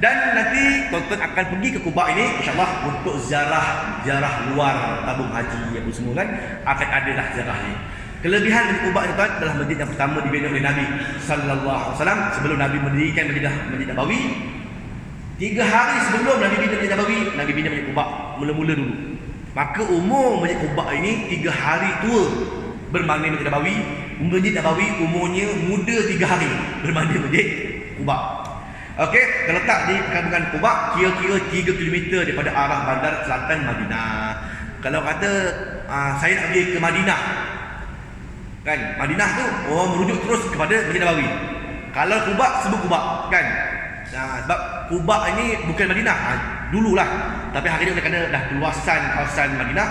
Dan nanti tuan-tuan akan pergi ke Quba ini insya-Allah untuk ziarah luar tabung haji apa semua kan, akan adalah ziarah ni. Kelebihan di Quba ini tuan adalah masjid yang pertama dibina oleh Nabi sallallahu alaihi wasallam sebelum Nabi mendirikan Masjid Nabawi. 3 hari sebelum Nabi bina Masjid Nabawi, Nabi bina Masjid Quba mula-mula dulu. Maka umur Masjid Quba ini 3 hari tua berbanding Masjid Nabawi. Masjid Nabawi umurnya muda 3 hari berbanding Masjid Quba. Okey, terletak di perkampungan Quba, kira-kira 3 km daripada arah bandar selatan Madinah. Kalau kata saya nak pergi ke Madinah kan, Madinah tu orang merujuk terus kepada Masjid Nabawi. Kalau Quba sebut Quba kan. Sebab Quba ini bukan Madinah dululah, tapi hari ini kerana dah keluasan kawasan Madinah,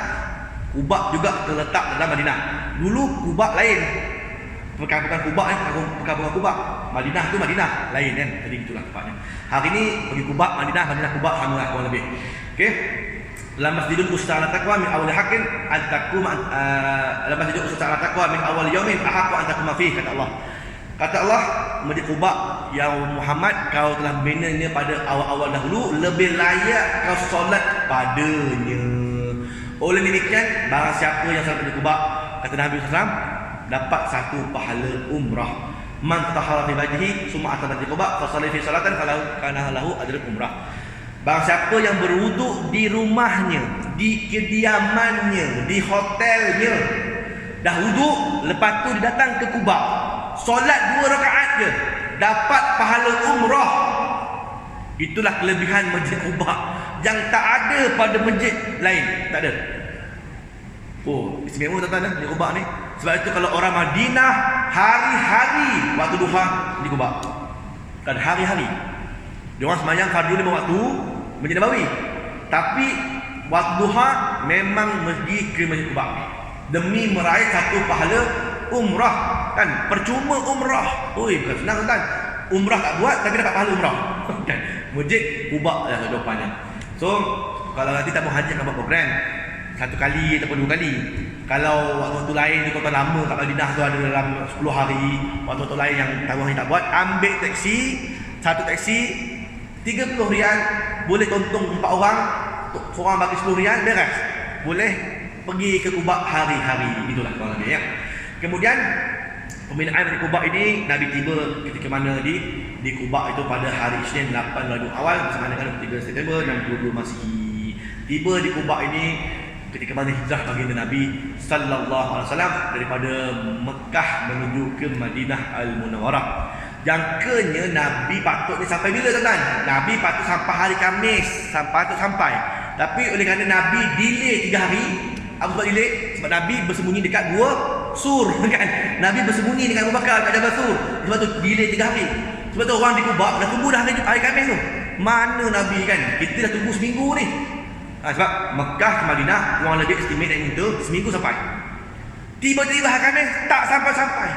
Quba juga terletak dalam Madinah. Dulu Quba lain, perkampungan Quba ni perkampungan Quba. Madinah tu Madinah lain kan. Jadi itulah tempatnya. Hari ni pergi Quba, Madinah Quba sama lah kurang lebih. Okey. Dalam Masjidul Usta ala Taqwa min awal haqqin an taqum dalam Masjidul Usta ala Taqwa min awal yaumin ahqqu an taquma fihi, kata Allah. Kata Allah, Masjid Quba yang Muhammad kau telah binanya pada awal-awal dahulu, lebih layak kau solat padanya. Oleh demikian, barang siapa yang solat di Quba, kata Nabi SAW, dapat 1 pahala umrah. Man tatahhara fi baitihi summa ata di Quba fa sallai fi salatan falahu kana lahu ajrun umrah. Barang siapa yang berwuduk di rumahnya, di kediamannya, di hotelnya, dah wuduk, lepas tu dia datang ke Quba, solat 2 rakaat je, dapat pahala umrah. Itulah kelebihan Masjid Quba yang tak ada pada masjid lain. Tak ada. Oh, istimewa tuan-tuan di Quba ni. Sebab itu kalau orang Madinah hari-hari waktu duha di Quba. Kan hari-hari. Dia orang sembahyang fardu 5 waktu, Masjid Nabawi. Tapi waktu duha memang pergi ke Masjid Quba demi meraih satu pahala umrah, kan? Percuma umrah. Oi, bukan senang kan? Umrah tak buat tapi dapat pahala umrah. Kan? Masjid Quba lah jawapannya. So, kalau nanti tak mau haji akan buat program satu kali ataupun 2 kali. Kalau waktu-waktu lain tu tuan lama kat Madinah tu ada dalam 10 hari, waktu-waktu lain yang tahu hari tak buat, ambil taksi, satu taksi 30 rial, boleh tontong 4 orang, seorang bagi 10 rial, beres. Boleh pergi ke Quba hari-hari. Itulah kurang lebih ya. Kemudian pembinaan di Quba ini Nabi tiba ketika mana di Quba itu pada hari Isnin 8 Rabiul Awal bersama dengan 3 September 2022 Masihi. Tiba di Quba ini ketika mana hijrah baginda Nabi sallallahu alaihi wasallam daripada Mekah menuju ke Madinah Al-Munawwarah. Jangkanya Nabi patutnya sampai bila tuan-tuan? Nabi patut sampai hari Khamis, patut sampai. Tapi oleh kerana Nabi delay 3 hari. Apa sebab delay? Sebab Nabi bersembunyi dekat Gua Sur, kan? Nabi bersembunyi dengan Abu Bakar kat Jabal Sur. Sebab tu delay 3 hari. Sebab tu orang di Quba dah tunggu dah hari Khamis tu. Mana Nabi kan? Kita dah tunggu seminggu ni. Sebab Mekah ke Madinah kurang lebih estimate yang itu seminggu sampai. Tiba-tiba hari Khamis tak sampai-sampai.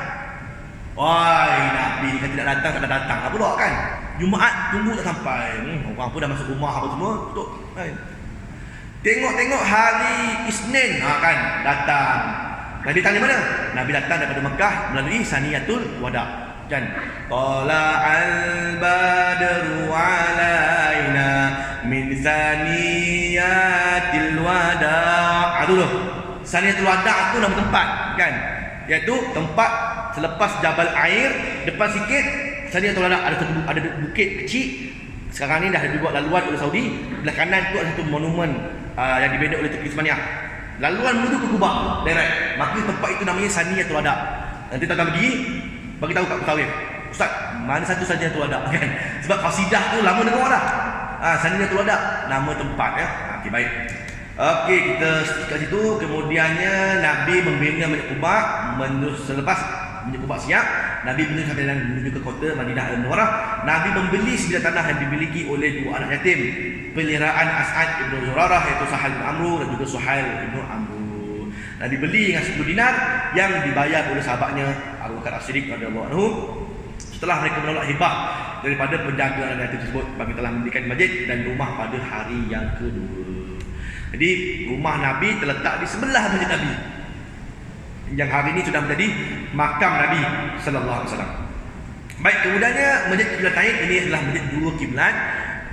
Wah, Nabi ni kata tak datang. Apa pula kan? Jumaat tunggu tak sampai. Orang pun dah masuk rumah apa semua tutup. Tengok-tengok hari Isnin kan datang. Nabi datang di mana? Nabi datang daripada Mekah melalui Saniyatul Wada. Kan? Tala'al badru alaina min Saniyatil Wada. Itu tu. Saniyatul Wada tu nama tempat, kan? Iaitu tempat selepas Jabal Air, depan sikit Saniyatul Wada ada bukit kecil. Sekarang ni dah dibuat laluan oleh Saudi. Belah kanan tu ada satu monumen yang dibina oleh Turki Osmania. Laluan menuju ke Kuba direct. Maka tempat itu namanya Saniyatul Wada. Nanti tuan-tuan pergi bagi tahu kat Mutawif, Ustaz, mana satu Saniyatul Wada, kan? Sebab qasidah tu lama dengar dah. Saniyatul Wada nama tempat ya. Okey, baik. Okey, kita kat situ. Kemudiannya Nabi membina Masjid Quba. Selepas Masjid Quba siap, Nabi menuju ke kota Madinah Al-Munawwarah. Nabi membeli 9 tanah yang dimiliki oleh 2 anak yatim peliharaan As'ad ibn Zurarah, iaitu Sahal bin Amru dan juga Suhail ibn Amru. Nabi beli dengan 10 dinar yang dibayar oleh sahabatnya Abu Bakar As-Siddiq radhiyallahu anhu. Setelah mereka menolak hibah daripada penjaga anak yatim tersebut, bagi telah mendirikan masjid dan rumah pada hari yang kedua. Jadi rumah Nabi terletak di sebelah masjid Nabi, yang hari ini sudah menjadi makam Nabi sallallahu alaihi wasallam. Baik, kemudiannya Masjid Qiblatain ini adalah masjid 2 kiblat.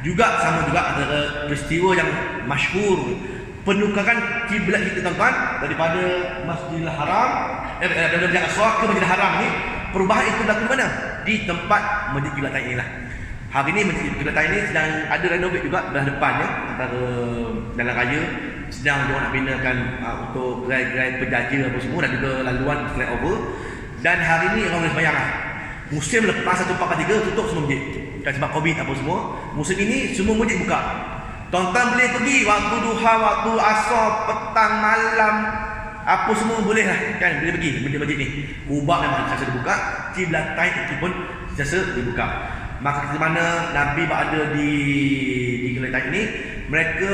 Juga sama juga antara peristiwa yang masyhur penukaran kiblat kita tuan-tuan daripada Masjidil Haram daripada Masjid Aqsa ke Masjidil Haram ni. Perubahan itu berlaku di mana? Di tempat Masjid Qiblatain inilah. Hari ini Masjid Qiblatain ini sedang ada renovate juga belah depannya antara jalan raya. Sedang dia nak binakan untuk gerai-gerai penjaja apa semua dan juga laluan flyover. Dan hari ini orang boleh sembahyang lah. Musim lepas 1443 tutup semua masjid. Kan sebab Covid apa semua. Musim ini semua masjid buka. Tuan-tuan boleh pergi waktu duha, waktu asar, petang, malam, apa semua boleh lah, kan? Boleh pergi masjid-masjid ni. Quba memang sentiasa dibuka, Qiblatain itu pun sentiasa dibuka. Maka di mana Nabi berada di Qiblatain ini, mereka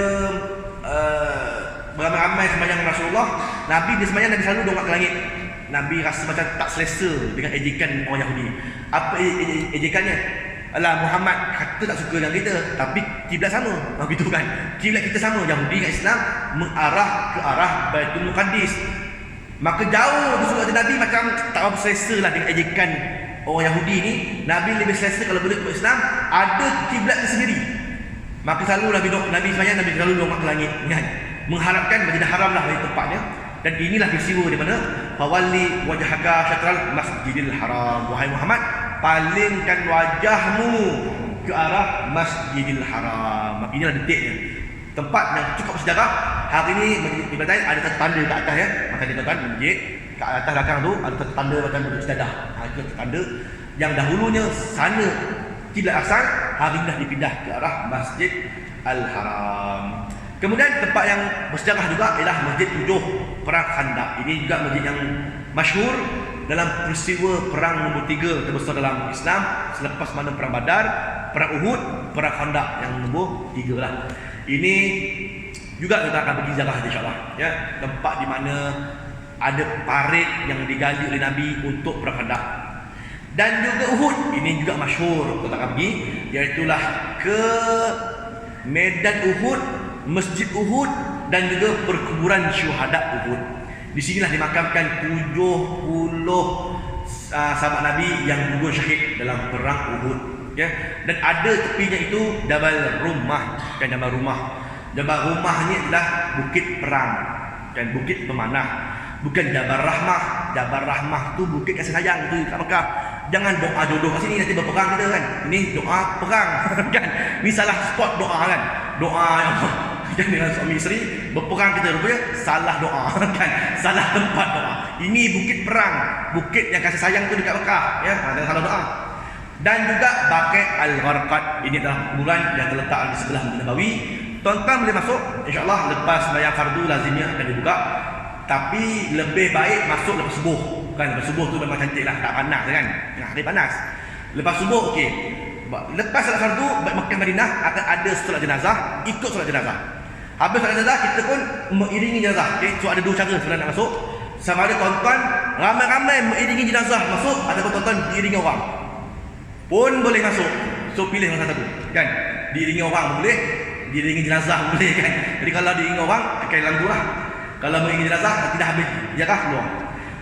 beramai-ramai sembahyang Rasulullah. Nabi dia sembahyang, Nabi selalu dongak ke langit. Nabi rasa macam tak selesa dengan ejekan orang Yahudi. Apa ejekannya? Alah, Muhammad kata tak suka dengan kita, tapi kiblat sama. Begitu kan? Kiblat kita sama, Yahudi dengan Islam mengarah ke arah Baitul Muqaddis. Maka jauh Rasulullah Nabi macam tak apa selesa lah dengan ejekan orang Yahudi ni. Nabi lebih selesa kalau boleh ikut Islam ada kiblat sendiri. Maka selalu Nabi sebenarnya Nabi selalu dongak ke langit, kan? Mengharapkan Masjidil Haram lah dari tempatnya. Dan inilah peristiwa di mana fawalli wajhaka syatral Masjidil Haram, wahai Muhammad, palingkan wajahmu ke arah Masjidil Haram. Inilah detiknya. Tempat yang cukup sejarah. Hari ini Masjid Qiblatain ada satu tanda kat atas ya. Maka dia katakan masjid kat atas belakang tu ada satu tanda macam bentuk sejadah. Itu tanda yang dahulunya sana kiblat asal, hari ini dah dipindah ke arah Masjid Al-Haram. Kemudian tempat yang bersejarah juga ialah Masjid 7 Perang Khandaq. Ini juga masjid yang masyhur dalam peristiwa perang nombor 3 terbesar dalam Islam selepas mana perang Badar, perang Uhud, perang Khandaq yang nombor 3 lah. Ini juga kita akan pergi ziarah insya-Allah, ya, tempat di mana ada parit yang digali oleh Nabi untuk perang Khandaq. Dan juga Uhud, ini juga masyhur kita akan pergi, iaitulah ke Medan Uhud, Masjid Uhud dan juga perkuburan syuhada Uhud. Di sinilah dimakamkan 70 sahabat Nabi yang gugur syahid dalam perang Uhud, ya. Dan ada tepinya itu Jabal Rumah, kan, Jabal Rumah. Jabal Rumah ni adalah bukit perang, kan, bukit pemanah. Bukan Jabal Rahmah. Jabal Rahmah tu bukit kasih sayang tu kat Mekah. Jangan doa jodoh kat sini nanti berperang kita, kan. Ini doa perang kan. Ni salah spot doa, kan. Doa yang yang dengan suami isteri berperang kita rupanya salah doa, kan. Salah tempat doa. Ini bukit perang, bukit yang kasih sayang tu dekat Mekah, ya. Ada salah doa. Dan juga Baqi' Al-Gharqad, ini adalah kuburan yang terletak di sebelah Masjid Nabawi. Tuan-tuan boleh masuk insya-Allah lepas sembahyang fardu lazimnya akan dibuka. Tapi lebih baik masuk lepas subuh, kan. Lepas subuh tu memang cantik lah, tak panas, kan. Tengah hari panas. Lepas subuh okey. Lepas salat fardu Mekah Madinah akan ada solat jenazah, ikut solat jenazah. Habis solat jenazah kita pun mengiringi jenazah. Okey, so ada dua cara sebenarnya nak masuk. Sama ada tuan-tuan ramai-ramai mengiringi jenazah masuk ataupun tuan-tuan diiringi orang. Pun boleh masuk. So pilih salah satu, kan. Diiringi orang boleh, diiringi jenazah boleh, kan. Jadi kalau diiringi orang akan lampu lah. Kalau mengiringi jenazah tidak habis ziarah keluar.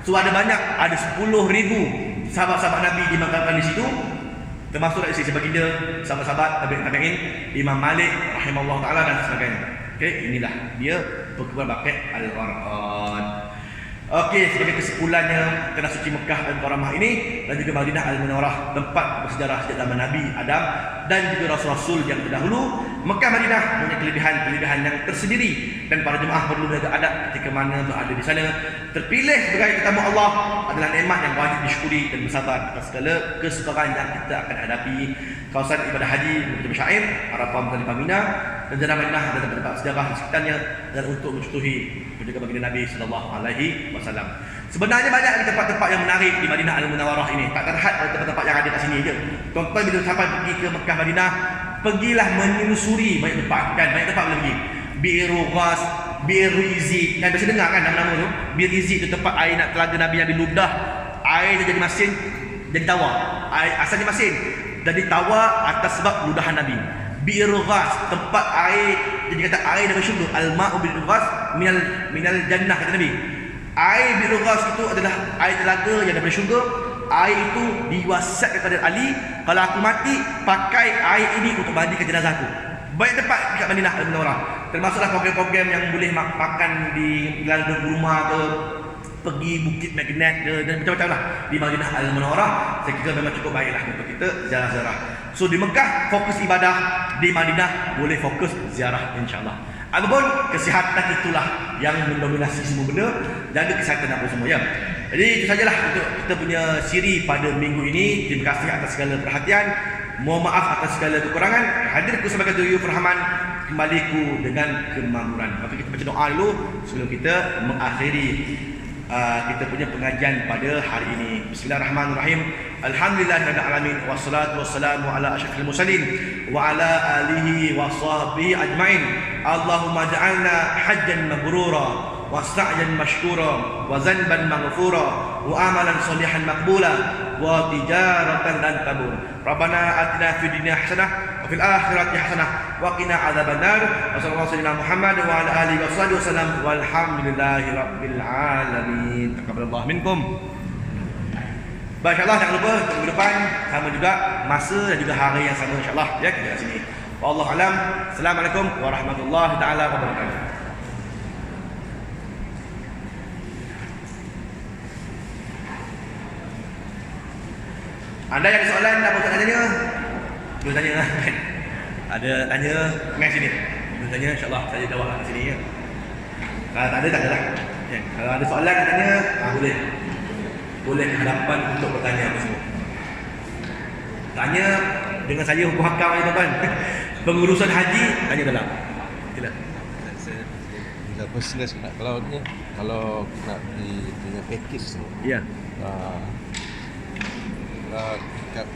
So ada banyak, ada 10,000 sahabat-sahabat Nabi dimakamkan di situ. Termasuk dari sisi baginda, sahabat-sahabat tabi'in, Imam Malik rahimahullah taala dan sebagainya. Okey, inilah dia perkuburan Baqi' Al-Gharqad. Okey, sebagai kesimpulannya, Tanah Suci Mekah Al-Mukarramah ini dan juga Madinah Al-Munawwarah, tempat bersejarah sejak zaman Nabi Adam dan juga Rasul-Rasul yang terdahulu. Mekah Madinah punya kelebihan-kelebihan yang tersendiri dan para jemaah perlu jaga adab ketika mana berada di sana. Terpilih sebagai tetamu Allah adalah nikmat yang wajib disyukuri dan bersabar atas segala kesukaran yang kita akan hadapi. Kawasan ibadah haji Bukit Masyair, Arafah, Muzdalifah, Mina dan Jannah Madinah dan tempat-tempat sejarah di sekitarnya dan untuk mencontohi penjaga baginda Nabi sallallahu alaihi wasallam. Sebenarnya banyak tempat-tempat yang menarik di Madinah Al-Munawwarah ini. Tak terhad pada tempat-tempat yang ada kat sini je. Tuan-tuan bila sampai pergi ke Mekah Madinah, pergilah menyusuri banyak tempat, kan. Banyak tempat boleh pergi. Bi'ru Ghas, Bi'ru Izi, kan biasa dengar kan nama-nama tu. Bi'ru Izi tu tempat air nak telaga Nabi yang diludah, air jadi masin, jadi tawar. Air asalnya masin, jadi tawar atas sebab ludahan Nabi. Bi'ru Ghas, tempat air, jadi kata air dari syurga. Al-ma'u bil Ghas minal jannah, kata Nabi. Air Bi'ru Ghas itu adalah air telaga yang daripada syurga. Air itu diwasiatkan kepada Ali, kalau aku mati pakai air ini untuk mandikan jenazahku. Banyak tempat dekat Madinah Al-Munawwarah. Termasuklah program-program yang boleh makan di dalam rumah ke, pergi Bukit Magnet ke, dan macam-macam lah di Madinah Al-Munawwarah. Saya kira memang cukup baiklah untuk kita ziarah-ziarah. So di Mekah fokus ibadah, di Madinah boleh fokus ziarah insya-Allah. Apapun kesihatan itulah yang mendominasi semua benda. Jaga kesihatan apa semua, ya. Jadi itu sajalah untuk kita punya siri pada minggu ini. Terima kasih atas segala perhatian. Mohon maaf atas segala kekurangan. Hadirku sebagai Duyuf Rahman, kembaliku dengan kemakmuran. Maka kita baca doa dulu sebelum kita mengakhiri kita punya pengajian pada hari ini. Bismillahirrahmanirrahim. Alhamdulillahirabbil alamin wassalatu wassalamu ala asyrafil mursalin wa ala alihi wa sahbihi ajmain. Allahumma ja'alna hajjan mabrura wa sa'yan mashkura wa zanban maghfura wa amalan salihan maqbula wa tijaratan lan tabur. Rabbana atina fid dunya hasanah wa fil akhirati hasanah wa qina adzabannar. Wa sallallahu alaihi Muhammad wa ala alihi wa sahbihi wasallam walhamdulillahi rabbil alamin. Taqabbalallahu minkum. InsyaAllah jangan lupa minggu depan sama juga masa dan juga hari yang sama insyaAllah, ya, kita kat sini. Wallahu alam. Assalamualaikum warahmatullahi taala wabarakatuh. Anda yang ada soalan apa nak tanya? Boleh tanya kan? Ada tanya mai sini. Boleh tanya insyaAllah saya jawab kat sini, ya. Kalau tak ada tak adalah. Ya. Kalau ada soalan nak tanya, boleh. Boleh hadapan untuk bertanya apa semua. Tanya dengan saya hukum hakam ni, tuan-tuan. Pengurusan haji tanya dalam. Itulah. first class nak kalau ni, kalau nak di dengan package tu. Ya. Kat